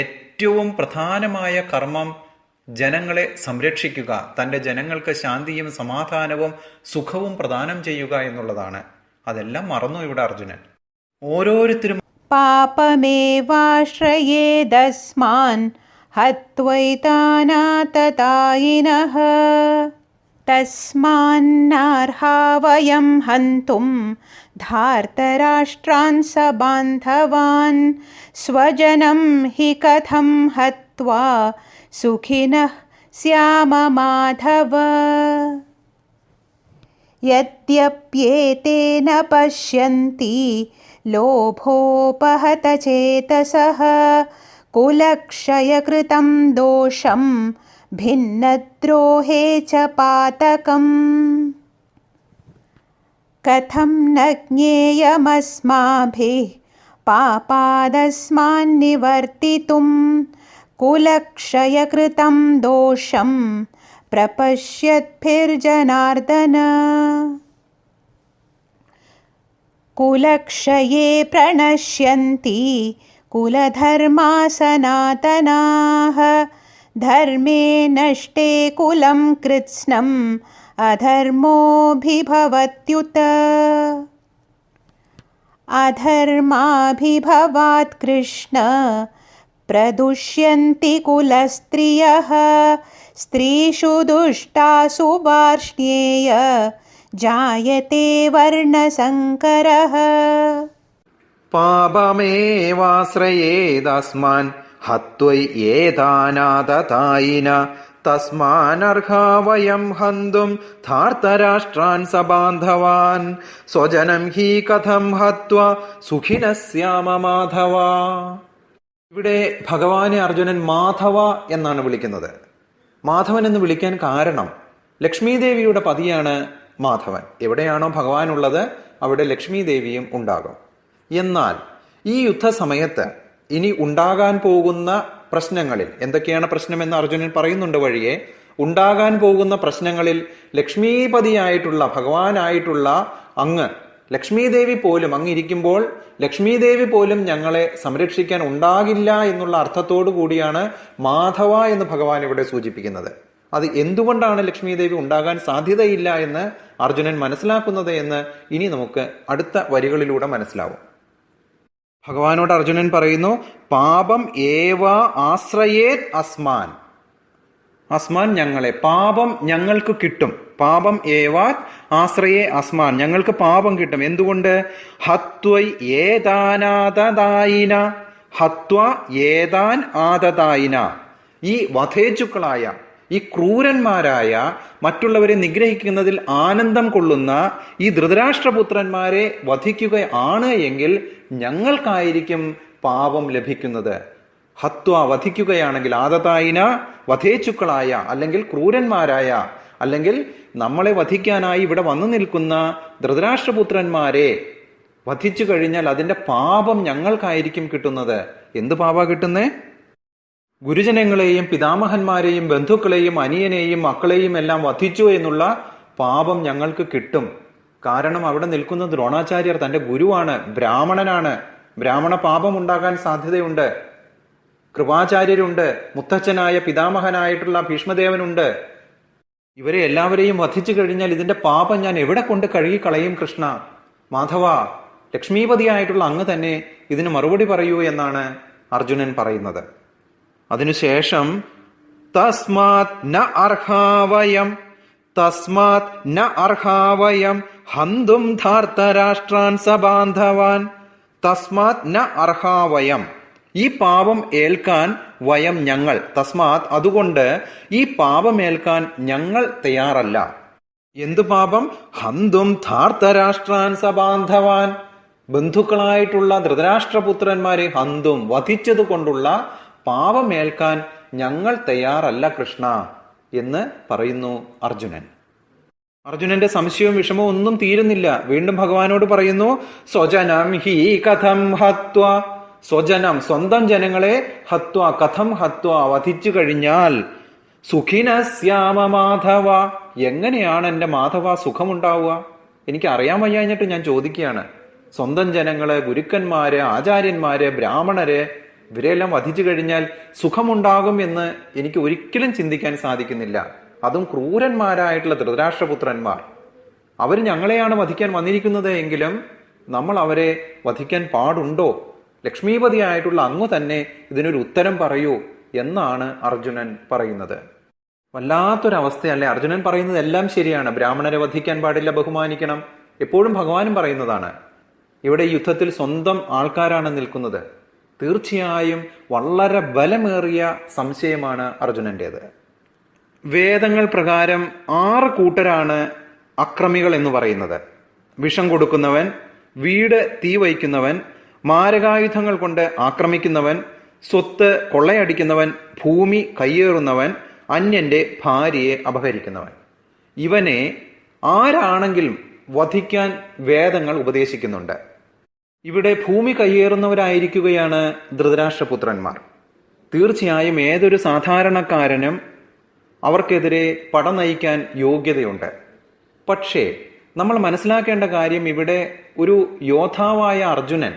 ഏറ്റവും പ്രധാനമായ കർമ്മം ജനങ്ങളെ സംരക്ഷിക്കുക, തൻ്റെ ജനങ്ങൾക്ക് ശാന്തിയും സമാധാനവും സുഖവും പ്രദാനം ചെയ്യുക എന്നുള്ളതാണ്. അതെല്ലാം മറന്നു ഇവിടെ അർജുനൻ. ഓരോരുത്തരും പാപമേവാശ്രയേദസ്മാൻ ഹത്വൈതാനാതതായിനഃ തസ്മാന്നർഹാ വയം ഹന്തും ധാർത്തരാഷ്ട്രാൻ സബാന്ധവാൻ സ്വജനം ഹി കഥം ഹത്വാ സുഖിനഃ സ്യാമ മാധവ. യദ്യപ്യേതേന പശ്യന്തി ലോഭോപഹത ചേതസഃ കുലക്ഷയകൃതം ദോഷം ഭിന്നദ്രോഹേ ച പാതകം. കഥം ന ജ്ഞേയമസ്മാഭിः പാപാദസ്മാന്നിവർത്തിതും കുലക്ഷയകൃതം ദോഷം പ്രപശ്യദ്ഭിർജനാർദ്ദന. കുലക്ഷയേ പ്രണശ്യന്തി കുലധർമാ സനാതനാഃ ധർമ്മേ നഷ്ടേ കുലം കൃത്സ്നം അധർമ്മോഭിഭവത്യുത. अधर्माभिभवात् कृष्ण प्रदुष्यन्ति कुलस्त्रियः स्त्रीषु दुष्टासु वार्ष्णेय जायते वर्णसङ्करः പാപമേവാശ്രയേദസ്മാൻ ഹത്വൈയേതാനാദതായിന തസ്മാനർഹാ വയം ഹന്തും ധാർത്തരാഷ്ട്രാൻ സബാന്ധവാൻ സ്വജനം ഹി കഥം ഹത്വ സുഖിനസ്യാമ മാധവ. ഇവിടെ ഭഗവാനെ അർജുനൻ മാധവ എന്നാണ് വിളിക്കുന്നത്. മാധവൻ എന്ന് വിളിക്കാൻ കാരണം ലക്ഷ്മി ദേവിയുടെ പതിയാണ് മാധവൻ. എവിടെയാണോ ഭഗവാനുള്ളത് അവിടെ ലക്ഷ്മി ദേവിയും ഉണ്ടാകും. എന്നാൽ ഈ യുദ്ധസമയത്ത് ഇനി ഉണ്ടാകാൻ പോകുന്ന പ്രശ്നങ്ങളിൽ എന്തൊക്കെയാണ് പ്രശ്നമെന്ന് അർജുനൻ പറയുന്നുണ്ട് വഴിയെ. ഉണ്ടാകാൻ പോകുന്ന പ്രശ്നങ്ങളിൽ ലക്ഷ്മീപതിയായിട്ടുള്ള ഭഗവാനായിട്ടുള്ള അങ്ങ് ലക്ഷ്മി ദേവി പോലും അങ്ങിരിക്കുമ്പോൾ ലക്ഷ്മി ദേവി പോലും ഞങ്ങളെ സംരക്ഷിക്കാൻ ഉണ്ടാകില്ല എന്നുള്ള അർത്ഥത്തോടു കൂടിയാണ് മാധവ എന്ന് ഭഗവാൻ ഇവിടെ സൂചിപ്പിക്കുന്നത്. അത് എന്തുകൊണ്ടാണ് ലക്ഷ്മി ദേവി ഉണ്ടാകാൻ സാധ്യതയില്ല എന്ന് അർജുനൻ മനസ്സിലാക്കുന്നത് എന്ന് ഇനി നമുക്ക് അടുത്ത വരികളിലൂടെ മനസ്സിലാവും. ഭഗവാനോട് അർജുനൻ പറയുന്നു, പാപം ഏവ ആശ്രയേത് അസ്മാൻ. അസ്മാൻ ഞങ്ങളെ, പാപം ഞങ്ങൾക്ക് കിട്ടും. പാപം ഏവാത് ആശ്രയേ അസ്മാൻ, ഞങ്ങൾക്ക് പാപം കിട്ടും. എന്തുകൊണ്ട്? ഹത്വൈ ഏതാനാദതായിന, ഹത്വ ഏതാൻ ആദതായിന, ഈ വധേജുക്കളായ ഈ ക്രൂരന്മാരായ മറ്റുള്ളവരെ നിഗ്രഹിക്കുന്നതിൽ ആനന്ദം കൊള്ളുന്ന ഈ ധൃതരാഷ്ട്രപുത്രന്മാരെ വധിക്കുകയാണ് എങ്കിൽ ഞങ്ങൾക്കായിരിക്കും പാപം ലഭിക്കുന്നത്. ഹത്വ വധിക്കുകയാണെങ്കിൽ, ആദതായിന വധേച്ചുക്കളായ അല്ലെങ്കിൽ ക്രൂരന്മാരായ അല്ലെങ്കിൽ നമ്മളെ വധിക്കാനായി ഇവിടെ വന്നു നിൽക്കുന്ന ധൃതരാഷ്ട്രപുത്രന്മാരെ വധിച്ചു കഴിഞ്ഞാൽ അതിൻ്റെ പാപം ഞങ്ങൾക്കായിരിക്കും കിട്ടുന്നത്. എന്ത് പാപ കിട്ടുന്നേ? ഗുരുജനങ്ങളെയും പിതാമഹന്മാരെയും ബന്ധുക്കളെയും അനിയനെയും മക്കളെയും എല്ലാം വധിച്ചു എന്നുള്ള പാപം ഞങ്ങൾക്ക് കിട്ടും. കാരണം അവിടെ നിൽക്കുന്ന ദ്രോണാചാര്യർ തൻ്റെ ഗുരുവാണ്, ബ്രാഹ്മണനാണ്. ബ്രാഹ്മണ പാപം ഉണ്ടാകാൻ സാധ്യതയുണ്ട്. കൃപാചാര്യരുണ്ട്, മുത്തച്ഛനായ പിതാമഹനായിട്ടുള്ള ഭീഷ്മദേവനുണ്ട്. ഇവരെ എല്ലാവരെയും വധിച്ചു കഴിഞ്ഞാൽ ഇതിന്റെ പാപം ഞാൻ എവിടെ കൊണ്ട് കഴുകിക്കളയും കൃഷ്ണ? മാധവ, ലക്ഷ്മീപതിയായിട്ടുള്ള അങ്ങ് തന്നെ ഇതിന് മറുപടി പറയൂ എന്നാണ് അർജുനൻ പറയുന്നത്. അതിനുശേഷം തസ്മാത് ന അർഹാവയം, തസ്മാത് ന അർഹാവയം ഹന്തും ധാർത്തരാഷ്ട്രാൻ സബാന്ധവാൻ. തസ്മാത് ന അർഹാവയം, ഈ പാപം ഏൽക്കാൻ വയം ഞങ്ങൾ, തസ്മാത് അതുകൊണ്ട് ഈ പാപമേൽക്കാൻ ഞങ്ങൾ തയ്യാറല്ല. എന്തു പാപം? ഹന്തും ധാർത്തരാഷ്ട്രാൻ സബാന്ധവാൻ, ബന്ധുക്കളായിട്ടുള്ള ധൃതരാഷ്ട്രപുത്രന്മാരെ ഹന്തും വധിച്ചത് കൊണ്ടുള്ള പാപമേൽക്കാൻ ഞങ്ങൾ തയ്യാറല്ല കൃഷ്ണ എന്ന് പറയുന്നു അർജുനൻ. അർജുനന്റെ സംശയവും വിഷമവും ഒന്നും തീരുന്നില്ല. വീണ്ടും ഭഗവാനോട് പറയുന്നു, സ്വജനം ഹി കഥം ഹത്വ, സ്വജനം സ്വന്തം ജനങ്ങളെ ഹത്വ കഥം ഹത്വ വധിച്ചു കഴിഞ്ഞാൽ സുഖിനസ്യാമ മാധവ, എങ്ങനെയാണ് എൻ്റെ മാധവ സുഖമുണ്ടാവുക? എനിക്ക് അറിയാൻ വയ്യാഞ്ഞിട്ട് ഞാൻ ചോദിക്കുകയാണ്. സ്വന്തം ജനങ്ങള്, ഗുരുക്കന്മാര്, ആചാര്യന്മാര്, ബ്രാഹ്മണര് ഇവരെല്ലാം വധിച്ചു കഴിഞ്ഞാൽ സുഖമുണ്ടാകും എന്ന് എനിക്ക് ഒരിക്കലും ചിന്തിക്കാൻ സാധിക്കുന്നില്ല. അതും ക്രൂരന്മാരായിട്ടുള്ള ധൃതരാഷ്ട്രപുത്രന്മാർ. അവർ ഞങ്ങളെയാണ് വധിക്കാൻ വന്നിരിക്കുന്നത് എങ്കിലും നമ്മൾ അവരെ വധിക്കാൻ പാടുണ്ടോ? ലക്ഷ്മീപതിയായിട്ടുള്ള അങ്ങ് തന്നെ ഇതിനൊരു ഉത്തരം പറയൂ എന്നാണ് അർജുനൻ പറയുന്നത്. വല്ലാത്തൊരവസ്ഥയല്ലേ? അർജുനൻ പറയുന്നത് എല്ലാം ശരിയാണ്. ബ്രാഹ്മണരെ വധിക്കാൻ പാടില്ല, ബഹുമാനിക്കണം, എപ്പോഴും ഭഗവാനും പറയുന്നതാണ്. ഇവിടെ യുദ്ധത്തിൽ സ്വന്തം ആൾക്കാരാണ് നിൽക്കുന്നത്. തീർച്ചയായും വളരെ ബലമേറിയ സംശയമാണ് അർജുനൻ്റേത്. വേദങ്ങൾ പ്രകാരം 6 കൂട്ടരാണ് അക്രമികൾ എന്ന് പറയുന്നത്. വിഷം കൊടുക്കുന്നവൻ, വീട് തീ വയ്ക്കുന്നവൻ, മാരകായുധങ്ങൾ കൊണ്ട് ആക്രമിക്കുന്നവൻ, സ്വത്ത് കൊള്ളയടിക്കുന്നവൻ, ഭൂമി കയ്യേറുന്നവൻ, അന്യന്റെ ഭാര്യയെ അപഹരിക്കുന്നവൻ. ഇവനെ ആരാണെങ്കിലും വധിക്കാൻ വേദങ്ങൾ ഉപദേശിക്കുന്നുണ്ട്. ഇവിടെ ഭൂമി കയ്യേറുന്നവരായിരിക്കുകയാണ് ധൃതരാഷ്ട്രപുത്രന്മാർ. തീർച്ചയായും ഏതൊരു സാധാരണക്കാരനും അവർക്കെതിരെ പട നയിക്കാൻ യോഗ്യതയുണ്ട്. പക്ഷേ നമ്മൾ മനസ്സിലാക്കേണ്ട കാര്യം, ഇവിടെ ഒരു യോദ്ധാവായ അർജുനൻ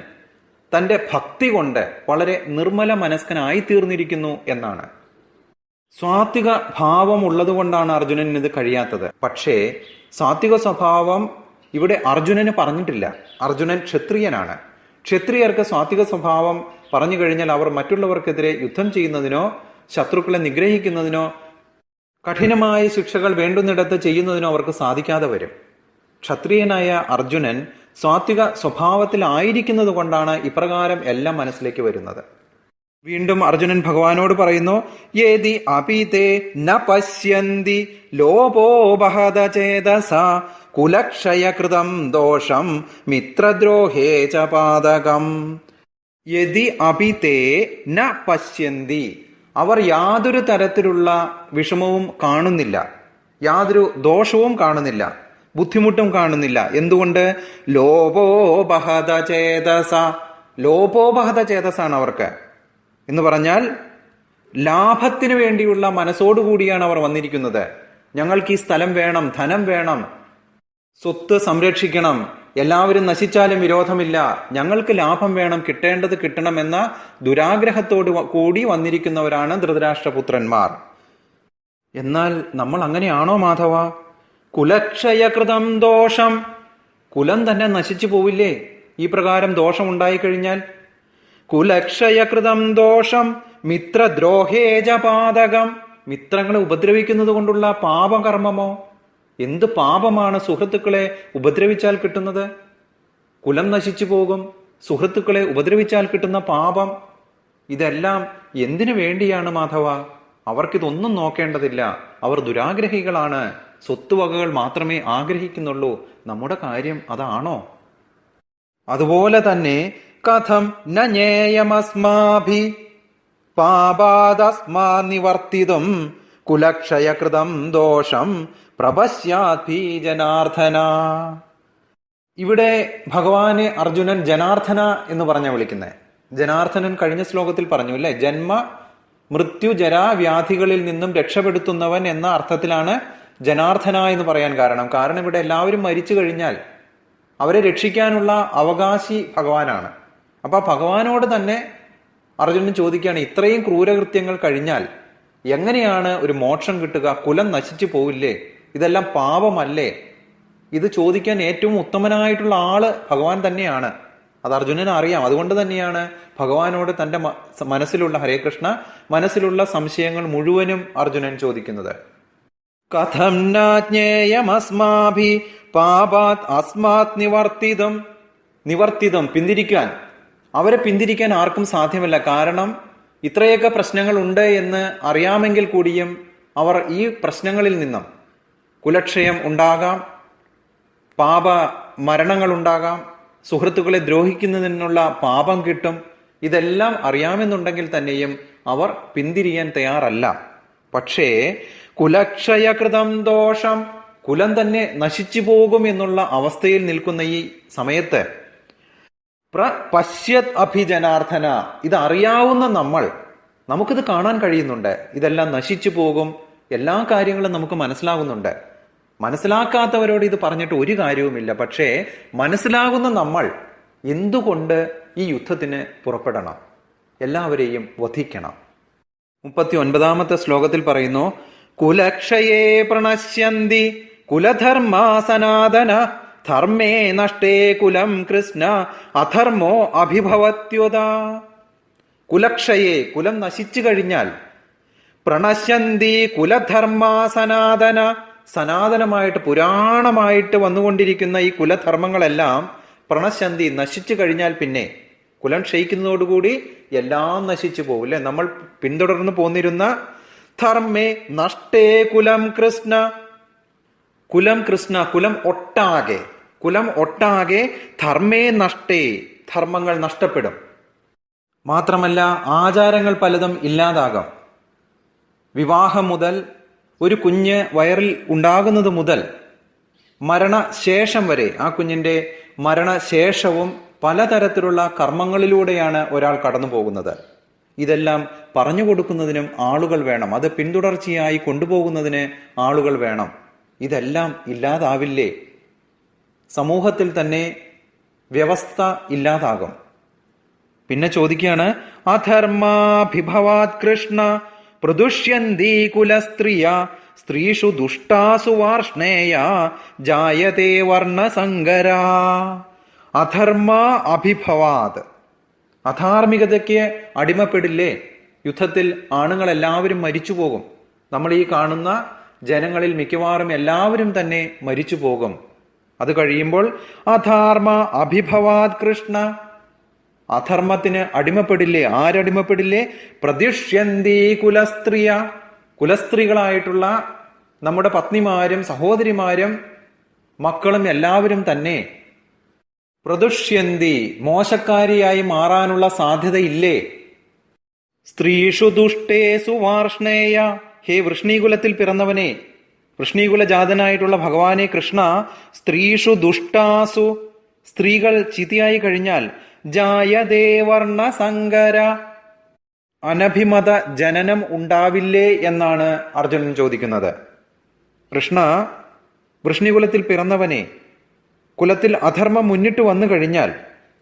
തൻ്റെ ഭക്തി കൊണ്ട് വളരെ നിർമ്മല മനസ്കനായി തീർന്നിരിക്കുന്നു എന്നാണ്. സാത്വിക ഭാവം ഉള്ളതുകൊണ്ടാണ് അർജുനൻ ഇത് കഴിയാത്തത്. പക്ഷേ സാത്വിക സ്വഭാവം ഇവിടെ അർജുനന് പറഞ്ഞിട്ടില്ല. അർജുനൻ ക്ഷത്രിയനാണ്. ക്ഷത്രിയർക്ക് സാത്വിക സ്വഭാവം പറഞ്ഞു കഴിഞ്ഞാൽ അവർ മറ്റുള്ളവർക്കെതിരെ യുദ്ധം ചെയ്യുന്നതിനോ ശത്രുക്കളെ നിഗ്രഹിക്കുന്നതിനോ കഠിനമായ ശിക്ഷകൾ വേണ്ടുന്നിടത്ത് ചെയ്യുന്നതിനോ അവർക്ക് സാധിക്കാതെ വരും. ക്ഷത്രിയനായ അർജുനൻ സാത്വിക സ്വഭാവത്തിലായിരിക്കുന്നത് കൊണ്ടാണ് ഇപ്രകാരം എല്ലാം മനസ്സിലേക്ക് വരുന്നത്. വീണ്ടും അർജുനൻ ഭഗവാനോട് പറയുന്നു, യേതി അപിതേ ന പശ്യന്തി ലോപോപഹത ചേതസ കുലക്ഷയകൃതം ദോഷം മിത്രദ്രോഹേ ച പാതകം. യതി അപിതേ ന പശ്യന്തി, അവർ യാതൊരു തരത്തിലുള്ള വിഷമവും കാണുന്നില്ല, യാതൊരു ദോഷവും കാണുന്നില്ല, ബുദ്ധിമുട്ടും കാണുന്നില്ല. എന്തുകൊണ്ട്? ലോപോപഹത ചേതസ, ലോപോപഹത ചേതസാണ് അവർക്ക്. എന്ന് പറഞ്ഞാൽ ലാഭത്തിന് വേണ്ടിയുള്ള മനസ്സോടുകൂടിയാണ് അവർ വന്നിരിക്കുന്നത്. ഞങ്ങൾക്ക് ഈ സ്ഥലം വേണം, ധനം വേണം, സ്വത്ത് സംരക്ഷിക്കണം, എല്ലാവരും നശിച്ചാലും വിരോധമില്ല, ഞങ്ങൾക്ക് ലാഭം വേണം, കിട്ടേണ്ടത് കിട്ടണം എന്ന ദുരാഗ്രഹത്തോട് കൂടി വന്നിരിക്കുന്നവരാണ് ധൃതരാഷ്ട്രപുത്രന്മാർ. എന്നാൽ നമ്മൾ അങ്ങനെയാണോ മാധവ? കുലക്ഷയകൃതം ദോഷം, കുലം തന്നെ നശിച്ചു പോവില്ലേ ഈ പ്രകാരം ദോഷം ഉണ്ടായിക്കഴിഞ്ഞാൽ? കുലക്ഷയകൃതം ദോഷം മിത്രദ്രോഹേജ പാതകം, മിത്രങ്ങളെ ഉപദ്രവിക്കുന്നത് കൊണ്ടുള്ള പാപകർമ്മമോ? എന്ത് പാപമാണ് സുഹൃത്തുക്കളെ ഉപദ്രവിച്ചാൽ കിട്ടുന്നത്? കുലം നശിച്ചു പോകും, സുഹൃത്തുക്കളെ ഉപദ്രവിച്ചാൽ കിട്ടുന്ന പാപം. ഇതെല്ലാം എന്തിനു വേണ്ടിയാണ് മാധവ? അവർക്കിതൊന്നും നോക്കേണ്ടതില്ല, അവർ ദുരാഗ്രഹികളാണ്, സ്വത്തുവകകൾ മാത്രമേ ആഗ്രഹിക്കുന്നുള്ളൂ. നമ്മുടെ കാര്യം അതാണോ? അതുപോലെ തന്നെ കഥം ന ജ്ഞേയമസ്മാഭി പാപാദസ്മാ നിവർത്തിതും കുലക്ഷയകൃതം ദോഷം പ്രപശ്യാത്ഭി ജനാർദ്ദന. ഇവിടെ ഭഗവാനെ അർജുനൻ ജനാർദ്ദന എന്ന് പറഞ്ഞ വിളിക്കുന്നത്. ജനാർദ്ദനൻ കഴിഞ്ഞ ശ്ലോകത്തിൽ പറഞ്ഞു അല്ലേ, ജന്മ മൃത്യു ജരാവ്യാധികളിൽ നിന്നും രക്ഷപ്പെടുത്തുന്നവൻ എന്ന അർത്ഥത്തിലാണ് ജനാർദ്ദന എന്ന് പറയാൻ കാരണം ഇവിടെ എല്ലാവരും മരിച്ചു കഴിഞ്ഞാൽ അവരെ രക്ഷിക്കാനുള്ള അവകാശി ഭഗവാനാണ്. അപ്പൊ ഭഗവാനോട് തന്നെ അർജുനൻ ചോദിക്കുകയാണ്, ഇത്രയും ക്രൂരകൃത്യങ്ങൾ കഴിഞ്ഞാൽ എങ്ങനെയാണ് ഒരു മോക്ഷം കിട്ടുക? കുലം നശിച്ചു പോവില്ലേ? ഇതെല്ലാം പാപമല്ലേ? ഇത് ചോദിക്കാൻ ഏറ്റവും ഉത്തമനായിട്ടുള്ള ആള് ഭഗവാൻ തന്നെയാണ്. അത് അർജുനന് അറിയാം. അതുകൊണ്ട് തന്നെയാണ് ഭഗവാനോട് തന്റെ മനസ്സിലുള്ള, ഹരേ കൃഷ്ണ, മനസ്സിലുള്ള സംശയങ്ങൾ മുഴുവനും അർജുനൻ ചോദിക്കുന്നത്. കഥം നാജ്ഞേയമസ്മാഭി പാപാത് അസ്മാത് നിവർത്തിതം, പിന്തിരിക്കാൻ. അവരെ പിന്തിരിക്കാൻ ആർക്കും സാധ്യമല്ല. കാരണം ഇത്രയൊക്കെ പ്രശ്നങ്ങൾ ഉണ്ട് എന്ന് അറിയാമെങ്കിൽ കൂടിയും അവർ ഈ പ്രശ്നങ്ങളിൽ നിന്നും, കുലക്ഷയം ഉണ്ടാകാം, പാപ മരണങ്ങൾ ഉണ്ടാകാം, സുഹൃത്തുക്കളെ ദ്രോഹിക്കുന്നതിനുള്ള പാപം കിട്ടും, ഇതെല്ലാം അറിയാമെന്നുണ്ടെങ്കിൽ തന്നെയും അവർ പിന്തിരിയാൻ തയ്യാറല്ല. പക്ഷേ കുലക്ഷയകൃതം ദോഷം, കുലം തന്നെ നശിച്ചു പോകും എന്നുള്ള അവസ്ഥയിൽ നിൽക്കുന്ന ഈ സമയത്ത് പശ്യത് അഭിജനാർദ്ദന, ഇതറിയാവുന്ന നമുക്കിത് കാണാൻ കഴിയുന്നുണ്ട്. ഇതെല്ലാം നശിച്ചു പോകും, എല്ലാ കാര്യങ്ങളും നമുക്ക് മനസ്സിലാകുന്നുണ്ട്. മനസ്സിലാക്കാത്തവരോട് ഇത് പറഞ്ഞിട്ട് ഒരു കാര്യവുമില്ല. പക്ഷേ മനസ്സിലാകുന്ന നമ്മൾ എന്തുകൊണ്ട് ഈ യുദ്ധത്തിന് പുറപ്പെടണം? എല്ലാവരെയും വധിക്കണം. 39 ശ്ലോകത്തിൽ പറയുന്നു, കുലക്ഷയേ പ്രണശ്യന്തി കുലധർമ്മ സനാതന ധർമ്മേ നഷ്ടേ കുലം കൃഷ്ണ അധർമ്മോ അഭിഭവത്യുത. കുലക്ഷയേ, കുലം നശിച്ചു കഴിഞ്ഞാൽ, പ്രണശ്യന്തി കുലധർമ്മ സനാതന, സനാതനമായിട്ട് പുരാണമായിട്ട് വന്നുകൊണ്ടിരിക്കുന്ന ഈ കുലധർമ്മങ്ങളെല്ലാം പ്രണശ്യന്തി, നശിച്ചു കഴിഞ്ഞാൽ പിന്നെ കുലം ക്ഷയിക്കുന്നതോടുകൂടി എല്ലാം നശിച്ചു പോകും അല്ലെ? നമ്മൾ പിന്തുടർന്ന് പോന്നിരുന്ന ധർമ്മേ നഷ്ടേ കുലം കൃഷ്ണ, കുലം കൃഷ്ണ, കുലം ഒട്ടാകെ ധർമ്മേ നഷ്ടേ, ധർമ്മങ്ങൾ നഷ്ടപ്പെടും. മാത്രമല്ല ആചാരങ്ങൾ പലതും ഇല്ലാതാകാം. വിവാഹം മുതൽ, ഒരു കുഞ്ഞ് വയറിൽ ഉണ്ടാകുന്നത് മുതൽ മരണശേഷം വരെ, ആ കുഞ്ഞിന്റെ മരണശേഷവും പലതരത്തിലുള്ള കർമ്മങ്ങളിലൂടെയാണ് ഒരാൾ കടന്നു പോകുന്നത്. ഇതെല്ലാം പറഞ്ഞു കൊടുക്കുന്നതിനും ആളുകൾ വേണം, അത് പിന്തുടർച്ചയായി കൊണ്ടുപോകുന്നതിന് ആളുകൾ വേണം. ഇതെല്ലാം ഇല്ലാതാവില്ലേ? സമൂഹത്തിൽ തന്നെ വ്യവസ്ഥ ഇല്ലാതാകും. പിന്നെ ചോദിക്കുകയാണ്, അധർമാഭിഭവാത് കൃഷ്ണ പ്രദുഷ്യന്തി കുലസ്ത്രീയ സ്ത്രീഷു ദുഷ്ടാസു വാർഷ്ണേയ ജായതേ വർണ്ണസങ്കര. അധർമ്മ അഭിഭവാത്. അധാർമികതയ്ക്ക് അടിമപ്പെടില്ലേ? യുദ്ധത്തിൽ ആണുങ്ങളെല്ലാവരും മരിച്ചു പോകും. നമ്മൾ ഈ കാണുന്ന ജനങ്ങളിൽ മിക്കവാറും എല്ലാവരും തന്നെ മരിച്ചു പോകും. അത് കഴിയുമ്പോൾ അധർമ്മ അഭിഭവാത് കൃഷ്ണ. അധർമ്മത്തിന് അടിമപ്പെടില്ലേ? ആരടിമപ്പെടില്ലേ? പ്രതിഷ്യന്തി കുലസ്ത്രീയ. കുലസ്ത്രീകളായിട്ടുള്ള നമ്മുടെ പത്നിമാരും സഹോദരിമാരും മക്കളും എല്ലാവരും തന്നെ പ്രദുഷ്യന്തി, മോശക്കാരിയായി മാറാനുള്ള സാധ്യതയില്ലേ? സ്ത്രീഷു ദുഷ്ടേസു വാർഷ്ണേയ. ഹേ വൃഷ്ണീകുലത്തിൽ പിറന്നവനെ, വൃഷ്ണീകുല ജാതനായിട്ടുള്ള ഭഗവാനെ കൃഷ്ണ, സ്ത്രീഷു ദുഷ്ടാസു, സ്ത്രീകൾ ചീത്തയായി കഴിഞ്ഞാൽ, ജായതേ വർണ്ണസങ്കര, അനഭിമത ജനനം ഉണ്ടാവില്ലേ എന്നാണ് അർജുനൻ ചോദിക്കുന്നത്. കൃഷ്ണ, വൃഷ്ണികുലത്തിൽ പിറന്നവനെ, കുലത്തിൽ അധർമ്മം മുന്നിട്ട് വന്നു കഴിഞ്ഞാൽ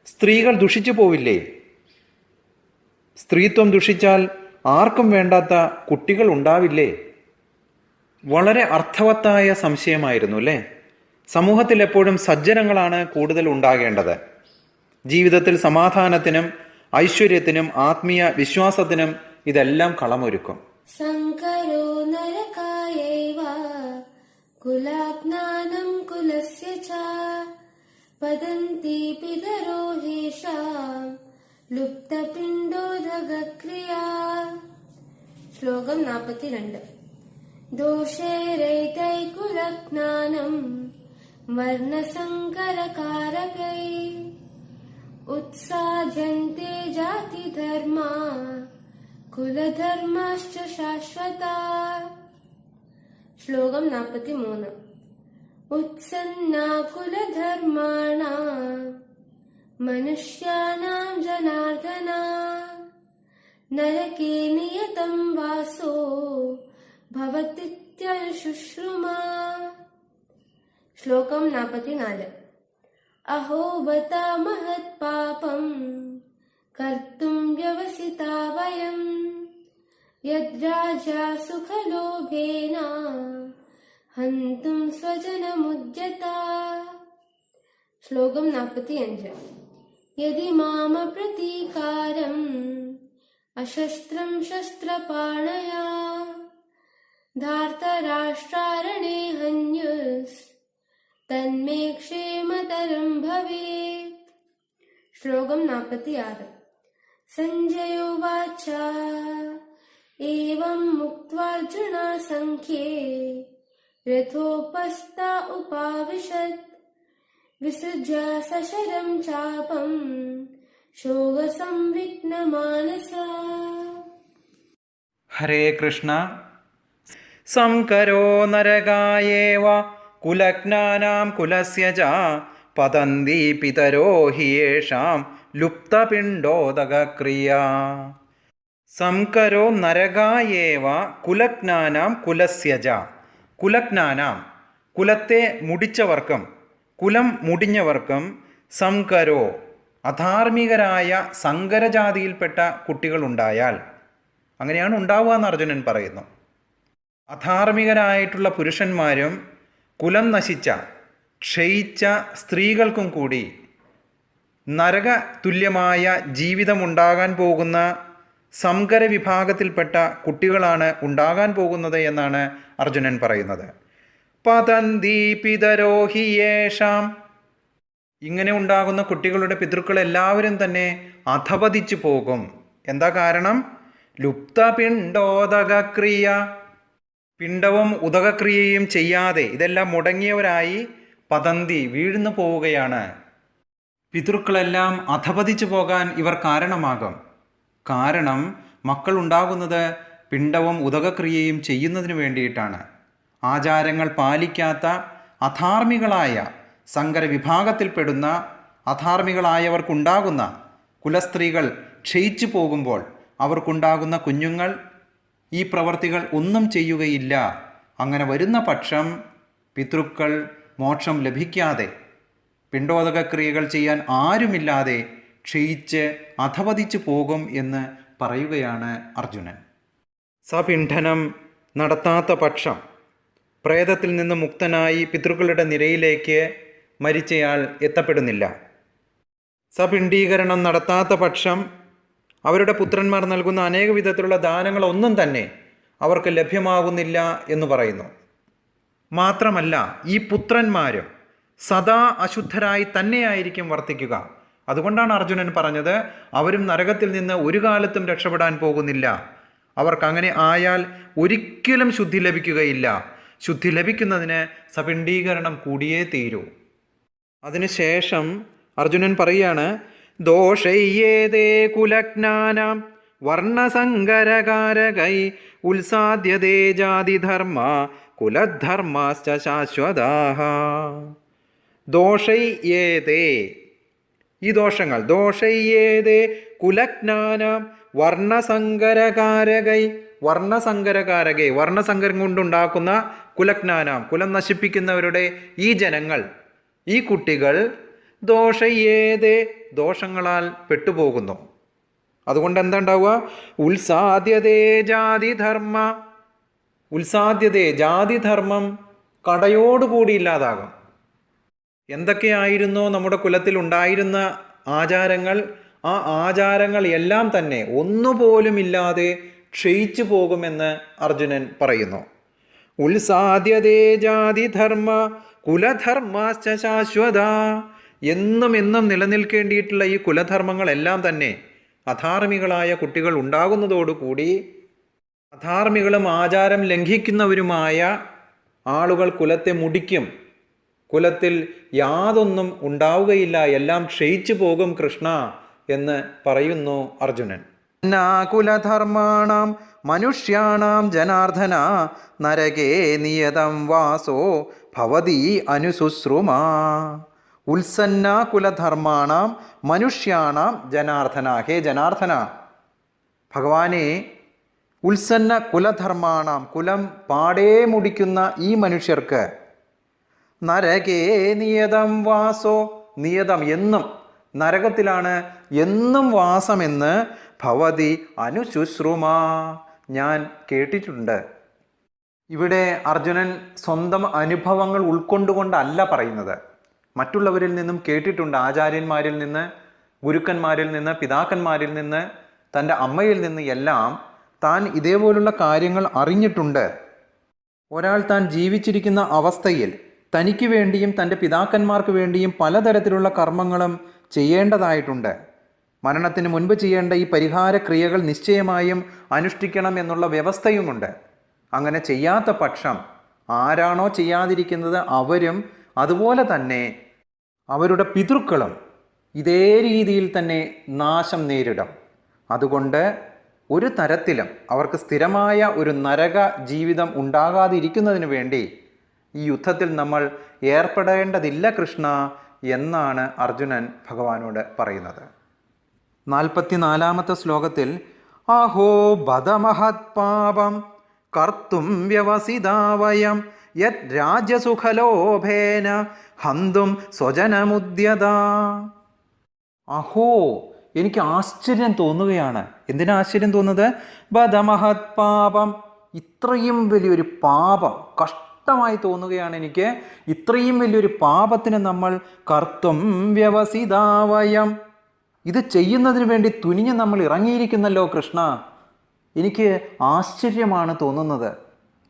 സ്ത്രീകൾ ദുഷിച്ചു പോവില്ലേ? സ്ത്രീത്വം ദുഷിച്ചാൽ ആർക്കും വേണ്ടാത്ത കുട്ടികൾ ഉണ്ടാവില്ലേ? വളരെ അർത്ഥവത്തായ സംശയമായിരുന്നു അല്ലേ? സമൂഹത്തിൽ എപ്പോഴും സജ്ജനങ്ങളാണ് കൂടുതൽ ഉണ്ടാകേണ്ടത്. ജീവിതത്തിൽ സമാധാനത്തിനും ഐശ്വര്യത്തിനും ആത്മീയ വിശ്വാസത്തിനും ഇതെല്ലാം കളമൊരുക്കും. സങ്കരോ നരകായൈവ കുലാജ്ഞാനം കുലസ്യ ച പതന്തി പിതരോ ഹേഷാം ലുപ്തപിണ്ഡോദകക്രിയാ. ശ്ലോകം 42. ദോഷൈരൈതൈ കുലജ്ഞാനം വർണ്ണസങ്കരകാരകൈ ഉത്സാദ്യന്തെ ജാതിധർമാ കുലധർമാശ്ച ശാശ്വതാ. ശ്ലോകം 43. ഉത്സന്നാ കുലധർമാണാം മനുഷ്യാണാം ജനാർദ്ദന നരകേ നിയതം വാസോ ഭവതിത്യനുശുശ്രുമാ. ശ്ലോകം 44. അഹോ ബത മഹത് പാപം കർത്തും വ്യവസിതാ വയം യദ്രാജാ സുഖലോഭേന ഹന്തും സ്വജനമുദ്യതാ. ശ്ലോകം 45. യദി മാമ പ്രതീകാരം അശസ്ത്രം ശസ്ത്രപാണയാ ധാർത്തരാഷ്ട്രാരണേ ഹന്യുസ് തന്മേ ക്ഷേമതരം ഭവേത്. ശ്ലോകം 46. സഞ്ജയോവാച ഏവം മുക്ത്വാർജുന സംഖ്യേ രഥോപസ്ഥ ഉപാവിശത് വിസൃജ്യ സശരം ചാപം ശോകസംവിഘ്നമാനസ. ഹരേ കൃഷ്ണ. സംകരോ നരകായേവ കുലജ്ഞാനാം കുലസ്യ ച പതന്തി പിതരോ ഹി യേഷാം ലുപ്തപിണ്ഡോദകക്രിയാ. സംകരോ നരകായേവ കുലജ്ഞാനാം കുലസ്യ ച. കുലജ്ഞാനാം, കുലത്തെ മുടിച്ചവർക്കും കുലം മുടിഞ്ഞവർക്കും, സംകരോ, അധാർമികരായ സങ്കരജാതിയിൽപ്പെട്ട കുട്ടികളുണ്ടായാൽ, അങ്ങനെയാണ് ഉണ്ടാവുക എന്ന് അർജുനൻ പറയുന്നു. അധാർമികരായിട്ടുള്ള പുരുഷന്മാരും കുലം നശിച്ച ക്ഷയിച്ച സ്ത്രീകൾക്കും കൂടി നരക തുല്യമായ ജീവിതമുണ്ടാകാൻ പോകുന്ന സംകര വിഭാഗത്തിൽപ്പെട്ട കുട്ടികളാണ് ഉണ്ടാകാൻ പോകുന്നത് എന്നാണ് അർജുനൻ പറയുന്നത്. പതന്തി പിതരോ ഹി യേഷാം. ഇങ്ങനെ ഉണ്ടാകുന്ന കുട്ടികളുടെ പിതൃക്കൾ എല്ലാവരും തന്നെ അധപതിച്ചു പോകും. എന്താ കാരണം? ലുപ്തപിണ്ഡോദകക്രിയ, പിണ്ഡവും ഉദകക്രിയയും ചെയ്യാതെ ഇതെല്ലാം മുടങ്ങിയവരായി പതന്തി, വീഴ്ന്നു പോവുകയാണ്. പിതൃക്കളെല്ലാം അധപതിച്ചു പോകാൻ ഇവർ കാരണമാകും. കാരണം മക്കൾ ഉണ്ടാകുന്നത് പിണ്ഡവും ഉദകക്രിയയും ചെയ്യുന്നതിന് വേണ്ടിയിട്ടാണ്. ആചാരങ്ങൾ പാലിക്കാത്ത അധാർമികളായ സങ്കര വിഭാഗത്തിൽപ്പെടുന്ന അധാർമികളായവർക്കുണ്ടാകുന്ന കുലസ്ത്രീകൾ ക്ഷയിച്ചു പോകുമ്പോൾ അവർക്കുണ്ടാകുന്ന കുഞ്ഞുങ്ങൾ ഈ പ്രവർത്തികൾ ഒന്നും ചെയ്യുകയില്ല. അങ്ങനെ വരുന്ന പക്ഷം പിതൃക്കൾ മോക്ഷം ലഭിക്കാതെ പിണ്ഡോദകക്രിയകൾ ചെയ്യാൻ ആരുമില്ലാതെ ക്ഷയിച്ച് അധപതിച്ചു പോകും എന്ന് പറയുകയാണ് അർജുനൻ. സപിണ്ഡനം നടത്താത്ത പക്ഷം, പ്രേതത്തിൽ നിന്ന് മുക്തനായി പിതൃക്കളുടെ നിരയിലേക്ക് മരിച്ചയാൾ എത്തപ്പെടുന്നില്ല. സപിണ്ഡീകരണം നടത്താത്ത പക്ഷം അവരുടെ പുത്രന്മാർ നൽകുന്ന അനേക വിധത്തിലുള്ള ദാനങ്ങളൊന്നും തന്നെ അവർക്ക് ലഭ്യമാകുന്നില്ല എന്ന് പറയുന്നു. മാത്രമല്ല ഈ പുത്രന്മാരും സദാ അശുദ്ധരായി തന്നെയായിരിക്കും വർത്തിക്കുക. അതുകൊണ്ടാണ് അർജുനൻ പറഞ്ഞത് അവരും നരകത്തിൽ നിന്ന് ഒരു കാലത്തും രക്ഷപ്പെടാൻ പോകുന്നില്ല. അവർക്കങ്ങനെ ആയാൽ ഒരിക്കലും ശുദ്ധി ലഭിക്കുകയില്ല. ശുദ്ധി ലഭിക്കുന്നതിന് സപിണ്ഡീകരണം കൂടിയേ തീരൂ. അതിനുശേഷം അർജുനൻ പറയുകയാണ്, ദോഷയ്യേതേ കുലജ്ഞാനാം വർണ്ണസങ്കരകാരകൈ ഉത്സാദ്യതേ ജാതിധർമ്മ കുലധർമാശ്ച ശാശ്വതാഃ. ദോഷയ്യേതേ, ഈ ദോഷങ്ങൾ, ദോഷയ്യേതേ കുലജ്ഞാനാം വർണ്ണസങ്കരകാരകൈ, വർണ്ണസങ്കരകാരകൈ, വർണ്ണസങ്കരം കൊണ്ടുണ്ടാക്കുന്ന കുലജ്ഞാനാം, കുലം നശിപ്പിക്കുന്നവരുടെ ഈ ജനങ്ങൾ, ഈ കുട്ടികൾ ദോഷയ്യേതേ, ദോഷങ്ങളാൽ പെട്ടുപോകുന്നു. അതുകൊണ്ട് എന്താ ഉണ്ടാവുക? ഉത്സാദ്യതേ ജാതിധർമ്മ, ഉത്സാദ്യതേ ജാതിധർമ്മം കടയോടുകൂടി ഇല്ലാതാകും. എന്തൊക്കെയായിരുന്നോ നമ്മുടെ കുലത്തിൽ ഉണ്ടായിരുന്ന ആചാരങ്ങൾ, ആ ആചാരങ്ങൾ എല്ലാം തന്നെ ഒന്നുപോലും ഇല്ലാതെ ക്ഷയിച്ചു പോകുമെന്ന് അർജുനൻ പറയുന്നു. ഉത്സാദ്യതേ ജാതിധർമ്മ കുലധർമാശ്ച ശാശ്വത. എന്നും എന്നും നിലനിൽക്കേണ്ടിയിട്ടുള്ള ഈ കുലധർമ്മങ്ങളെല്ലാം തന്നെ അധാർമികളായ കുട്ടികൾ ഉണ്ടാകുന്നതോടുകൂടി അധാർമികളും ആചാരം ലംഘിക്കുന്നവരുമായ ആളുകൾ കുലത്തെ മുടിക്കും. കുലത്തിൽ യാതൊന്നും ഉണ്ടാവുകയില്ല, എല്ലാം ക്ഷയിച്ചു പോകും കൃഷ്ണ എന്ന് പറയുന്നു അർജുനൻ. കുലധർമാണാം മനുഷ്യാണാം ജനാർദ്ദന നരകേ നിയതം വാസോ ഭവതി അനുശുശ്രുമാ. ഉത്സന്ന കുലധർമാണാം മനുഷ്യാണാം ജനാർദ്ദന. ഹേ ജനാർദ്ദന, ഭഗവാനെ, ഉത്സന്ന കുലധർമാണാം, കുലം പാടേ മുടിക്കുന്ന ഈ മനുഷ്യർക്ക് നരകേ നിയതം വാസോ, നിയതം എന്നും നരകത്തിലാണ് എന്നും വാസമെന്ന് ഭവതി അനുശുശ്രുമാ, ഞാൻ കേട്ടിട്ടുണ്ട്. ഇവിടെ അർജുനൻ സ്വന്തം അനുഭവങ്ങൾ ഉൾക്കൊണ്ടുകൊണ്ടല്ല പറയുന്നത്. മറ്റുള്ളവരിൽ നിന്നും കേട്ടിട്ടുണ്ട്, ആചാര്യന്മാരിൽ നിന്ന്, ഗുരുക്കന്മാരിൽ നിന്ന്, പിതാക്കന്മാരിൽ നിന്ന്, തൻ്റെ അമ്മയിൽ നിന്ന് എല്ലാം താൻ ഇതേപോലുള്ള കാര്യങ്ങൾ അറിഞ്ഞിട്ടുണ്ട്. ഒരാൾ താൻ ജീവിച്ചിരിക്കുന്ന അവസ്ഥയിൽ തനിക്ക് വേണ്ടിയും തൻ്റെ പിതാക്കന്മാർക്ക് വേണ്ടിയും പലതരത്തിലുള്ള കർമ്മങ്ങളും ചെയ്യേണ്ടതായിട്ടുണ്ട്. മരണത്തിന് മുൻപ് ചെയ്യേണ്ട ഈ പരിഹാര ക്രിയകൾ നിശ്ചയമായും അനുഷ്ഠിക്കണം എന്നുള്ള വ്യവസ്ഥയുമുണ്ട്. അങ്ങനെ ചെയ്യാത്ത പക്ഷം ആരാണോ ചെയ്യാതിരിക്കുന്നത് അവരും അതുപോലെ തന്നെ അവരുടെ പിതൃക്കളും ഇതേ രീതിയിൽ തന്നെ നാശം നേരിടും. അതുകൊണ്ട് ഒരു തരത്തിലും അവർക്ക് സ്ഥിരമായ ഒരു നരക ജീവിതം ഉണ്ടാകാതിരിക്കുന്നതിന് വേണ്ടി ഈ യുദ്ധത്തിൽ നമ്മൾ ഏർപ്പെടേണ്ടതില്ല കൃഷ്ണ എന്നാണ് അർജുനൻ ഭഗവാനോട് പറയുന്നത്. 44-ാമത്തെ ശ്ലോകത്തിൽ അഹോ ബദമഹത് പാപം കർത്തും വ്യവസിതാവയം യത് രാജ്യസുഖലോഭേന ഹന്തും സ്വജനമുദ്യത. അഹോ, എനിക്ക് ആശ്ചര്യം തോന്നുകയാണ്. എന്തിനാ ആശ്ചര്യം തോന്നുന്നത്? ബദമഹത് പാപം, ഇത്രയും വലിയൊരു പാപം, കഷ്ടമായി തോന്നുകയാണ് എനിക്ക്. ഇത്രയും വലിയൊരു പാപത്തിന് നമ്മൾ കർത്തും വ്യവസിതാവയം, ഇത് ചെയ്യുന്നതിന് വേണ്ടി തുനിഞ്ഞ് നമ്മൾ ഇറങ്ങിയിരിക്കുന്നല്ലോ കൃഷ്ണ. എനിക്ക് ആശ്ചര്യമാണ് തോന്നുന്നത്.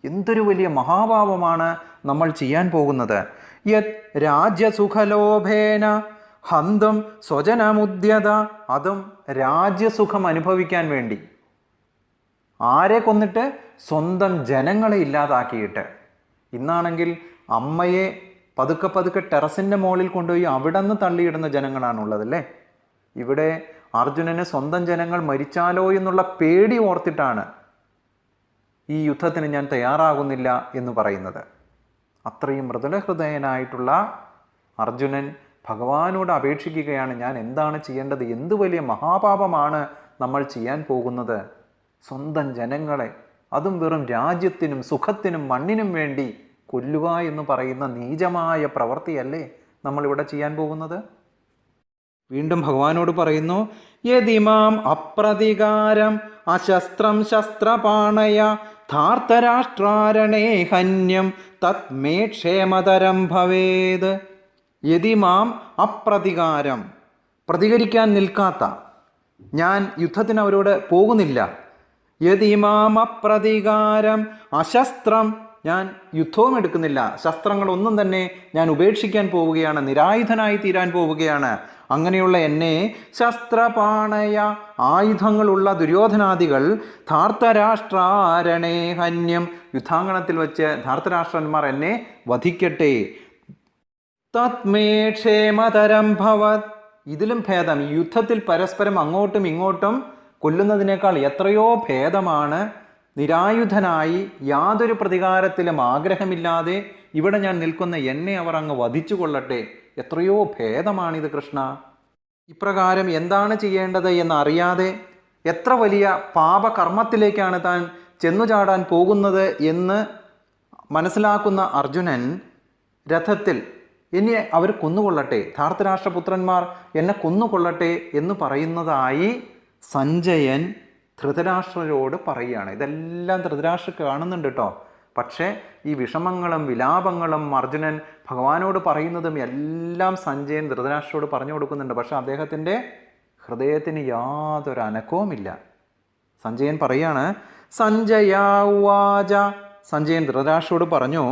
എന്തൊരു വലിയ മഹാപാപമാണ് നമ്മൾ ചെയ്യാൻ പോകുന്നത്. യത് രാജ്യസുഖലോഭേന ഹന്തും സ്വജനമുദ്യത, അതും രാജ്യസുഖം അനുഭവിക്കാൻ വേണ്ടി. ആരെ കൊന്നിട്ട്? സ്വന്തം ജനങ്ങളെ ഇല്ലാതാക്കിയിട്ട്. ഇന്നാണെങ്കിൽ അമ്മയെ പതുക്കെ പതുക്കെ ടെറസിൻ്റെ മുകളിൽ കൊണ്ടുപോയി അവിടെ നിന്ന് തള്ളിയിടുന്ന ജനങ്ങളാണുള്ളതല്ലേ. ഇവിടെ അർജുനന് സ്വന്തം ജനങ്ങൾ മരിച്ചാലോ എന്നുള്ള പേടി ഓർത്തിട്ടാണ് ഈ യുദ്ധത്തിന് ഞാൻ തയ്യാറാകുന്നില്ല എന്ന് പറയുന്നത്. അത്രയും മൃദുലഹൃദയനായിട്ടുള്ള അർജുനൻ ഭഗവാനോട് അപേക്ഷിക്കുകയാണ്, ഞാൻ എന്താണ് ചെയ്യേണ്ടത്? എന്തു വലിയ മഹാപാപമാണ് നമ്മൾ ചെയ്യാൻ പോകുന്നത്? സ്വന്തം ജനങ്ങളെ, അതും വെറും രാജ്യത്തിനും സുഖത്തിനും മണ്ണിനും വേണ്ടി കൊല്ലുക എന്ന് പറയുന്ന നീചമായ പ്രവൃത്തിയല്ലേ നമ്മളിവിടെ ചെയ്യാൻ പോകുന്നത്? വീണ്ടും ഭഗവാനോട് പറയുന്നു, യതിമാം അപ്രതികാരം അശസ്ത്രം ശസ്ത്രപാണയ ധാർത്തരാഷ്ട്രാരണേ ഹന്യം തത്മേ ക്ഷേമതരം ഭവേത്. യതിമാം അപ്രതികാരം, പ്രതികരിക്കാൻ നിൽക്കാത്ത, ഞാൻ യുദ്ധത്തിന് അവരോട് പോകുന്നില്ല. യതിമാം അപ്രതികാരം അശസ്ത്രം, ഞാൻ യുദ്ധവും എടുക്കുന്നില്ല, ശസ്ത്രങ്ങളൊന്നും തന്നെ ഞാൻ ഉപേക്ഷിക്കാൻ പോവുകയാണ്, നിരായുധനായി തീരാൻ പോവുകയാണ്. അങ്ങനെയുള്ള എന്നെ ശസ്ത്രപാണയ, ആയുധങ്ങളുള്ള ദുര്യോധനാദികൾ ധാർത്തരാഷ്ട്രാരണേ ഹന്യം, യുദ്ധാങ്കണത്തിൽ വെച്ച് ധാർത്തരാഷ്ട്രന്മാർ എന്നെ വധിക്കട്ടെ. തത്മേ ക്ഷേമതരം ഭവത്, ഇതിലും ഭേദം, ഈ യുദ്ധത്തിൽ പരസ്പരം അങ്ങോട്ടും ഇങ്ങോട്ടും കൊല്ലുന്നതിനേക്കാൾ എത്രയോ ഭേദമാണ് നിരായുധനായി യാതൊരു പ്രതികാരത്തിലും ആഗ്രഹമില്ലാതെ ഇവിടെ ഞാൻ നിൽക്കുന്ന എന്നെ അവർ അങ്ങ് വധിച്ചു കൊള്ളട്ടെ. എത്രയോ ഭേദമാണിത് കൃഷ്ണ. ഇപ്രകാരം എന്താണ് ചെയ്യേണ്ടത് എന്നറിയാതെ എത്ര വലിയ പാപകർമ്മത്തിലേക്കാണ് താൻ ചെന്നുചാടാൻ പോകുന്നത് എന്ന് മനസ്സിലാക്കുന്ന അർജുനൻ രഥത്തിൽ എന്നെ അവർ കൊന്നുകൊള്ളട്ടെ, ധാർത്തരാഷ്ട്രപുത്രന്മാർ എന്നെ കൊന്നുകൊള്ളട്ടെ എന്ന് പറയുന്നതായി സഞ്ജയൻ ധൃതരാഷ്ട്രരോട് പറയുകയാണ്. ഇതെല്ലാം ധൃതരാഷ്ട്ര കാണുന്നുണ്ട് കേട്ടോ. പക്ഷേ ഈ വിഷമങ്ങളും വിലാപങ്ങളും അർജുനൻ ഭഗവാനോട് പറയുന്നതും എല്ലാം സഞ്ജയൻ ധൃതരാഷ്ട്രരോട് പറഞ്ഞു കൊടുക്കുന്നുണ്ട്. പക്ഷെ അദ്ദേഹത്തിൻ്റെ ഹൃദയത്തിന് യാതൊരു അനക്കവുമില്ല. സഞ്ജയൻ പറയാണ്, സഞ്ജയ ഉവാച, സഞ്ജയൻ ധൃതരാഷ്ട്രരോട് പറഞ്ഞു,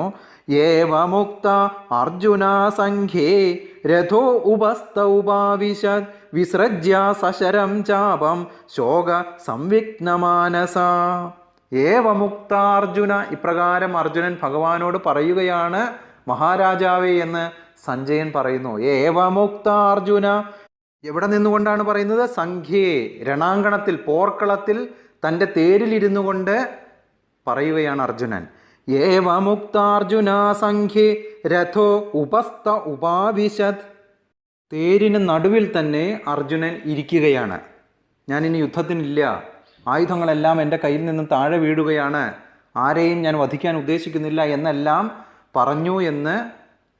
ഏവമുക്ത അർജുന സംഖ്യേ രഥോ ഉപസ്ഥൗപാവിശത് വിസൃജ്യ സശരം ചാപം ശോക സംവിഘ്നമാനസ. ഏവമുക്ത അർജുന, ഇപ്രകാരം അർജുനൻ ഭഗവാനോട് പറയുകയാണ്, മഹാരാജാവേ എന്ന് സഞ്ജയൻ പറയുന്നു. ഏവമുക്ത അർജുന, എവിടെ നിന്നുകൊണ്ടാണ് പറയുന്നത്? സംഖ്യേ, രണാങ്കണത്തിൽ, പോർക്കളത്തിൽ തൻ്റെ തേരിലിരുന്നു കൊണ്ട് പറയുകയാണ് അർജുനൻ. ഏവമുക്താർജുന സംഖ്യേ രഥോ ഉപസ്ഥ ഉപാവിശത്, തേരിന് നടുവിൽ തന്നെ അർജുനൻ ഇരിക്കുകയാണ്. ഞാനിനി യുദ്ധത്തിനില്ല, ആയുധങ്ങളെല്ലാം എൻ്റെ കയ്യിൽ നിന്നും താഴെ വീഴുകയാണ്, ആരെയും ഞാൻ വധിക്കാൻ ഉദ്ദേശിക്കുന്നില്ല എന്നെല്ലാം പറഞ്ഞു എന്ന്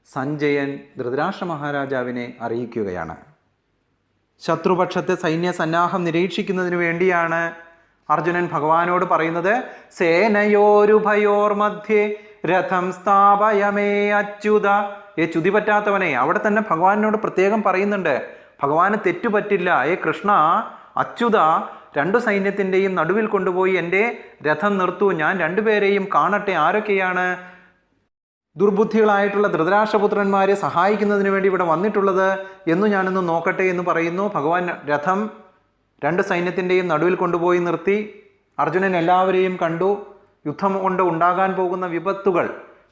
സഞ്ജയൻ ധൃതരാഷ്ട്ര മഹാരാജാവിനെ അറിയിക്കുകയാണ്. ശത്രുപക്ഷത്തെ സൈന്യസന്നാഹം നിരീക്ഷിക്കുന്നതിന് വേണ്ടിയാണ് അർജുനൻ ഭഗവാനോട് പറയുന്നത്, സേനയോരുഭയോർ മധ്യേ രഥം സ്ഥാപയമേ അച്യുത. ചുതി പറ്റാത്തവനെ, അവിടെ തന്നെ ഭഗവാനോട് പ്രത്യേകം പറയുന്നുണ്ട്, ഭഗവാന് തെറ്റുപറ്റില്ല. കൃഷ്ണ, അച്യുത, രണ്ടു സൈന്യത്തിൻ്റെയും നടുവിൽ കൊണ്ടുപോയി എൻ്റെ രഥം നിർത്തൂ, ഞാൻ രണ്ടുപേരെയും കാണട്ടെ. ആരൊക്കെയാണ് ദുർബുദ്ധികളായിട്ടുള്ള ധൃതരാഷ്ട്രപുത്രന്മാരെ സഹായിക്കുന്നതിന് വേണ്ടി ഇവിടെ വന്നിട്ടുള്ളത് എന്ന് ഞാനൊന്ന് നോക്കട്ടെ എന്ന് പറയുന്നു. ഭഗവാൻ രഥം രണ്ട് സൈന്യത്തിൻ്റെയും നടുവിൽ കൊണ്ടുപോയി നിർത്തി. അർജുനൻ എല്ലാവരെയും കണ്ടു. യുദ്ധം കൊണ്ട് ഉണ്ടാകാൻ പോകുന്ന വിപത്തുകൾ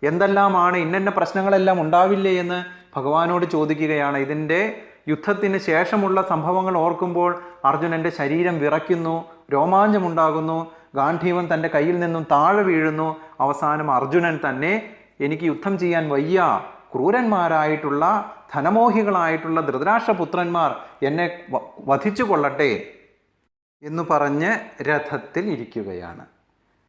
എന്തെല്ലാമാണ്, ഇന്ന പ്രശ്നങ്ങളെല്ലാം ഉണ്ടാവില്ലേ എന്ന് ഭഗവാനോട് ചോദിക്കുകയാണ്. ഇതിൻ്റെ യുദ്ധത്തിന് ശേഷമുള്ള സംഭവങ്ങൾ ഓർക്കുമ്പോൾ അർജുനൻ്റെ ശരീരം വിറയ്ക്കുന്നു, രോമാഞ്ചമുണ്ടാകുന്നു, ഗാന്ധീവൻ തൻ്റെ കയ്യിൽ നിന്നും താഴെ വീഴുന്നു. അവസാനം അർജുനൻ തന്നെ, എനിക്ക് യുദ്ധം ചെയ്യാൻ വയ്യ, ക്രൂരന്മാരായിട്ടുള്ള ധനമോഹികളായിട്ടുള്ള ധൃതരാഷ്ട്രപുത്രന്മാർ എന്നെ വധിച്ചു കൊള്ളട്ടെ എന്ന് പറഞ്ഞ് രഥത്തിൽ ഇരിക്കുകയാണ്.